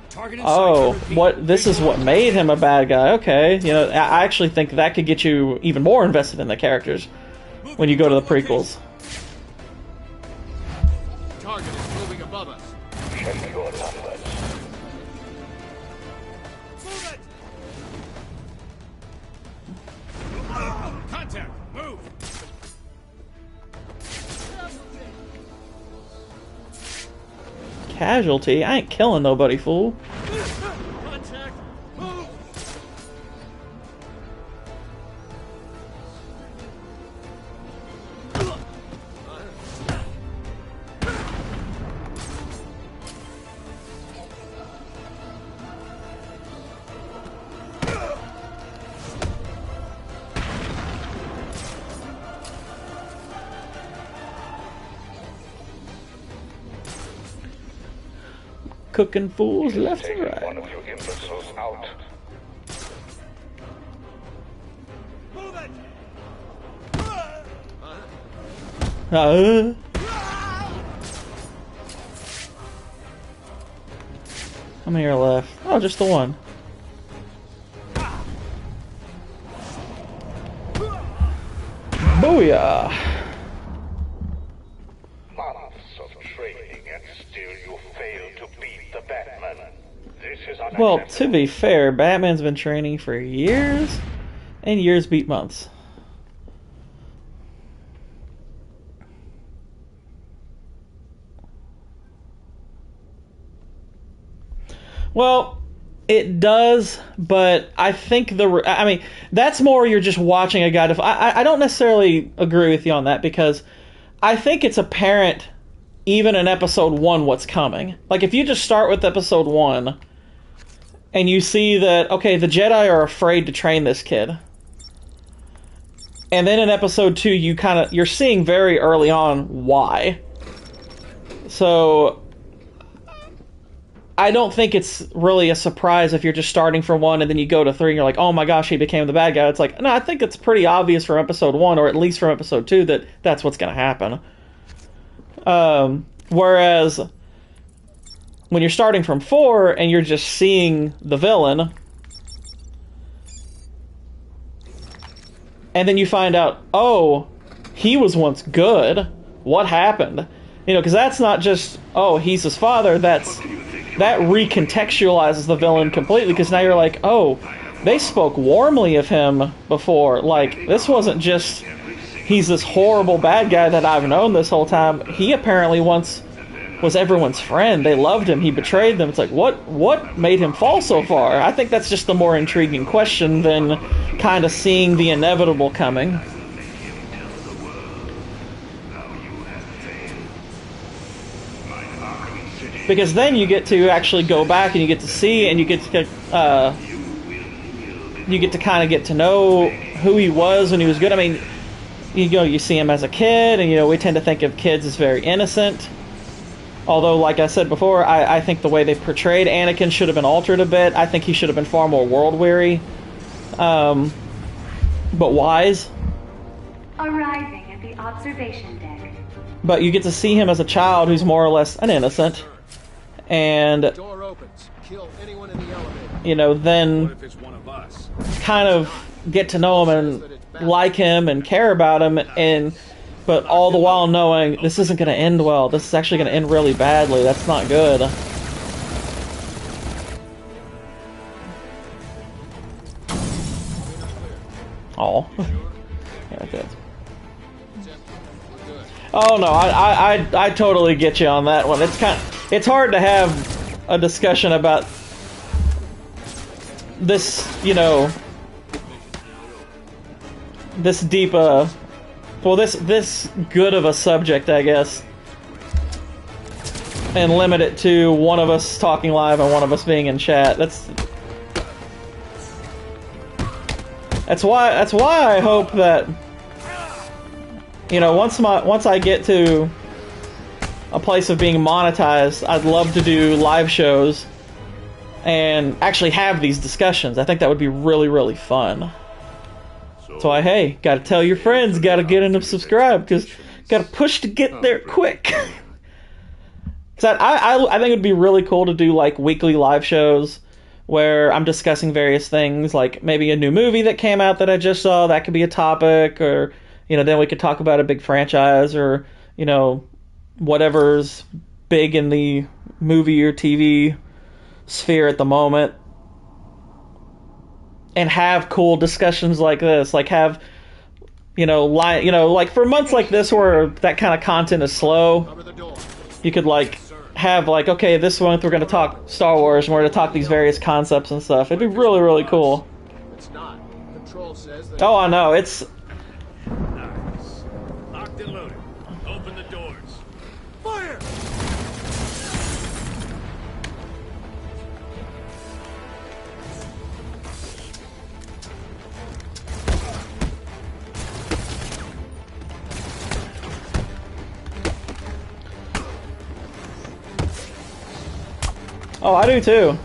oh, this is what made him a bad guy. Okay, you know, I actually think that could get you even more invested in the characters when you go to the prequels. Target is moving above us. Check your numbers. Contact! Move! Casualty? I ain't killing nobody, fool. Contact! Move! Cooking fools left and right. One of you imbeciles out. Move it! How many are left? Oh, just the one. Booyah! Months of training and still you fail to beat the Batman. This is unacceptable. Well, to be fair, Batman's been training for years, and years beat months. Well, it does, but I think I mean, that's more you're just watching a guy. I don't necessarily agree with you on that, because I think it's apparent even in episode 1 what's coming. Like, if you just start with episode 1 and you see that, okay, the Jedi are afraid to train this kid. And then in episode 2 you're seeing very early on why. So I don't think it's really a surprise if you're just starting from 1 and then you go to 3 and you're like, oh my gosh, he became the bad guy. It's like, no, I think it's pretty obvious from episode 1, or at least from episode 2, that that's what's going to happen. Whereas when you're starting from 4 and you're just seeing the villain, and then you find out, oh, he was once good. What happened? You know, because that's not just, oh, he's his father. That recontextualizes the villain completely, because now you're like, oh, they spoke warmly of him before. Like, this wasn't just, he's this horrible bad guy that I've known this whole time. He apparently once was everyone's friend. They loved him. He betrayed them. It's like, what made him fall so far? I think that's just the more intriguing question than kind of seeing the inevitable coming. Because then you get to actually go back and you get to see, and you get to kind of get to know who he was when he was good. I mean, you see him as a kid, and we tend to think of kids as very innocent. Although, like I said before, I think the way they portrayed Anakin should have been altered a bit. I think he should have been far more world-weary, but wise. Arriving at the observation deck. But you get to see him as a child who's more or less an innocent, and Door opens. Kill anyone in the elevator. Then kind of get to know him and like him and care about him, but all the while knowing this isn't going to end well. This is actually going to end really badly. That's not good. Oh. Yeah, okay. Oh no, I totally get you on that one. It's hard to have a discussion about this, this deep this good of a subject, I guess, and limit it to one of us talking live and one of us being in chat. That's why I hope that once I get to a place of being monetized, I'd love to do live shows and actually have these discussions. I think that would be really, really fun. So hey, gotta tell your friends, gotta get them to subscribe, because gotta push to get there quick. So I think it'd be really cool to do like weekly live shows where I'm discussing various things, like maybe a new movie that came out that I just saw, that could be a topic, or then we could talk about a big franchise, or whatever's big in the movie or TV sphere at the moment. And have cool discussions like this, like have, like for months like this where that kind of content is slow, you could like have like, okay, this month we're going to talk Star Wars and we're going to talk these various concepts and stuff. It'd be really, really cool. It's not. Control says that. Oh, I know. It's Nice. Locked and loaded. Open the doors. Fire! Oh, I do too.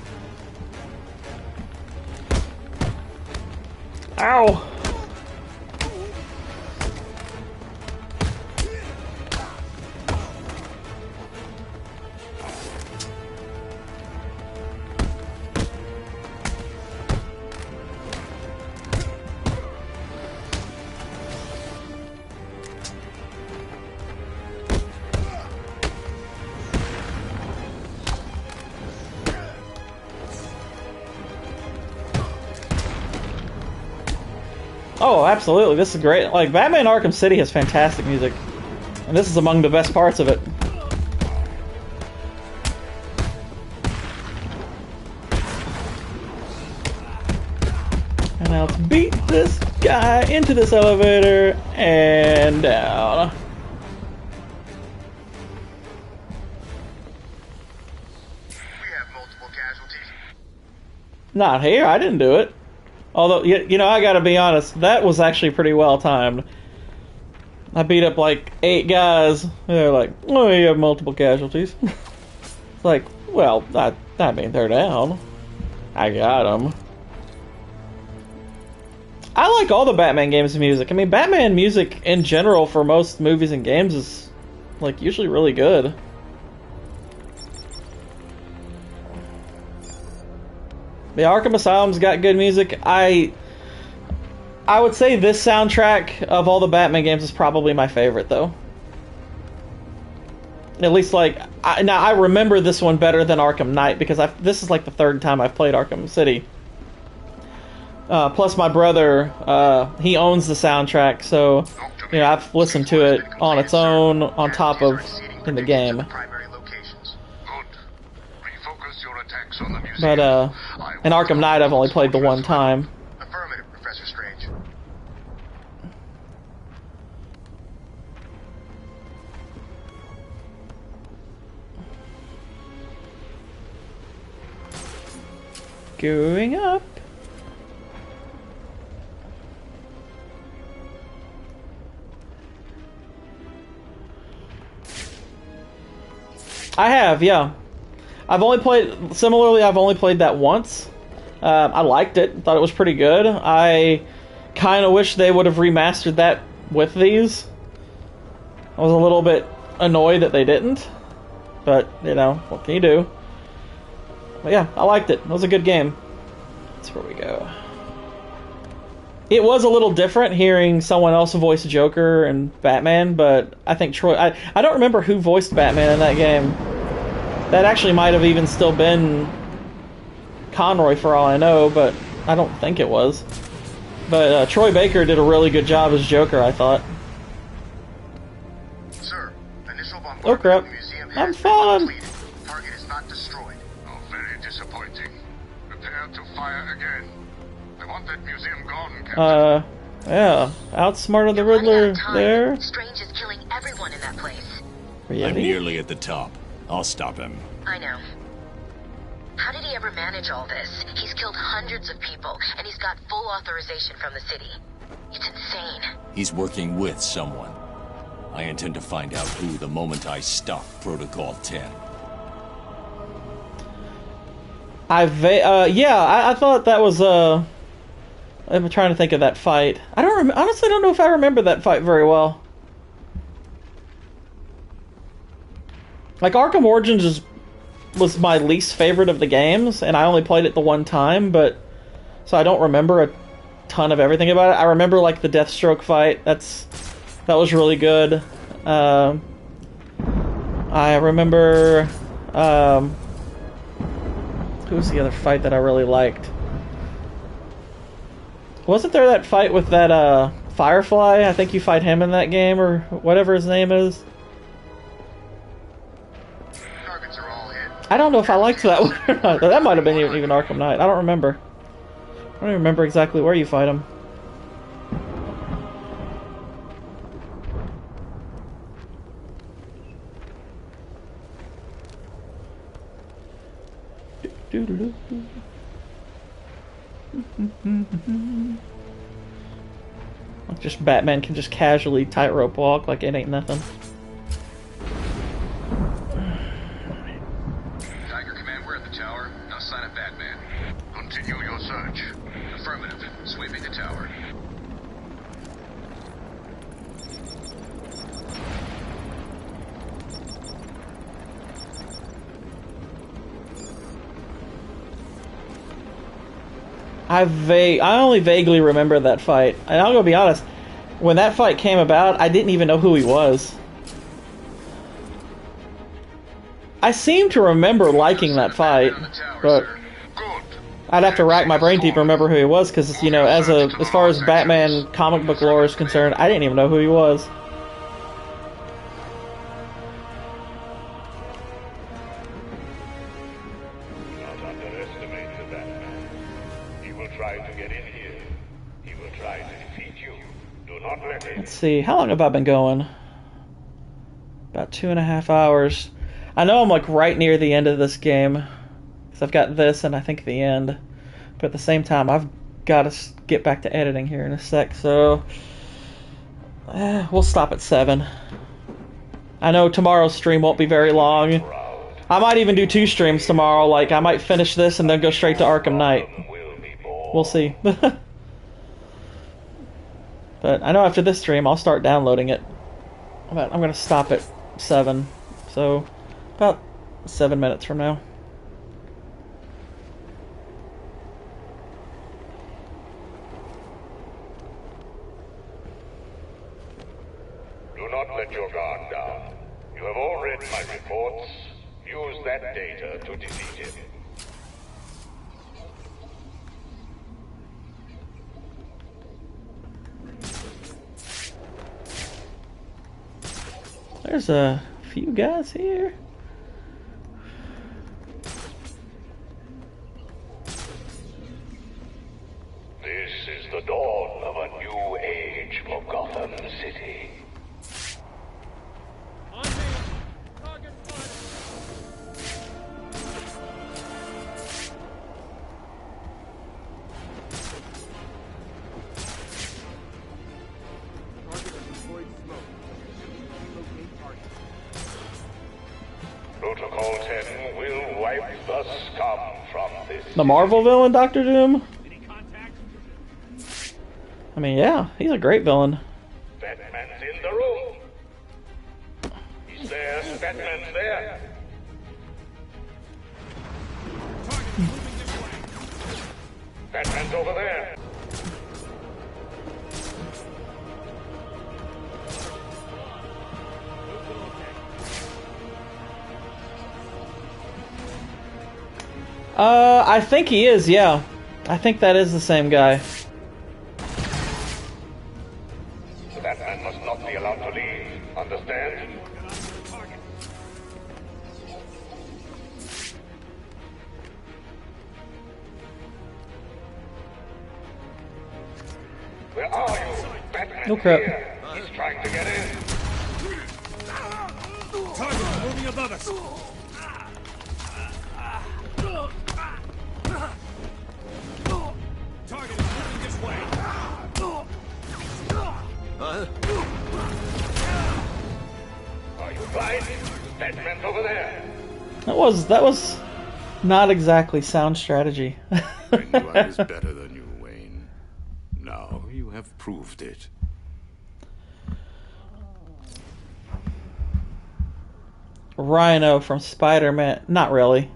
Ow! Oh, absolutely. This is great. Like, Batman Arkham City has fantastic music. And this is among the best parts of it. And now let's beat this guy into this elevator and down. We have multiple casualties. Not here. I didn't do it. Although, I gotta be honest, that was actually pretty well timed. I beat up like 8 guys. They're like, oh, you have multiple casualties. It's like, well, that means they're down. I got them. I like all the Batman games' music. I mean, Batman music in general for most movies and games is like usually really good. The Arkham Asylum's got good music. I would say this soundtrack of all the Batman games is probably my favorite, though. At least, like, I remember this one better than Arkham Knight, because this is like the 3rd time I've played Arkham City. Plus, my brother, he owns the soundtrack, so I've listened to it on its own, on top of in the game. But, in Arkham Knight, I've only played the one time. Affirmative, Professor Strange. Going up. I have, yeah. I've only played that once. I liked it. Thought it was pretty good. I kind of wish they would have remastered that with these. I was a little bit annoyed that they didn't. But, you know, what can you do? But yeah, I liked it. It was a good game. That's where we go. It was a little different hearing someone else voice Joker and Batman, but I think Troy... I don't remember who voiced Batman in that game. That actually might have even still been Conroy for all I know, but I don't think it was. But Troy Baker did a really good job as Joker, I thought. Sir, initial bombardment Oh crap. of the museum I'm has been falling. completed. Target is not destroyed. Oh, very disappointing. Prepare to fire again. I want that museum gone, Captain. Yeah. Outsmarted the Riddler there. Strange is killing everyone in that place. Really? I'm nearly at the top. I'll stop him. I know. How did he ever manage all this? He's killed hundreds of people, and he's got full authorization from the city. It's insane. He's working with someone. I intend to find out who the moment I stop Protocol 10. I thought that was, I'm trying to think of that fight. Honestly, I don't know if I remember that fight very well. Like, Arkham Origins was my least favorite of the games, and I only played it the one time, but... So I don't remember a ton of everything about it. I remember, like, the Deathstroke fight. That was really good. I remember... who was the other fight that I really liked? Wasn't there that fight with that, Firefly? I think you fight him in that game, or whatever his name is. I don't know if I liked that one or not. That might have been even Arkham Knight. I don't remember. I don't even remember exactly where you fight him. Just Batman can just casually tightrope walk like it ain't nothing. Continue your search. Affirmative. Sweeping the tower. I only vaguely remember that fight. And I'm gonna be honest, when that fight came about, I didn't even know who he was. I seem to remember liking that fight, but I'd have to rack my brain deep to remember who he was, because, you know, as far as Batman comic book lore is concerned, I didn't even know who he was. Not underestimate the Batman. He will try to get in here. He will try to defeat you. Do not let him. Let's see, how long have I been going? About 2.5 hours. I know I'm like right near the end of this game, because I've got this and I think the end. But at the same time, I've got to get back to editing here in a sec, so we'll stop at 7. I know tomorrow's stream won't be very long. I might even do 2 streams tomorrow. Like, I might finish this and then go straight to Arkham Knight. We'll see. But I know after this stream, I'll start downloading it. But I'm going to stop at 7. So, about 7 minutes from now. Do not let your guard down. You have all read my reports. Use that data to defeat him. There's a few guys here. This is the dawn of a new age for Gotham City. Protocol Protocol 10 will wipe the scum from this. The Marvel villain, Dr. Doom? I mean, yeah, he's a great villain. Batman's in the room. He's there. Batman's there. Batman's over there. I think he is, yeah. I think that is the same guy. The Batman must not be allowed to leave. Understand? Where are you? Batman. No crap. Here. He's trying to get in. Target moving above us. Target is moving this way. Are you blind? Batman's over there. That was not exactly sound strategy. I knew I was better than you, Wayne. Now you have proved it. Rhino from Spider-Man. Not really.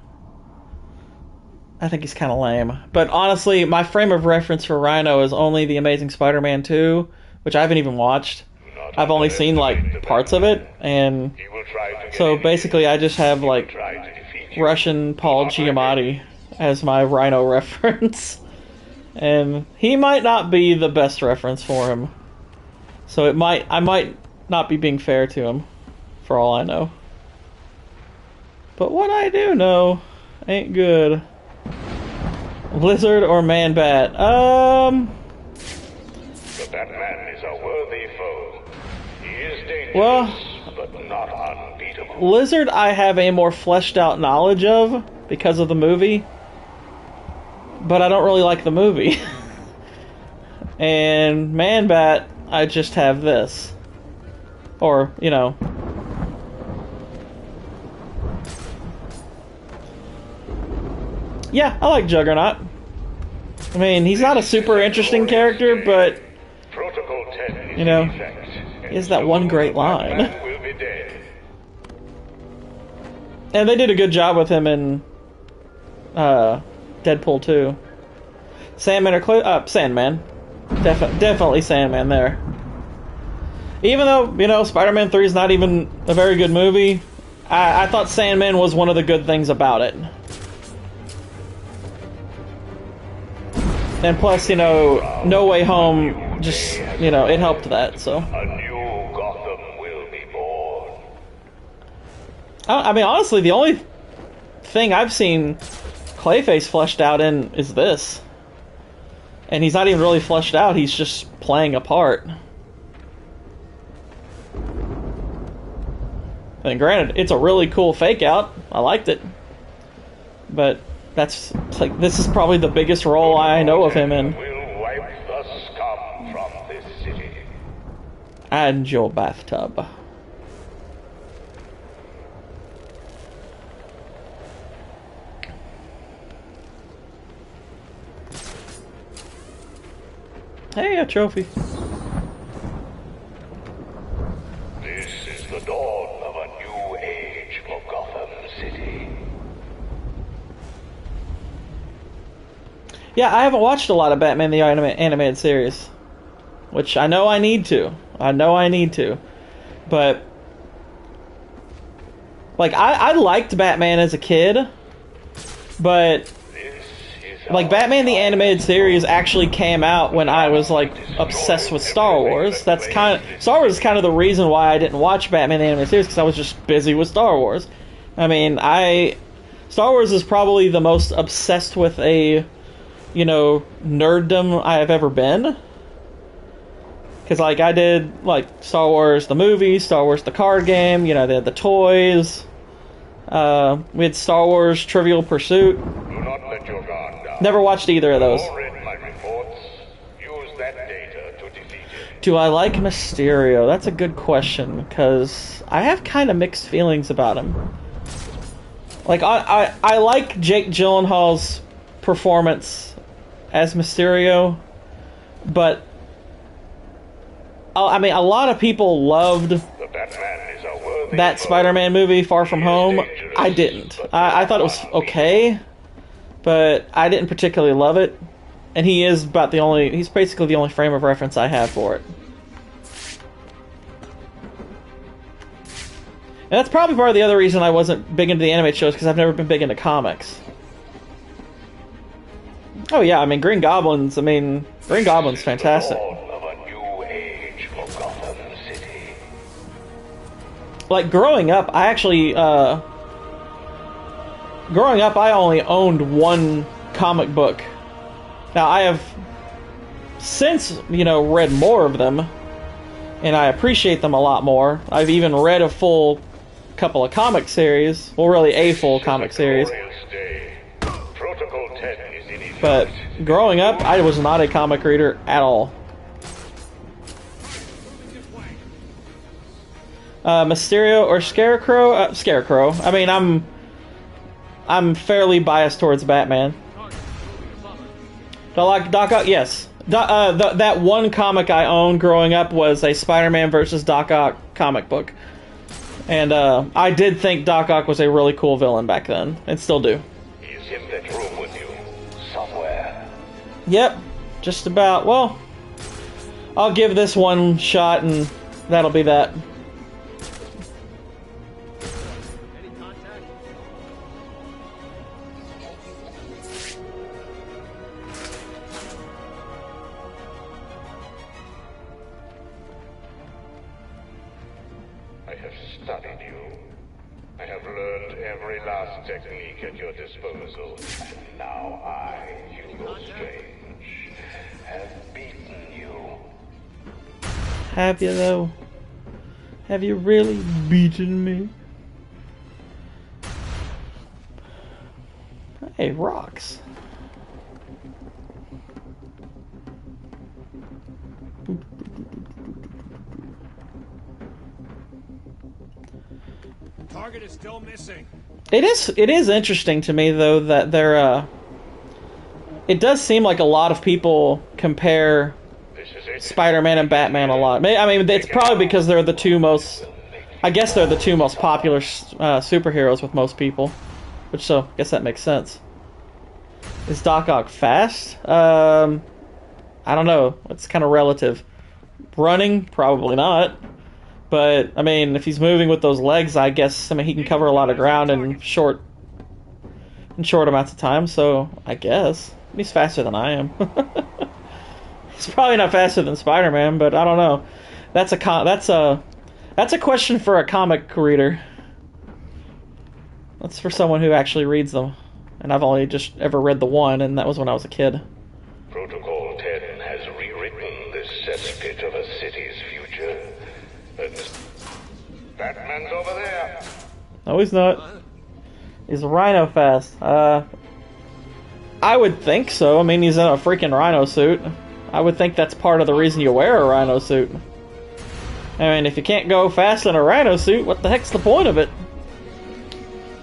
I think he's kind of lame. But honestly, my frame of reference for Rhino is only The Amazing Spider-Man 2, which I haven't even watched. I've only seen, like, parts of it, and so basically I just have, like, Russian Paul Giamatti as my Rhino reference. And he might not be the best reference for him. So I might not be being fair to him, for all I know. But what I do know ain't good. Lizard or Man-Bat? The Batman is a worthy foe. He is dangerous, but not unbeatable. Lizard I have a more fleshed out knowledge of because of the movie. But I don't really like the movie. And Man-Bat, I just have this. Or, you know. Yeah, I like Juggernaut. I mean, he's not a super interesting character, but, you know, he has that one great line. And they did a good job with him in Deadpool 2. Sandman or Sandman. Definitely Sandman there. Even though, you know, Spider-Man 3 is not even a very good movie, I thought Sandman was one of the good things about it. And plus, you know, No Way Home just, you know, it helped that, so. A new Gotham will be born. I mean, honestly, the only thing I've seen Clayface fleshed out in is this. And he's not even really fleshed out, he's just playing a part. And granted, it's a really cool fake out. I liked it. But that's like, this is probably the biggest role I know of him in. We'll wipe the scum from this city. And your bathtub. Hey, a trophy. This is the dawn of a new age for Gotham City. Yeah, I haven't watched a lot of Batman the Animated Series. Which I know I need to. But, like, I liked Batman as a kid. But, like, Batman the Animated Series actually came out when I was, like, obsessed with Star Wars. Star Wars is kind of the reason why I didn't watch Batman the Animated Series, because I was just busy with Star Wars. I mean, Star Wars is probably the most obsessed with a, you know, nerddom I have ever been. Because, like, I did, like, Star Wars the movie, Star Wars the card game, you know, they had the toys. We had Star Wars Trivial Pursuit. Do not let your guard down. Never watched either of those. Read my reports. Use that data to defeat him. Do I like Mysterio? That's a good question, because I have kind of mixed feelings about him. Like, I like Jake Gyllenhaal's performance as Mysterio, but I mean, a lot of people loved that Spider-Man movie, Far From Home. I didn't. I thought it was okay, but I didn't particularly love it. And he's basically the only frame of reference I have for it. And that's probably part of the other reason I wasn't big into the animated shows, because I've never been big into comics. Oh yeah, I mean, Green Goblin's fantastic. Like, growing up, I only owned one comic book. Now, I have since, read more of them, and I appreciate them a lot more. I've even read a full couple of comic series. Well, really, a full comic series. But growing up, I was not a comic reader at all. Mysterio or Scarecrow? Scarecrow. I mean, I'm fairly biased towards Batman. Do I like Doc Ock? Yes. That one comic I owned growing up was a Spider-Man versus Doc Ock comic book. And I did think Doc Ock was a really cool villain back then, and still do. Is in that room with you, somewhere. Yep, just about. Well, I'll give this one shot, and that'll be that. Studied you. I have learned every last technique at your disposal, and now I, Hugo Strange, have beaten you. Have you, though? Have you really beaten me? Hey, rocks. Target is still missing. It is interesting to me, though, that they're it does seem like a lot of people compare Spider-Man and Batman a lot. I mean, it's probably because they're the two most, I guess they're the two most popular superheroes with most people, which, so I guess that makes sense. Is Doc Ock fast? I don't know. It's kind of relative. Running? Probably not. But, I mean, if he's moving with those legs, I guess, he can cover a lot of ground in short amounts of time, so I guess. He's faster than I am. He's probably not faster than Spider-Man, but I don't know. That's a question for a comic reader. That's for someone who actually reads them. And I've only just ever read the one, and that was when I was a kid. Protocol 10 has rewritten this cesspit of a city's future. Batman's over there. No, he's not. He's Rhino fast. I would think so. I mean, he's in a freaking Rhino suit. I would think that's part of the reason you wear a Rhino suit. I mean, if you can't go fast in a Rhino suit, what the heck's the point of it?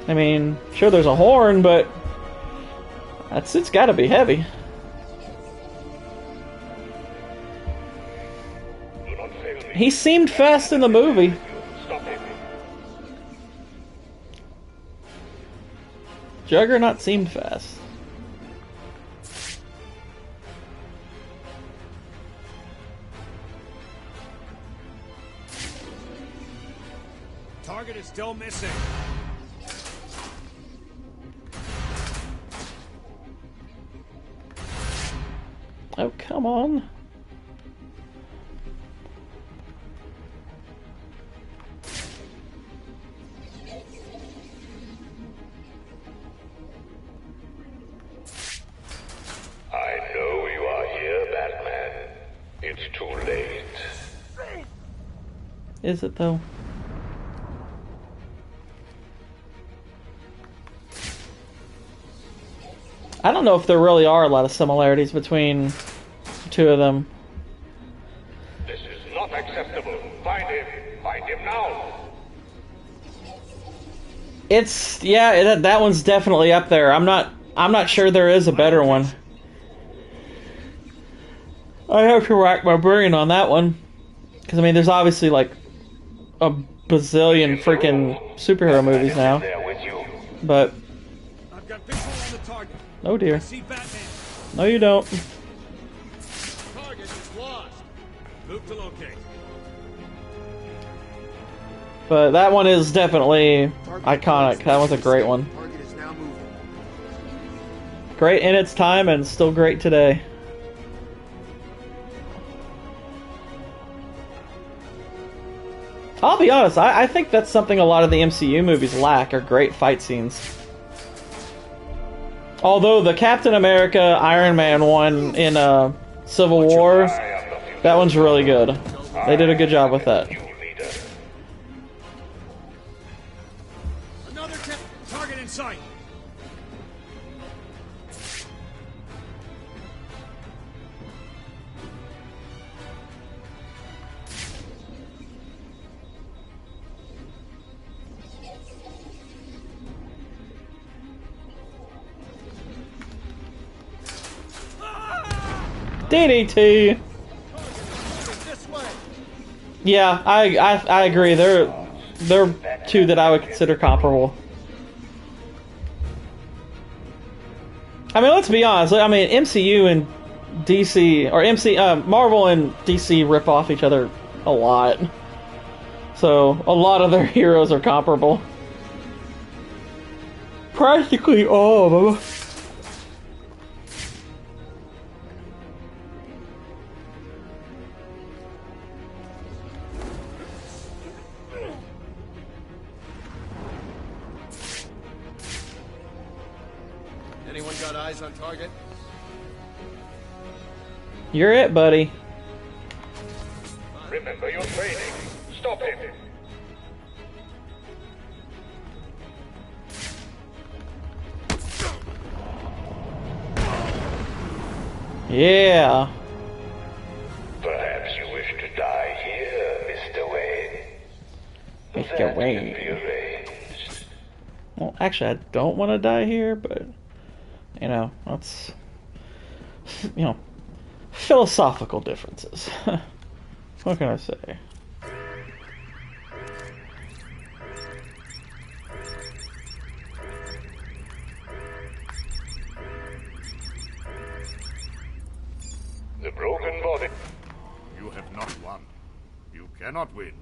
I mean, sure, there's a horn, but that suit's gotta be heavy. He seemed fast in the movie. Juggernaut seemed fast. Target is still missing. Oh, come on. I know you are here, Batman. It's too late. Is it, though? I don't know if there really are a lot of similarities between the two of them. This is not acceptable. Find him. Find him now. Yeah, that one's definitely up there. I'm not sure there is a better one. I have to rack my brain on that one, because I mean, there's obviously like a bazillion freaking superhero movies now, but I've got visual on the target. oh dear, I see Batman. no you don't. Target is lost. Move to locate. But that one is definitely iconic. That was a great one. Target is now moving. Great in its time and still great today. I'll be honest, I think that's something a lot of the MCU movies lack, are great fight scenes. Although the Captain America Iron Man one in Civil War, that one's really good. They did a good job with that. Another target in sight. DDT. Yeah, I agree. They're two that I would consider comparable. I mean, let's be honest. I mean, MCU and DC, or Marvel and DC rip off each other a lot. So a lot of their heroes are comparable. Practically all of them. Anyone got eyes on target? You're it, buddy. Remember your training. Stop him. Yeah. Perhaps you wish to die here, Mr. Wayne. Mr. Wayne. Well, actually, I don't want to die here, but you know, that's, you know, philosophical differences. What can I say? The broken body. You have not won. You cannot win.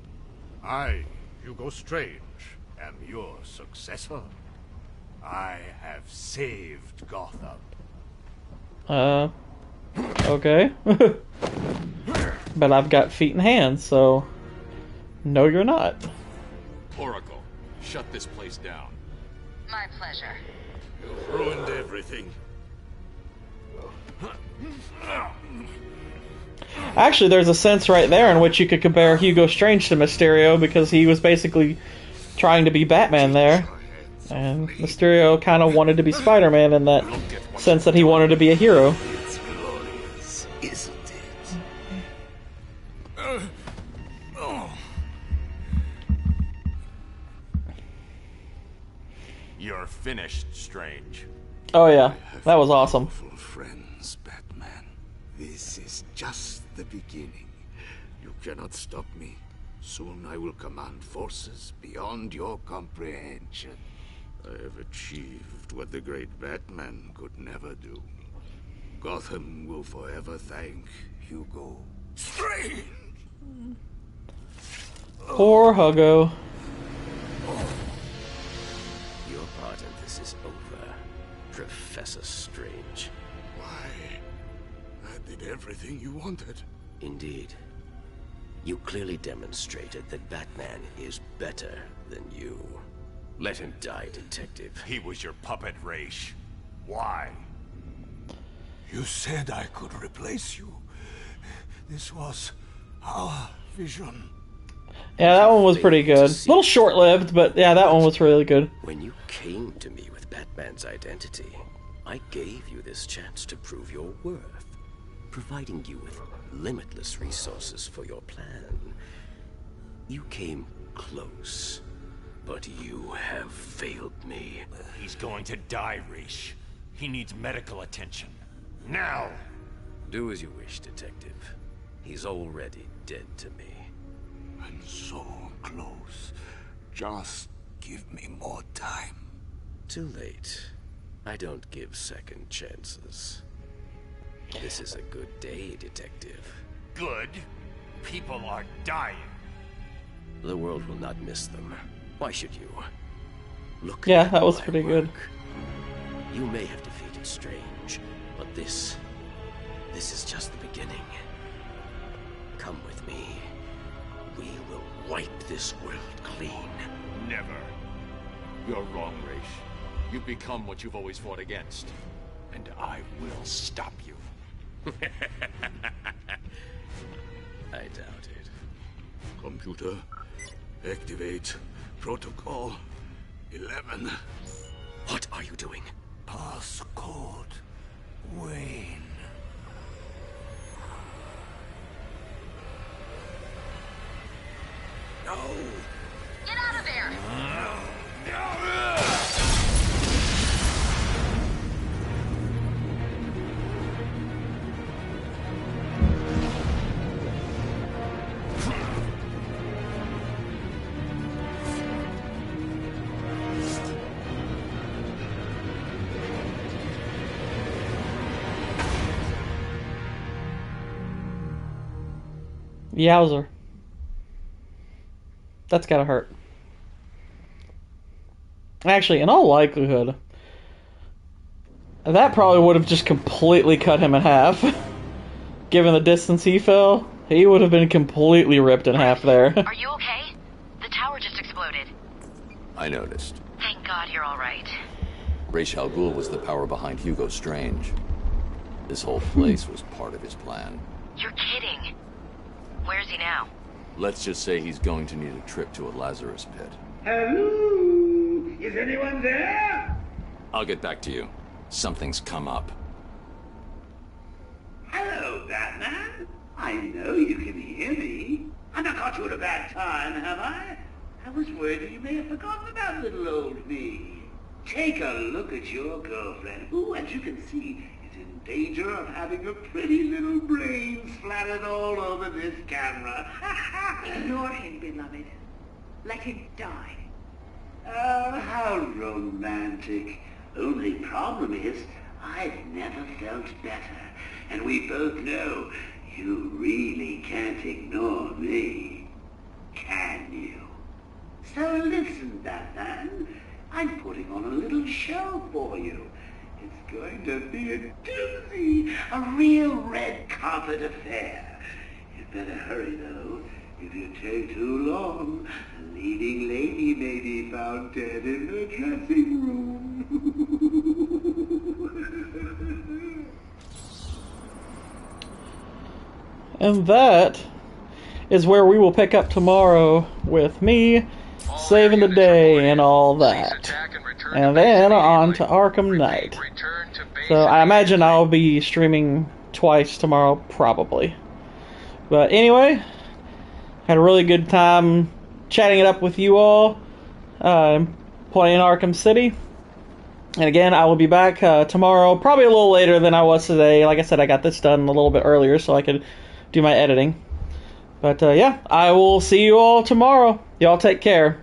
I, Hugo Strange, am your successor. I have saved Gotham. Okay. But I've got feet and hands, so no, you're not. Oracle, shut this place down. My pleasure. You've ruined everything. Actually, there's a sense right there in which you could compare Hugo Strange to Mysterio, because he was basically trying to be Batman there. And Mysterio kind of wanted to be Spider-Man in that sense that he wanted to be a hero. It's glorious, isn't it? You're finished, Strange. Oh yeah, that was awesome. Friends, Batman. This is just the beginning. You cannot stop me. Soon I will command forces beyond your comprehension. I have achieved what the great Batman could never do. Gotham will forever thank Hugo Strange. Poor Hugo. Your part in this is over, Professor Strange. Why? I did everything you wanted. Indeed. You clearly demonstrated that Batman is better than you. Let him die, Detective. He was your puppet, Raish. Why? You said I could replace you. This was our vision. Yeah, that one was pretty good. A little short-lived, but yeah, that one was really good. When you came to me with Batman's identity, I gave you this chance to prove your worth, providing you with limitless resources for your plan. You came close, But you have failed me. He's going to die, Rish. He needs medical attention. Now! Do as you wish, Detective. He's already dead to me. I'm so close. Just give me more time. Too late. I don't give second chances. This is a good day, Detective. Good? People are dying. The world will not miss them. Why should you? Look. Yeah, that was pretty good. You may have defeated Strange, but this is just the beginning. Come with me. We will wipe this world clean. Never. You're wrong, Rish. You've become what you've always fought against. And I will stop you. I doubt it. Computer, activate Protocol 11. What are you doing? Passcode Wayne. No! Get out of there! Yowzer. That's gotta hurt. Actually, in all likelihood, that probably would have just completely cut him in half. Given the distance he fell, he would have been completely ripped in half there. Are you okay? The tower just exploded. I noticed. Thank God you're all right. Ra's al Ghul was the power behind Hugo Strange. This whole place was part of his plan. You're kidding. Where's he now? Let's just say he's going to need a trip to a Lazarus pit. Hello? Is anyone there? I'll get back to you. Something's come up. Hello, Batman. I know you can hear me. I've not caught you at a bad time, have I? I was worried that you may have forgotten about little old me. Take a look at your girlfriend, who, as you can see, is in danger of having her pretty little brain splattered all over this camera. Ignore him, beloved. Let him die. Oh, how romantic. Only problem is, I've never felt better. And we both know you really can't ignore me. Can you? So listen, Batman. I'm putting on a little show for you. It's going to be a doozy, a real red carpet affair. You'd better hurry, though. If you take too long, the leading lady may be found dead in her dressing room. And that is where we will pick up tomorrow with me saving the day and all that. And then on to Arkham Knight. So I imagine I'll be streaming twice tomorrow, probably. But anyway, had a really good time chatting it up with you all, playing Arkham City. And again, I will be back tomorrow, probably a little later than I was today. Like I said, I got this done a little bit earlier so I could do my editing. But yeah, I will see you all tomorrow. Y'all take care.